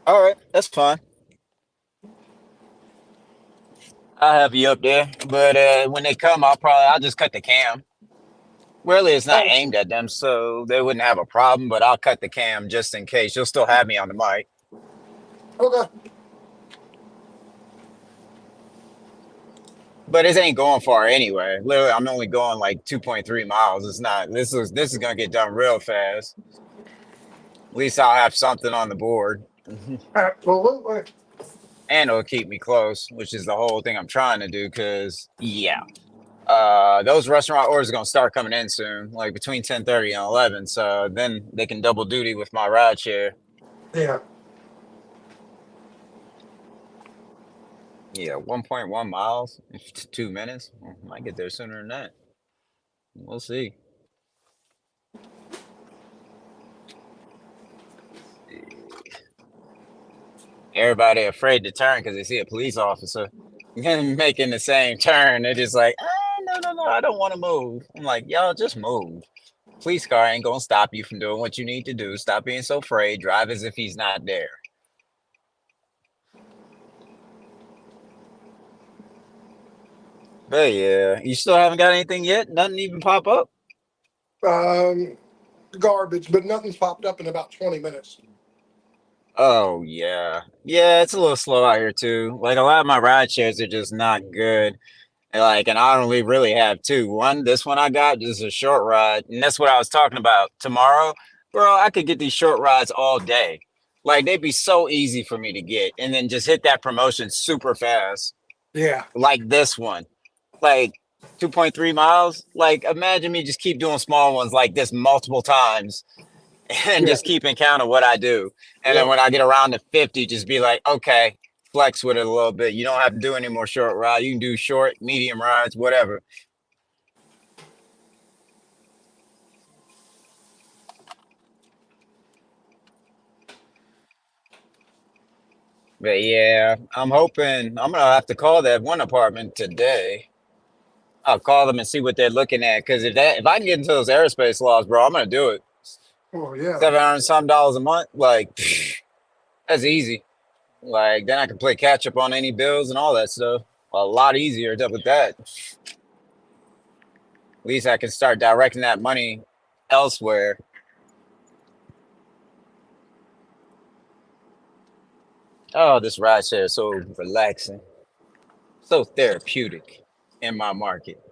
All right, that's fine. I'll have you up there. But when they come, I'll just cut the cam. Really, it's not Oh, aimed at them, so they wouldn't have a problem, but I'll cut the cam just in case. You'll still have me on the mic. okay. But it ain't going far anyway. Literally, I'm only going like 2.3 miles. It's not this is gonna get done real fast. At least I'll have something on the board. Absolutely. And it'll keep me close, which is the whole thing I'm trying to do, because yeah. Those restaurant orders are gonna start coming in soon, like between 10:30 and 11. So then they can double duty with my ride share. Yeah. Yeah, 1.1 miles, 2 minutes. Might get there sooner than that. We'll see. Everybody afraid to turn because they see a police officer making the same turn. They're just like, no, I don't want to move. I'm like, y'all just move. Police car ain't gonna stop you from doing what you need to do. Stop being so afraid. Drive as if he's not there. But yeah, you still haven't got anything yet? Nothing even pop up? Garbage, but nothing's popped up in about 20 minutes. Oh yeah. Yeah, it's a little slow out here too. Like a lot of my ride shares are just not good. And I only really have two. This one I got is a short ride, and that's what I was talking about. Tomorrow, bro, I could get these short rides all day. Like they'd be so easy for me to get, and then just hit that promotion super fast. Yeah. Like this one. Like 2.3 miles. Like imagine me just keep doing small ones like this multiple times and Yeah. just keeping count of what I do. And then Yeah. when I get around to 50, just be like, okay, flex with it a little bit. You don't have to do any more short rides. You can do short, medium rides, whatever. But yeah, I'm hoping I'm gonna have to call that one apartment today. I'll call them and see what they're looking at. Because if I can get into those aerospace laws, bro, I'm gonna do it. Oh yeah. $700 some a month, like that's easy. Like then I can play catch up on any bills and all that stuff. A lot easier with that. At least I can start directing that money elsewhere. Oh, this ride share is so relaxing, so therapeutic in my market.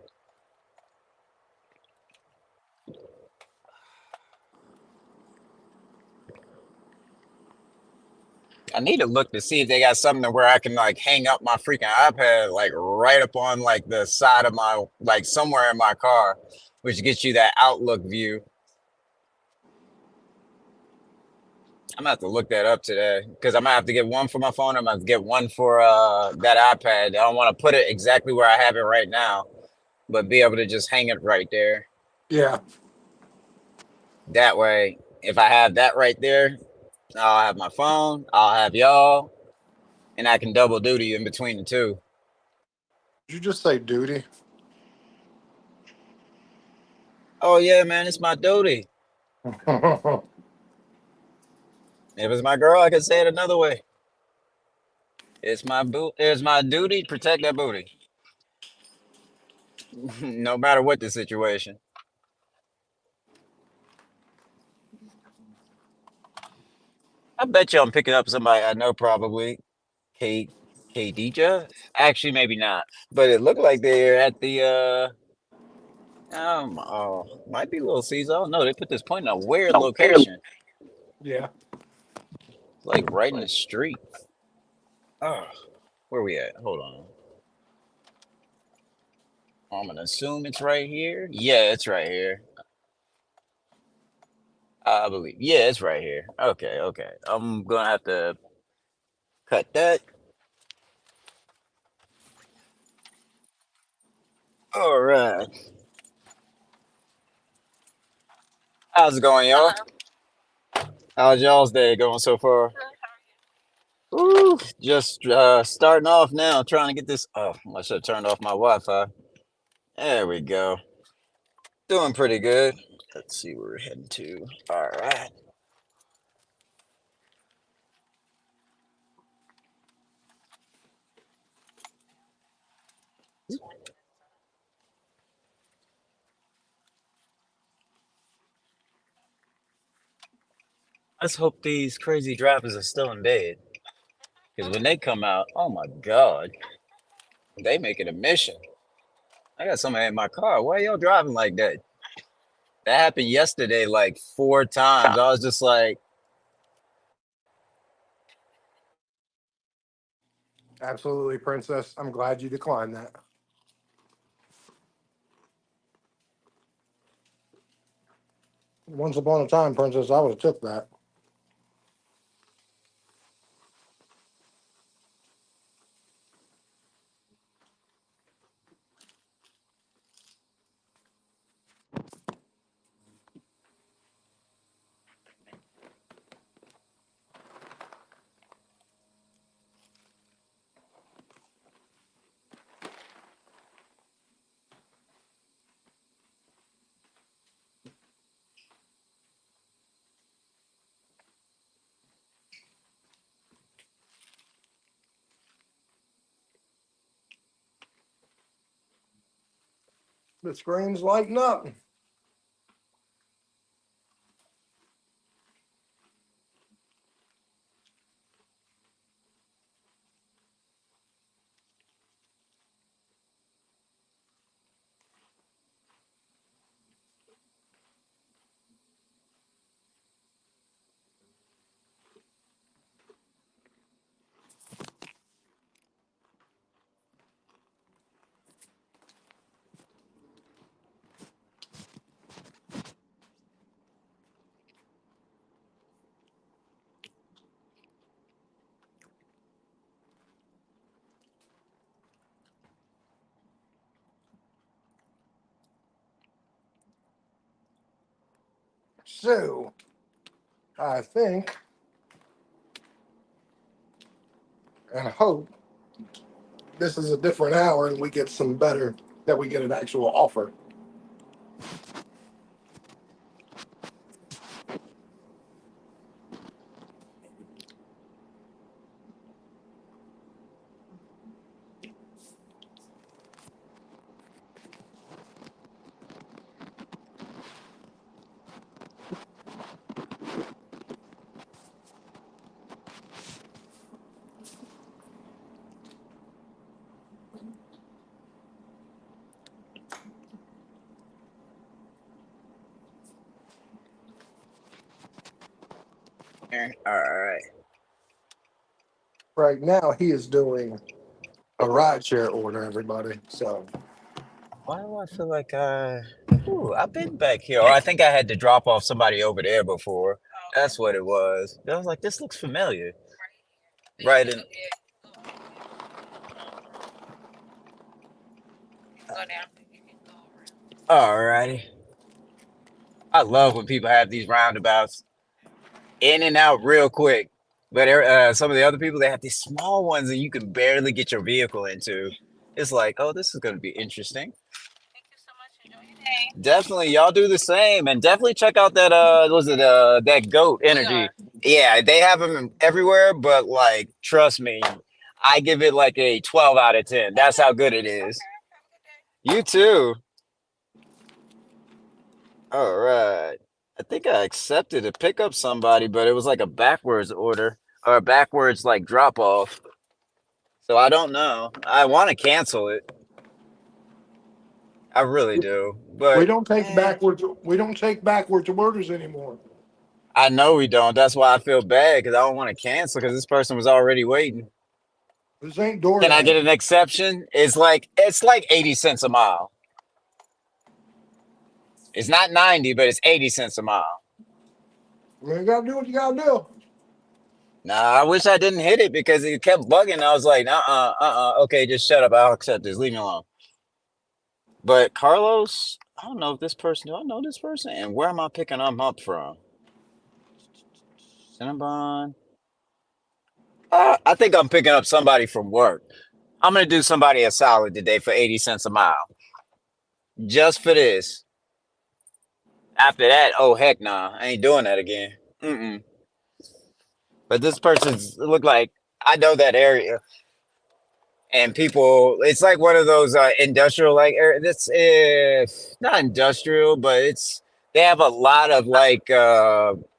I need to look to see if they got something where I can like hang up my freaking iPad like right up on like the side of my like somewhere in my car, which gets you that outlook view. I'm gonna have to look that up today because I'm gonna have to get one for my phone. I'm gonna have to get one for that iPad. I don't want to put it exactly where I have it right now, but be able to just hang it right there. Yeah. That way, if I have that right there, I'll have my phone, I'll have y'all, and I can double duty in between the two. Did you just say duty? Oh yeah, man, it's my duty. Yeah. If it's my girl, I can say it another way. It's my It's my duty to protect that booty, no matter what the situation. I bet you I'm picking up somebody I know probably. Kate, Khadija? Actually, maybe not. But it looked like they're at the might be Little Caesar. I don't know. They put this point in a weird location, like right in the street. Oh, where we at? Hold on. I'm gonna assume it's right here. Yeah, it's right here. I believe. Yeah, it's right here. Okay, okay. I'm gonna have to cut that. All right. How's it going, y'all? How's y'all's day going so far? Ooh, just starting off now, trying to get this. Oh, I should have turned off my Wi-Fi. There we go. Doing pretty good. Let's see where we're heading to. All right. Let's hope these crazy drivers are still in bed. Because when they come out, oh my God, they make it a mission. I got somebody in my car. Why y'all driving like that? That happened yesterday like 4 times. I was just like, Absolutely, princess. I'm glad you declined that. Once upon a time, princess, I would have took that. The screen's lighting up. So I think and hope this is a different hour and we get some better that we get an actual offer. All right. Right now he is doing a rideshare order, everybody. So Why do I feel like ooh, I've been back here. Oh, I think I had to drop off somebody over there before. That's what it was. I was like, this looks familiar. Right in. Alrighty. I love when people have these roundabouts in and out real quick. But some of the other people, they have these small ones that you can barely get your vehicle into. It's like, oh, this is going to be interesting. Definitely, y'all do the same, and definitely check out that was it that goat energy? Yeah, they have them everywhere, but like, trust me, I give it like a 12 out of 10. That's how good it is. You too. All right. I think I accepted to pick up somebody, but it was like a backwards order or a backwards like drop off. So I don't know. I want to cancel it. I really do, we but don't take backwards. We don't take backwards orders anymore. I know we don't. That's why I feel bad because I don't want to cancel because this person was already waiting. This ain't Can I get DoorDash. an exception? It's like 80 cents a mile. It's not 90, but it's 80 cents a mile. I mean, you gotta do what you gotta do. Nah, I wish I didn't hit it because it kept bugging. I was like, okay, just shut up. I'll accept this. Leave me alone. But Carlos, I don't know if this person, do I know this person? And where am I picking them up from? Cinnabon. I think I'm picking up somebody from work. I'm gonna do somebody a solid today for 80 cents a mile. Just for this. After that, oh heck nah. I ain't doing that again. Mm-mm. But this person's look like I know that area. And people, it's like one of those industrial like this is not industrial, but they have a lot of like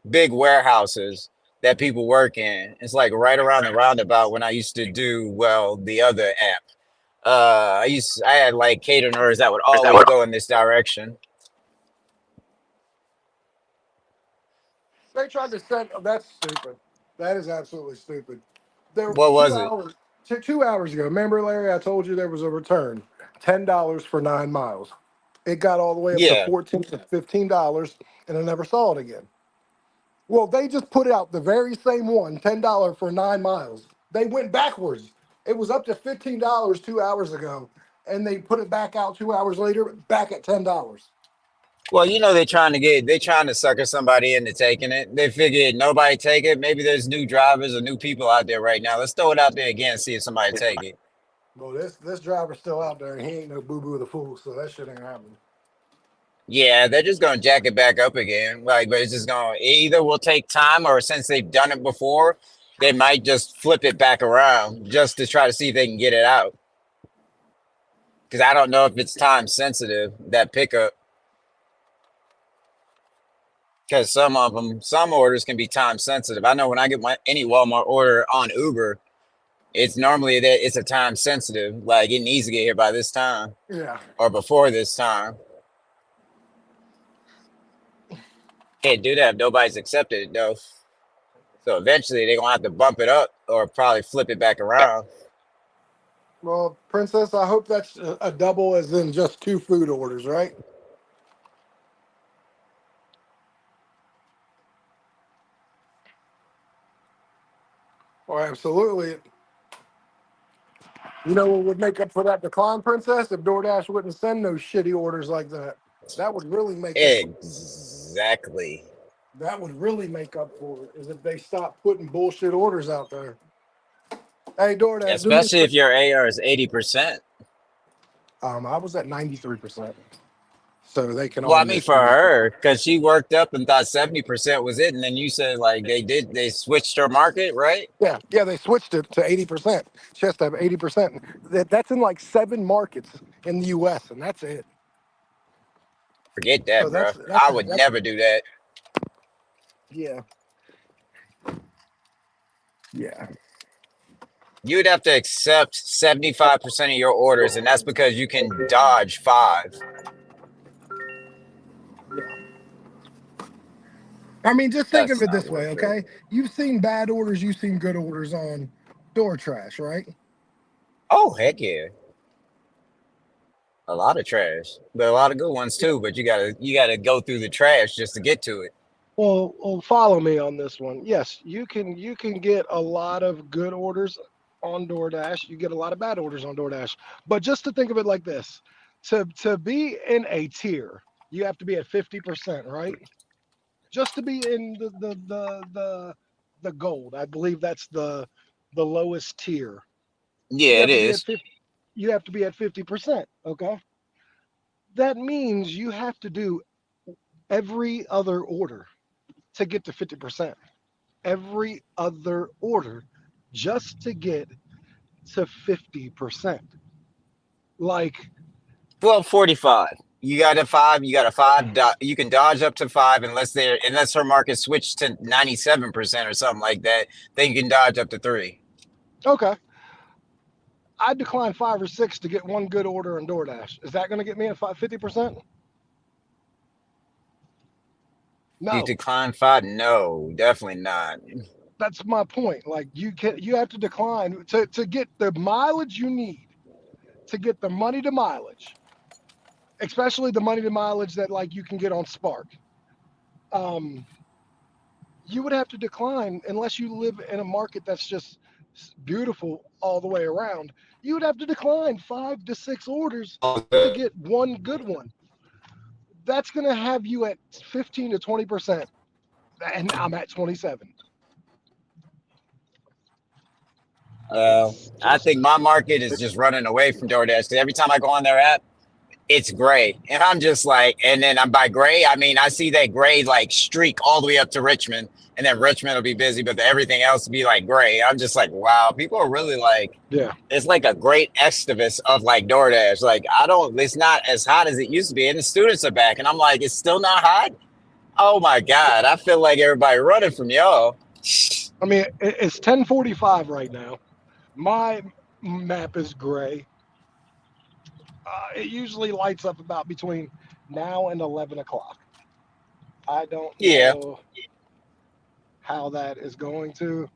big warehouses that people work in. It's like right around the roundabout when I used to do the other app. I had like caterers that would always go in this direction. They tried to set. Oh, that's stupid. That is absolutely stupid. There What two was it? hours. 2 hours ago. Remember, Larry? I told you there was a return. $10 for 9 miles. It got all the way up to Yeah. 14 to $15, and I never saw it again. Well, they just put out the very same one, $10 for 9 miles. They went backwards. It was up to $15 2 hours ago, and they put it back out 2 hours later, back at $10. Well, they're trying to sucker somebody into taking it. They figured nobody take it. Maybe there's new drivers or new people out there right now. Let's throw it out there again, see if somebody take it. Well, this driver's still out there, and he ain't no boo boo the fool, so that shit ain't happening. Yeah, they're just gonna jack it back up again. Like, but it's just gonna either will take time or since they've done it before, they might just flip it back around just to try to see if they can get it out. Because I don't know if it's time sensitive, that pickup. Because some orders can be time sensitive. I know when I get any Walmart order on Uber, it's normally that it's a time sensitive. Like it needs to get here by this time Yeah. or before this time. Can't do that if nobody's accepted it though. So eventually they're gonna have to bump it up or probably flip it back around. Well, Princess, I hope that's a double, as in just two food orders, right? Oh, absolutely. You know what would make up for that decline, Princess? If DoorDash wouldn't send those shitty orders like that. That would really make up. Exactly. That would really make up for it is if they stop putting bullshit orders out there. Hey, DoorDash, do me. Especially if your AR is 80%. I was at 93%, so they can Well, I mean almost for do it. her, because she worked up and thought 70% was it, and then you said like they switched her market, right? Yeah, they switched it to 80%. She has to have 80%. That's in like 7 markets in the U.S. and that's it. Forget So that, bro. I would that's never do that. yeah, yeah. You'd have to accept 75% of your orders, and that's because you can dodge 5. I mean, just think of That's it not this way, worth it. okay? You've seen bad orders, you've seen good orders on Door Trash, right? Oh, heck yeah. A lot of trash, but a lot of good ones too. But you gotta go through the trash just to get to it. Well, follow me on this one. Yes, you can get a lot of good orders on DoorDash. You get a lot of bad orders on DoorDash. But just to think of it like this, to be in a tier, you have to be at 50%, right? Just to be in the gold. I believe that's the lowest tier. You Yeah, it have to be at is. 50, you have to be at 50%, okay? That means you have to do every other order to get to 50%. Every other order just to get to 50%. Like, Well, 45. You got a 5. You got a 5. You can dodge up to 5 unless her market switched to 97% or something like that. Then you can dodge up to 3. okay, I decline 5 or 6 to get one good order on DoorDash. Is that going to get me a 50%? You No, decline 5? No, definitely not. that's my point. Like you have to decline to get the mileage you need to get the money to mileage, especially the money to mileage that like you can get on Spark. Um, you would have to decline unless you live in a market that's just beautiful all the way around. You would have to decline 5 to 6 orders to get one good one. That's going to have you at 15 to 20%, and I'm at 27. I Just think my market is just running away from DoorDash. 'Cause every time I go on their app, it's gray. And I'm just like, and then I'm by gray, I mean, I see that gray like streak all the way up to Richmond, and then Richmond will be busy, but everything else will be like gray. I'm just like, wow, people are really like, yeah. it's like a great exodus of like DoorDash. Like, it's not as hot as it used to be. And the students are back, and I'm like, it's still not hot. Oh my God. I feel like everybody running from y'all. I mean, it's 10:45 right now. My map is gray. It usually lights up about between now and 11 o'clock. I don't Yeah. know how that is going to,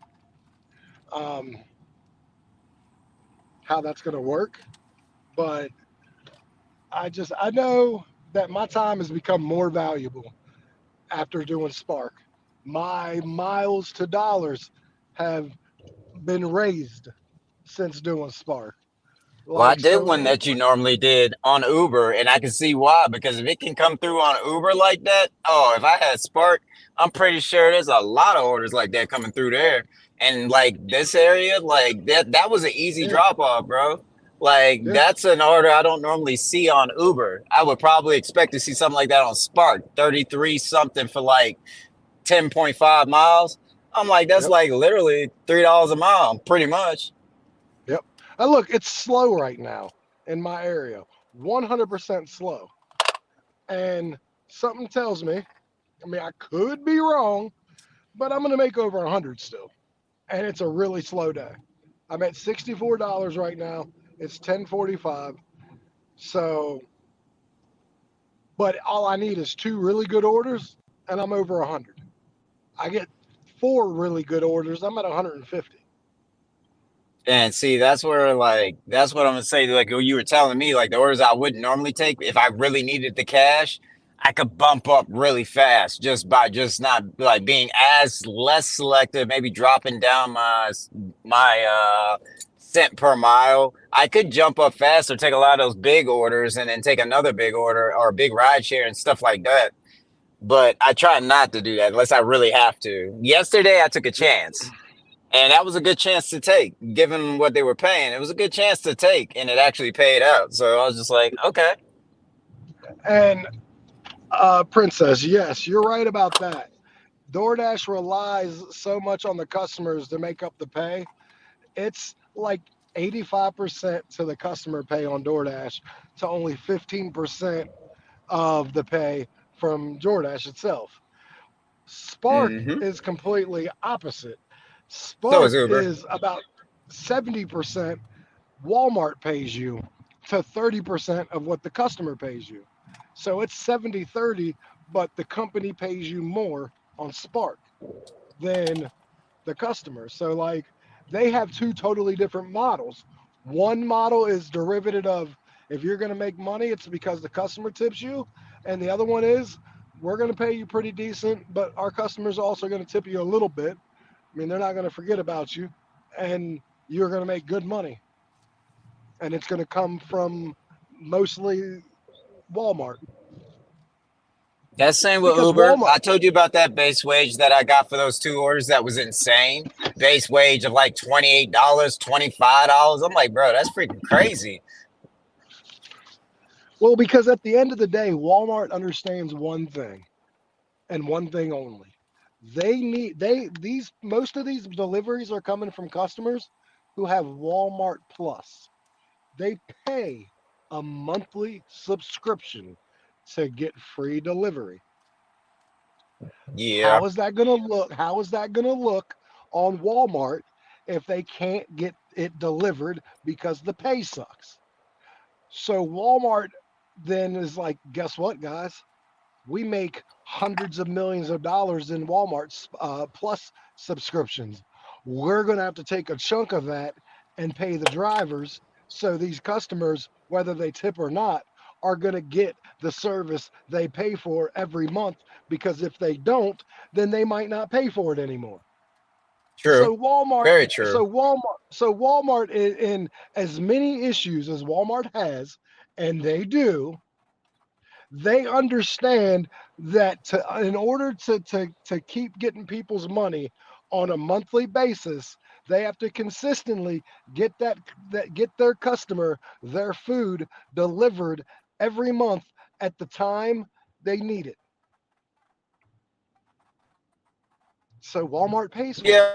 um, how that's going to work, but I know that my time has become more valuable after doing Spark. My miles to dollars have been raised since doing Spark. Well, I Like, did so one that you normally did on Uber, and I can see why. Because if it can come through on Uber like that, oh, if I had Spark, I'm pretty sure there's a lot of orders like that coming through there. And like this area, like that was an easy yeah, drop off, bro. Like yeah, that's an order I don't normally see on Uber. I would probably expect to see something like that on Spark, 33 something for like 10.5 miles. I'm like, that's yep, like literally $3 a mile, pretty much. yep. And look, it's slow right now in my area, 100% slow. And something tells me, I mean, I could be wrong, but I'm going to make over 100 still. And it's a really slow day. I'm at $64 right now. It's 10:45. So, but all I need is 2 really good orders and I'm over 100. I get 4 really good orders, I'm at 150. And see, that's what I'm gonna say. Like what you were telling me, like the orders I wouldn't normally take if I really needed the cash, I could bump up really fast just by just not like being as less selective, maybe dropping down my cent per mile. I could jump up faster, take a lot of those big orders, and then take another big order or a big ride share and stuff like that. but I try not to do that unless I really have to. Yesterday, I took a chance, and that was a good chance to take, given what they were paying. It was a good chance to take, and it actually paid out. So I was just like, okay. And Princess, yes, you're right about that. DoorDash relies so much on the customers to make up the pay. It's like 85% to the customer pay on DoorDash to only 15% of the pay from DoorDash itself. Spark Hmm. is completely opposite. So is Spark Uber. is about 70% Walmart pays you to 30% of what the customer pays you. So it's 70-30, but the company pays you more on Spark than the customer. So like they have two totally different models. One model is derivative of if you're going to make money, it's because the customer tips you, and the other one is we're going to pay you pretty decent, but our customers are also going to tip you a little bit. I mean, they're not going to forget about you, and you're going to make good money, and it's going to come from mostly Walmart That's same with because Uber. Walmart. I told you about that base wage that I got for those two orders. That was insane. Base wage of like $28, $25. I'm like, bro, that's freaking crazy. Well, because at the end of the day, Walmart understands one thing and one thing only. These most of these deliveries are coming from customers who have Walmart Plus. They pay a monthly subscription to get free delivery. Yeah. How is that going to look? How is that going to look on Walmart if they can't get it delivered because the pay sucks? So Walmart then is like, guess what, guys? We make hundreds of millions of dollars in Walmart's Plus subscriptions. We're going to have to take a chunk of that and pay the drivers. So these customers, whether they tip or not, are going to get the service they pay for every month because if they don't, then they might not pay for it anymore. True. So Walmart, Very true. Walmart in as many issues as Walmart has, and they do, they understand that in order to keep getting people's money on a monthly basis, they have to consistently get their customer their food delivered every month at the time they need it. So Walmart pays for it. Yeah.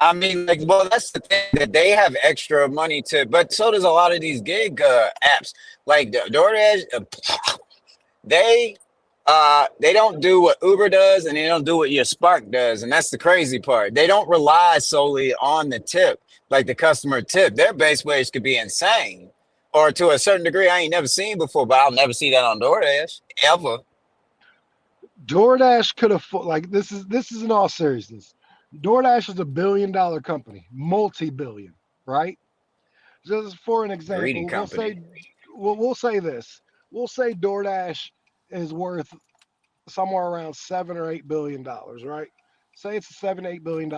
I mean, like, well, that's the thing that they have extra money to, but so does a lot of these gig apps, like DoorDash. They don't do what Uber does, and they don't do what your Spark does, and that's the crazy part. They don't rely solely on the tip, like the customer tip. Their base wage could be insane, or to a certain degree I ain't never seen before, but I'll never see that on DoorDash ever. DoorDash could afford like this is in all seriousness. DoorDash is $1 billion company, multi-billion, right? Just for an Greedy example, company. we'll say this. We'll say DoorDash is worth somewhere around $7 or $8 billion, right? Say it's a $7-8 billion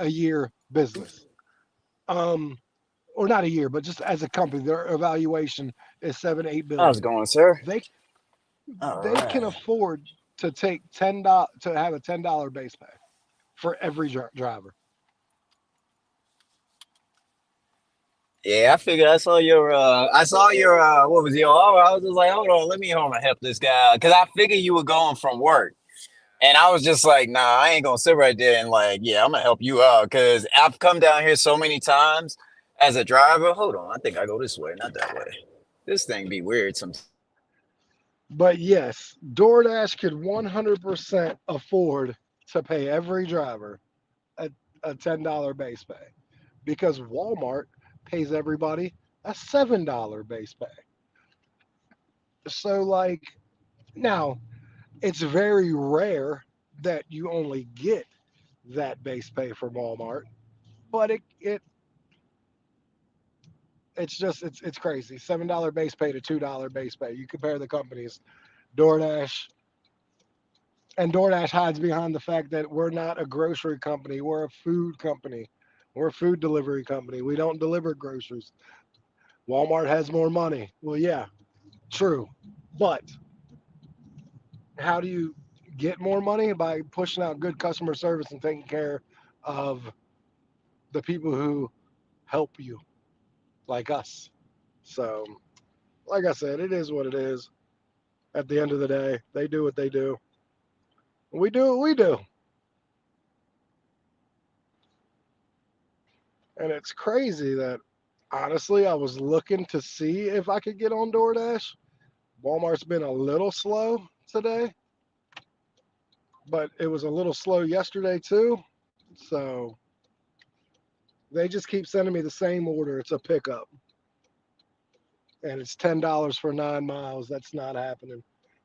a year business. Um, or not a year, but just as a company, their evaluation is 7-8 billion. How's it going, sir? They All they can right. afford to take $10 to have a $10 base pay for every driver. Yeah, I figured I saw your what was your offer? I was just like, hold on, let me hold on help this guy. Cause I figured you were going from work. And I was just like, nah, I ain't gonna sit right there and like, yeah, I'm gonna help you out. Cause I've come down here so many times as a driver. Hold on, I think I go this way, not that way. This thing be weird sometimes. But yes, DoorDash could 100% afford to pay every driver a, a $10 base pay because Walmart pays everybody a $7 base pay. So, like, now it's very rare that you only get that base pay from Walmart, but it's crazy. $7 base pay to $2 base pay. You compare the companies, DoorDash, and DoorDash hides behind the fact that we're not a grocery company. We're a food company. We're a food delivery company. We don't deliver groceries. Walmart has more money. Well, yeah, true. But how do you get more money by pushing out good customer service and taking care of the people who help you, like us. So, like I said, it is what it is. At the end of the day, they do what they do. We do what we do. And it's crazy that, honestly, I was looking to see if I could get on DoorDash. Walmart's been a little slow today, but it was a little slow yesterday too. So they just keep sending me the same order. It's a pickup, and it's $10 for 9 miles. That's not happening.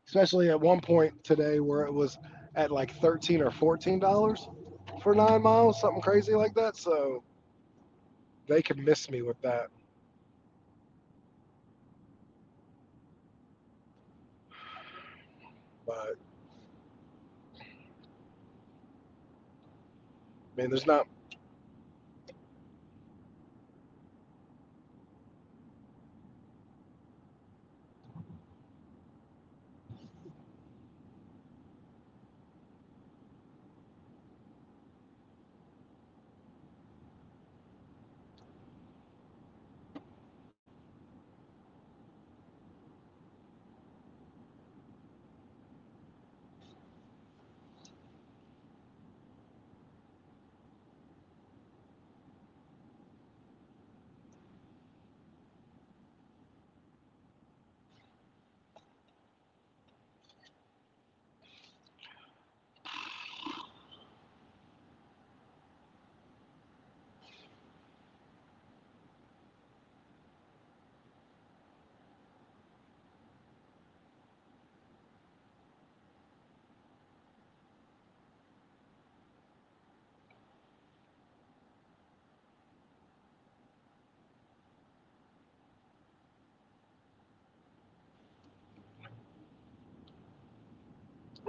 Especially at one point today where it was at like $13 or $14 for 9 miles, something crazy like that. So they can miss me with that. But I mean, there's not.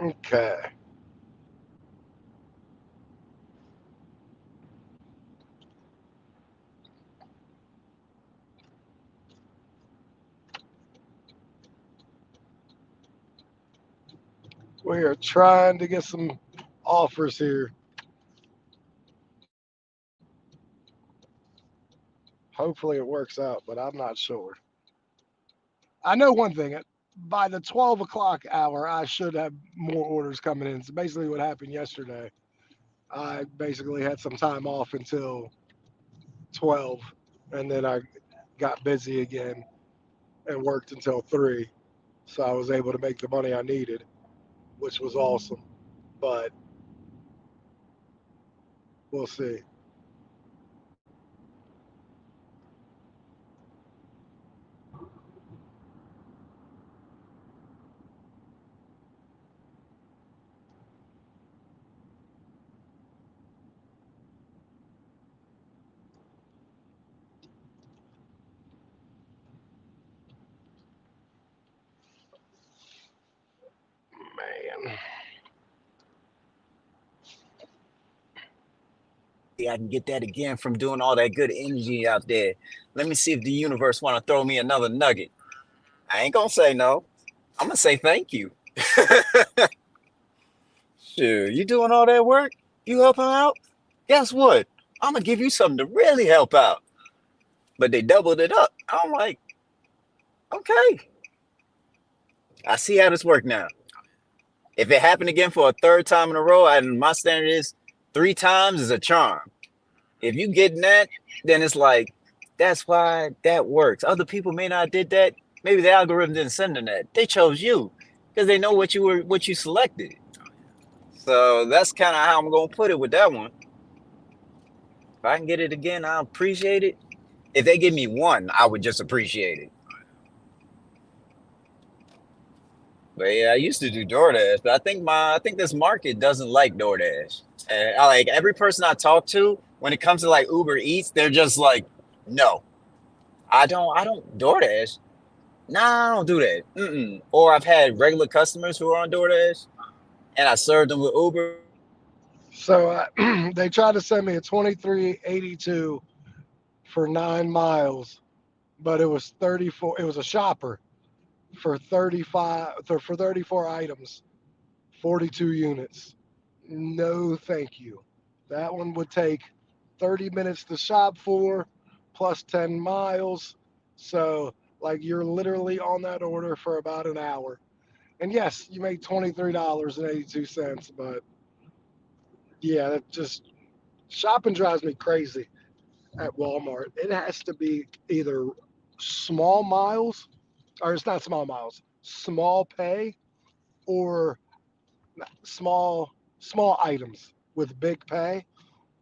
Okay. We are trying to get some offers here. Hopefully it works out, but I'm not sure. I know one thing. By the 12 o'clock hour, I should have more orders coming in. So basically what happened yesterday, I basically had some time off until 12, and then I got busy again and worked until 3. So I was able to make the money I needed, which was awesome. But we'll see. Man. I can get that again from doing all that good energy out there. Let me see if the universe want to throw me another nugget. I ain't gonna say no. I'm gonna say thank you. Sure, you doing all that work? You helping out? Guess what? I'm gonna give you something to really help out. But they doubled it up. I'm like, okay, I see how this work now. If it happened again for a third time in a row, and my standard is 3 times is a charm. If you getting that, then it's like that's why that works. Other people may not did that. Maybe the algorithm didn't send them that. They chose you because they know what you selected. So that's kind of how I'm gonna put it with that one. If I can get it again, I'll appreciate it. If they give me one, I would just appreciate it. But yeah, I used to do DoorDash, but I think this market doesn't like DoorDash. And I like every person I talk to, when it comes to like Uber Eats, they're just like, no, I don't DoorDash. Nah, I don't do that. Mm-mm. Or I've had regular customers who are on DoorDash, and I served them with Uber. So they tried to send me a 2382 for 9 miles, but it was 34. It was a shopper for 35 for 34 items 42 units. No, thank you. That one would take 30 minutes to shop for, plus 10 miles. So, like, you're literally on that order for about an hour. And yes, you make $23.82, but yeah, that just shopping drives me crazy at Walmart. It has to be either small miles, or it's not small miles, small pay, or small items with big pay,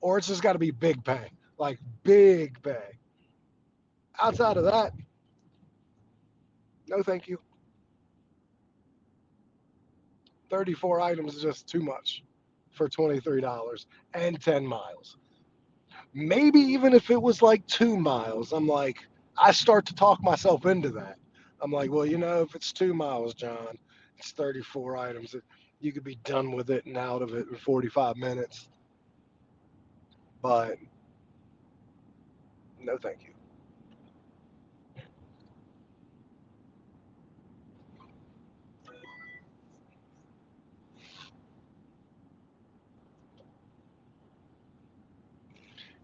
or it's just got to be big pay, like big pay. Outside of that, no thank you. 34 items is just too much for $23 and 10 miles. Maybe even if it was like 2 miles, I'm like, I start to talk myself into that. I'm like, well, if it's 2 miles, John, it's 34 items. You could be done with it and out of it in 45 minutes. But no, thank you.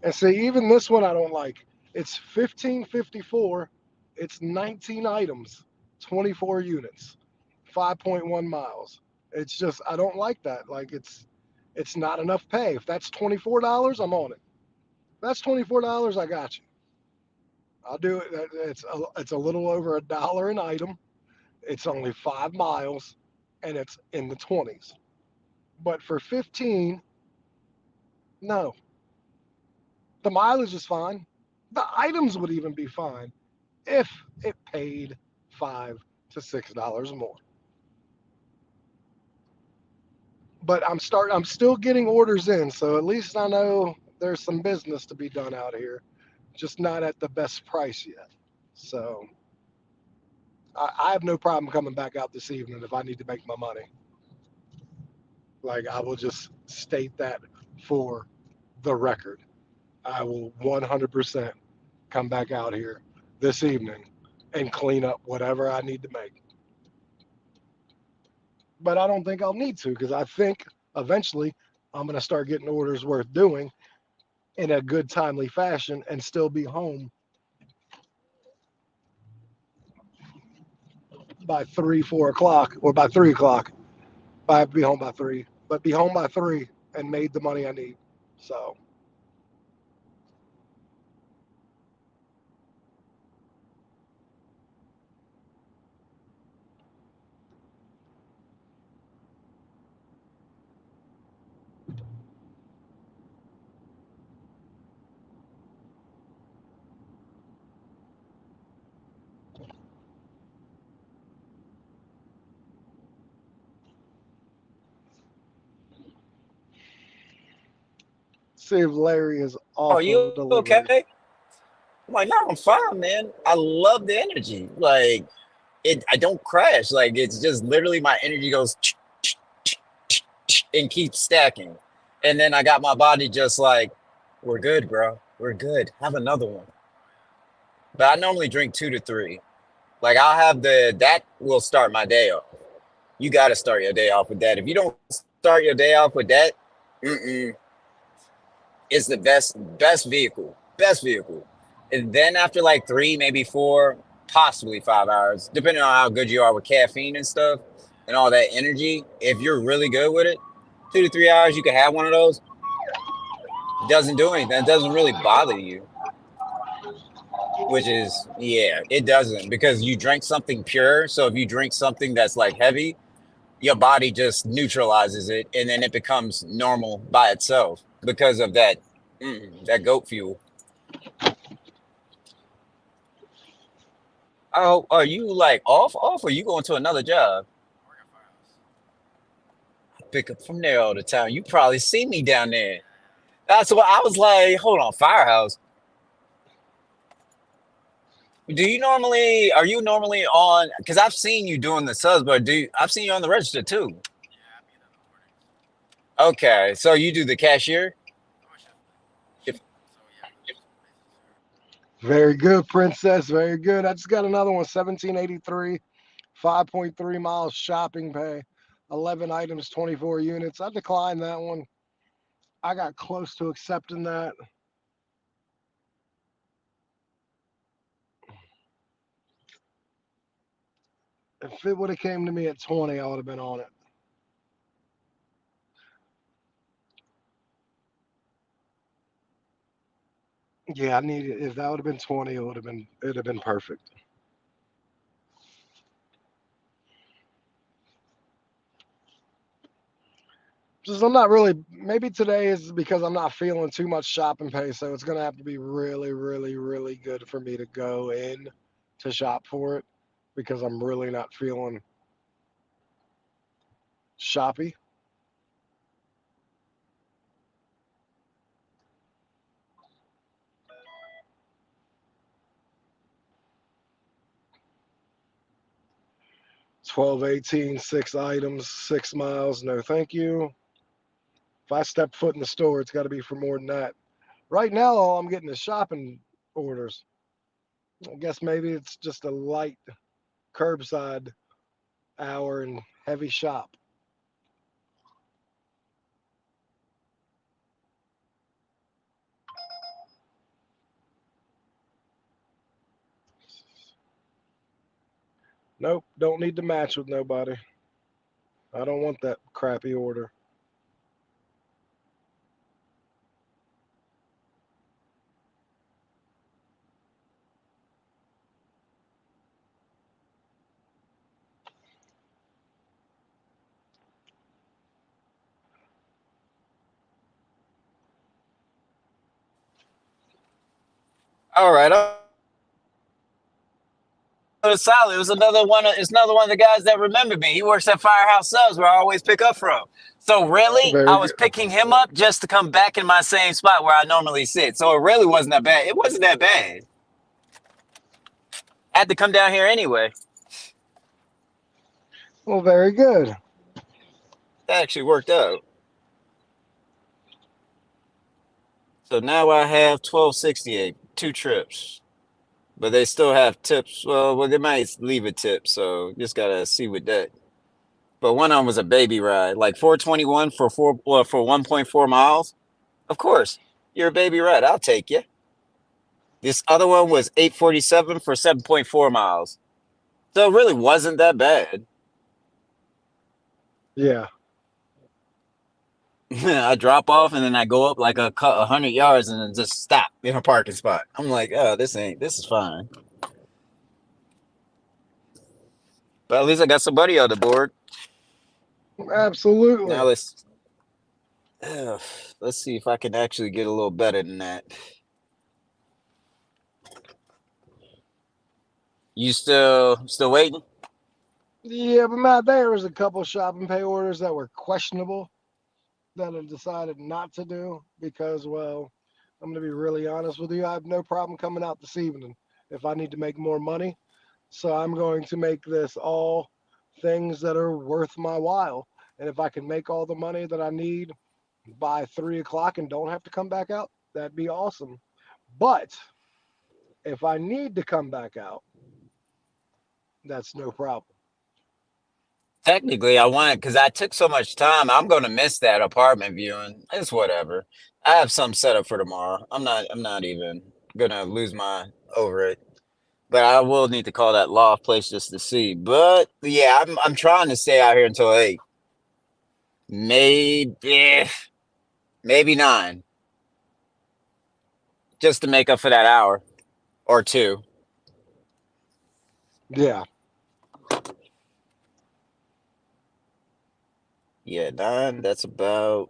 And see, even this one I don't like. It's 1554. It's 19 items, 24 units, 5.1 miles. It's just I don't like that. Like it's not enough pay. If that's $24, I'm on it. If that's $24, I got you. I'll do it. It's a little over $1 an item. It's only 5 miles, and it's in the 20s. But for 15, no. The mileage is fine. The items would even be fine if it paid $5 to $6 more. But I'm still getting orders in, so at least I know there's some business to be done out here, just not at the best price yet. So I have no problem coming back out this evening if I need to make my money. Like, I will just state that for the record. I will 100% come back out here this evening and clean up whatever I need to make. But I don't think I'll need to, because I think eventually I'm going to start getting orders worth doing in a good, timely fashion and still be home by 3, 4 o'clock, or by 3 o'clock. I have to be home by 3, but be home by 3 and made the money I need. So see if Larry is Oh, off you of delivery. okay? I'm like, no, I'm fine, man. I love the energy. Like I don't crash. Like it's just literally my energy goes and keeps stacking. And then I got my body just like, we're good, bro. We're good. Have another one. But I normally drink 2 to 3. Like I'll have that will start my day off. You got to start your day off with that. If you don't start your day off with that, mm-mm, it's the best vehicle. And then after like 3, maybe 4, possibly 5 hours, depending on how good you are with caffeine and stuff and all that energy, if you're really good with it, 2 to 3 hours, you can have one of those. It doesn't do anything. It doesn't really bother you, which is, yeah, it doesn't, because you drink something pure. So if you drink something that's like heavy, your body just neutralizes it, and then it becomes normal by itself because of that goat fuel. Oh, are you like off, or you going to another job? I pick up from there all the time. You probably see me down there. That's what I was like. Hold on, Firehouse. Are you normally on? Because I've seen you doing the subs, but I've seen you on the register too. Okay, so you do the cashier? If, Very good, Princess. Very good. I just got another one, 1783, 5.3 miles shopping pay, 11 items, 24 units. I declined that one. I got close to accepting that. If it would have came to me at 20, I would have been on it. Yeah, I needed. If that would have been 20, it'd have been perfect. Just I'm not really. Maybe today is because I'm not feeling too much shopping pay, so it's gonna have to be really, really, really good for me to go in to shop for it because I'm really not feeling shoppy. Twelve, 18, 6 items, 6 miles. No, thank you. If I step foot in the store, it's got to be for more than that. Right now, all I'm getting is shopping orders. I guess maybe it's just a light curbside hour and heavy shop. Nope, don't need to match with nobody. I don't want that crappy order. All right. Solid. It was another one. It's another one of the guys that remembered me. He works at Firehouse Subs, where I always pick up from. So really, I Very was good. picking him up just to come back in my same spot where I normally sit. So it really wasn't that bad. It wasn't that bad. I had to come down here anyway. Well, very good. That actually worked out. So now I have 1268, 2 trips, but they still have tips. Well, they might leave a tip, so just gotta see with that. But one of them was a baby ride, like 421 for for 1.4 miles. Of course, you're a baby ride. I'll take you. This other one was 847 for 7.4 miles. So it really wasn't that bad. Yeah. I drop off and then I go up like 100 yards and then just stop in a parking spot. I'm like, oh, this is fine. But at least I got somebody on the board. Now Absolutely. uh, let's see if I can actually get a little better than that. You still waiting? Yeah, but Matt, there was a couple shopping pay orders that were questionable that I decided not to do because, well, I'm going to be really honest with you. I have no problem coming out this evening if I need to make more money. So I'm going to make this all things that are worth my while. And if I can make all the money that I need by 3 o'clock and don't have to come back out, that'd be awesome. But if I need to come back out, that's no problem. Technically, I want it because I took so much time. I'm gonna miss that apartment viewing. It's whatever. I have some set up for tomorrow. I'm not even gonna lose my over it. But I will need to call that loft place just to see. But yeah, I'm trying to stay out here until 8. Maybe 9. Just to make up for that hour or 2. Yeah. Yeah, 9, that's about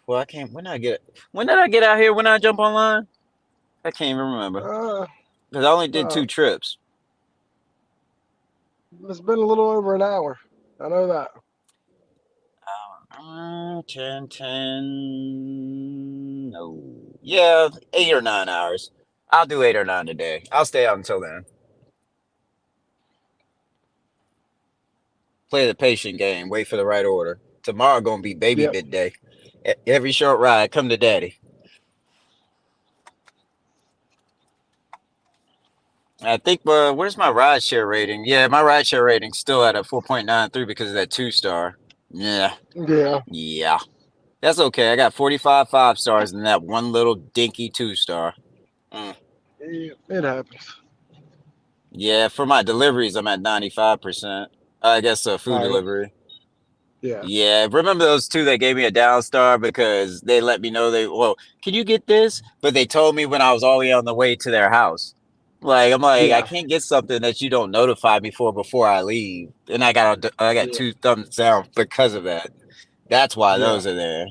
well, I can't when did I get out here when I jump online? I can't even remember. Uh, Because I only did uh, 2 trips. it's been a little over an hour. I know that. 10, no. Yeah, 8 or 9 hours. I'll do 8 or 9 today. I'll stay out until then. Play the patient game. Wait for the right order. Tomorrow gonna be baby Yep. bit day. Every short ride, come to daddy. I think, where's my ride share rating? Yeah, my ride share rating's still at a 4.93 because of that 2-star. Yeah, Yeah, yeah. That's okay. I got 45 5 stars and that one little dinky 2 star. Mm. it happens. Yeah, for my deliveries, I'm at 95%. I guess food All right. delivery. Yeah. Yeah, remember those two that gave me a down star because they let me know well, can you get this? But they told me when I was already on the way to their house. Like I'm like, I Yeah. can't get something that you don't notify me for before I leave. And I got Yeah. 2 thumbs down because of that. That's why Yeah. those are there.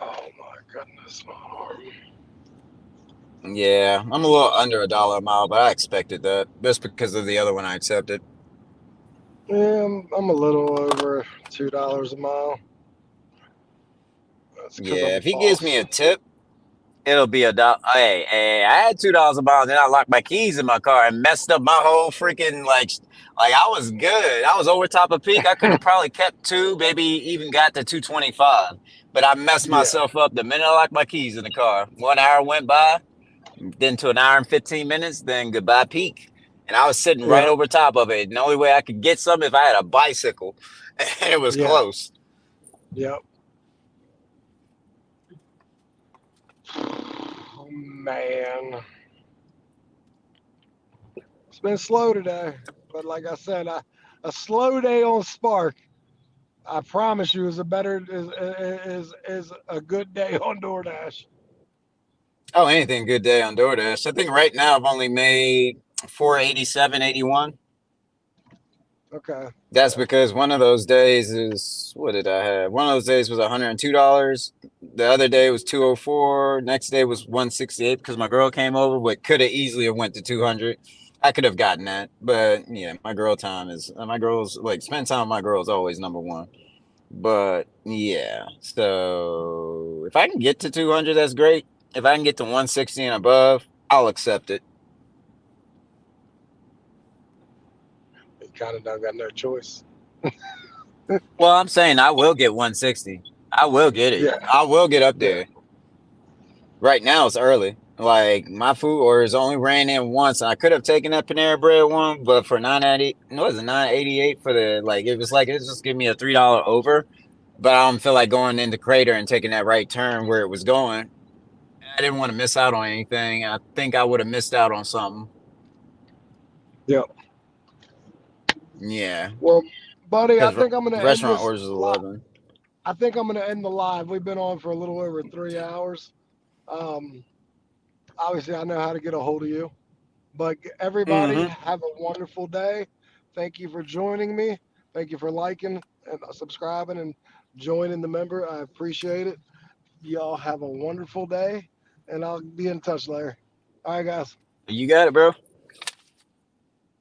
Oh my goodness, my heart. Yeah, I'm a little under $1 a mile, but I expected that just because of the other one I accepted. Yeah, I'm a little over $2 a mile. That's because I'm Yeah, a if he gives me boss. a tip, it'll be $1. Hey, I had $2 a mile, and then I locked my keys in my car and messed up my whole freaking like I was good. I was over top of peak. I could have probably kept 2, maybe even got to 225. But I messed Yeah. myself up the minute I locked my keys in the car. 1 hour went by, then to an hour and 15 minutes, then goodbye peak. And I was sitting right Yep. over top of it. And the only way I could get some if I had a bicycle. And it was Yeah. close. Yep. Oh, man. It's been slow today. But like I said, a slow day on Spark, I promise you, is a good day on DoorDash. Oh, anything good day on DoorDash. I think right now I've only made 487.81. Okay. That's Yeah. because one of those days is what did I have? One of those days was $102. The other day was 204. Next day was 168 because my girl came over, but could have easily have went to 200. I could have gotten that, but yeah, my girl's like spend time with my girl is always number one. But yeah, so if I can get to 200, that's great. If I can get to 160 and above, I'll accept it. You kind of don't got no choice. Well, I'm saying I will get 160. I will get it. Yeah. I will get up Yeah. there. Right now it's early. Like my food orders only ran in once, and I could have taken that Panera Bread one, but for 9.80, no, it was 9.88 for the it was just give me a $3 over. But I don't feel like going into Crater and taking that right turn where it was going. I didn't want to miss out on anything. I think I would have missed out on something. Yep. Yeah, Well, buddy, I because think I'm gonna end restaurant this orders is live. 11. I think I'm gonna end the live. We've been on for a little over 3 hours. Um, obviously, I know how to get a hold of you. But everybody, Mm-hmm. have a wonderful day. Thank you for joining me. Thank you for liking and subscribing and joining the member. I appreciate it. Y'all have a wonderful day, and I'll be in touch later. All right, guys. You got it, bro.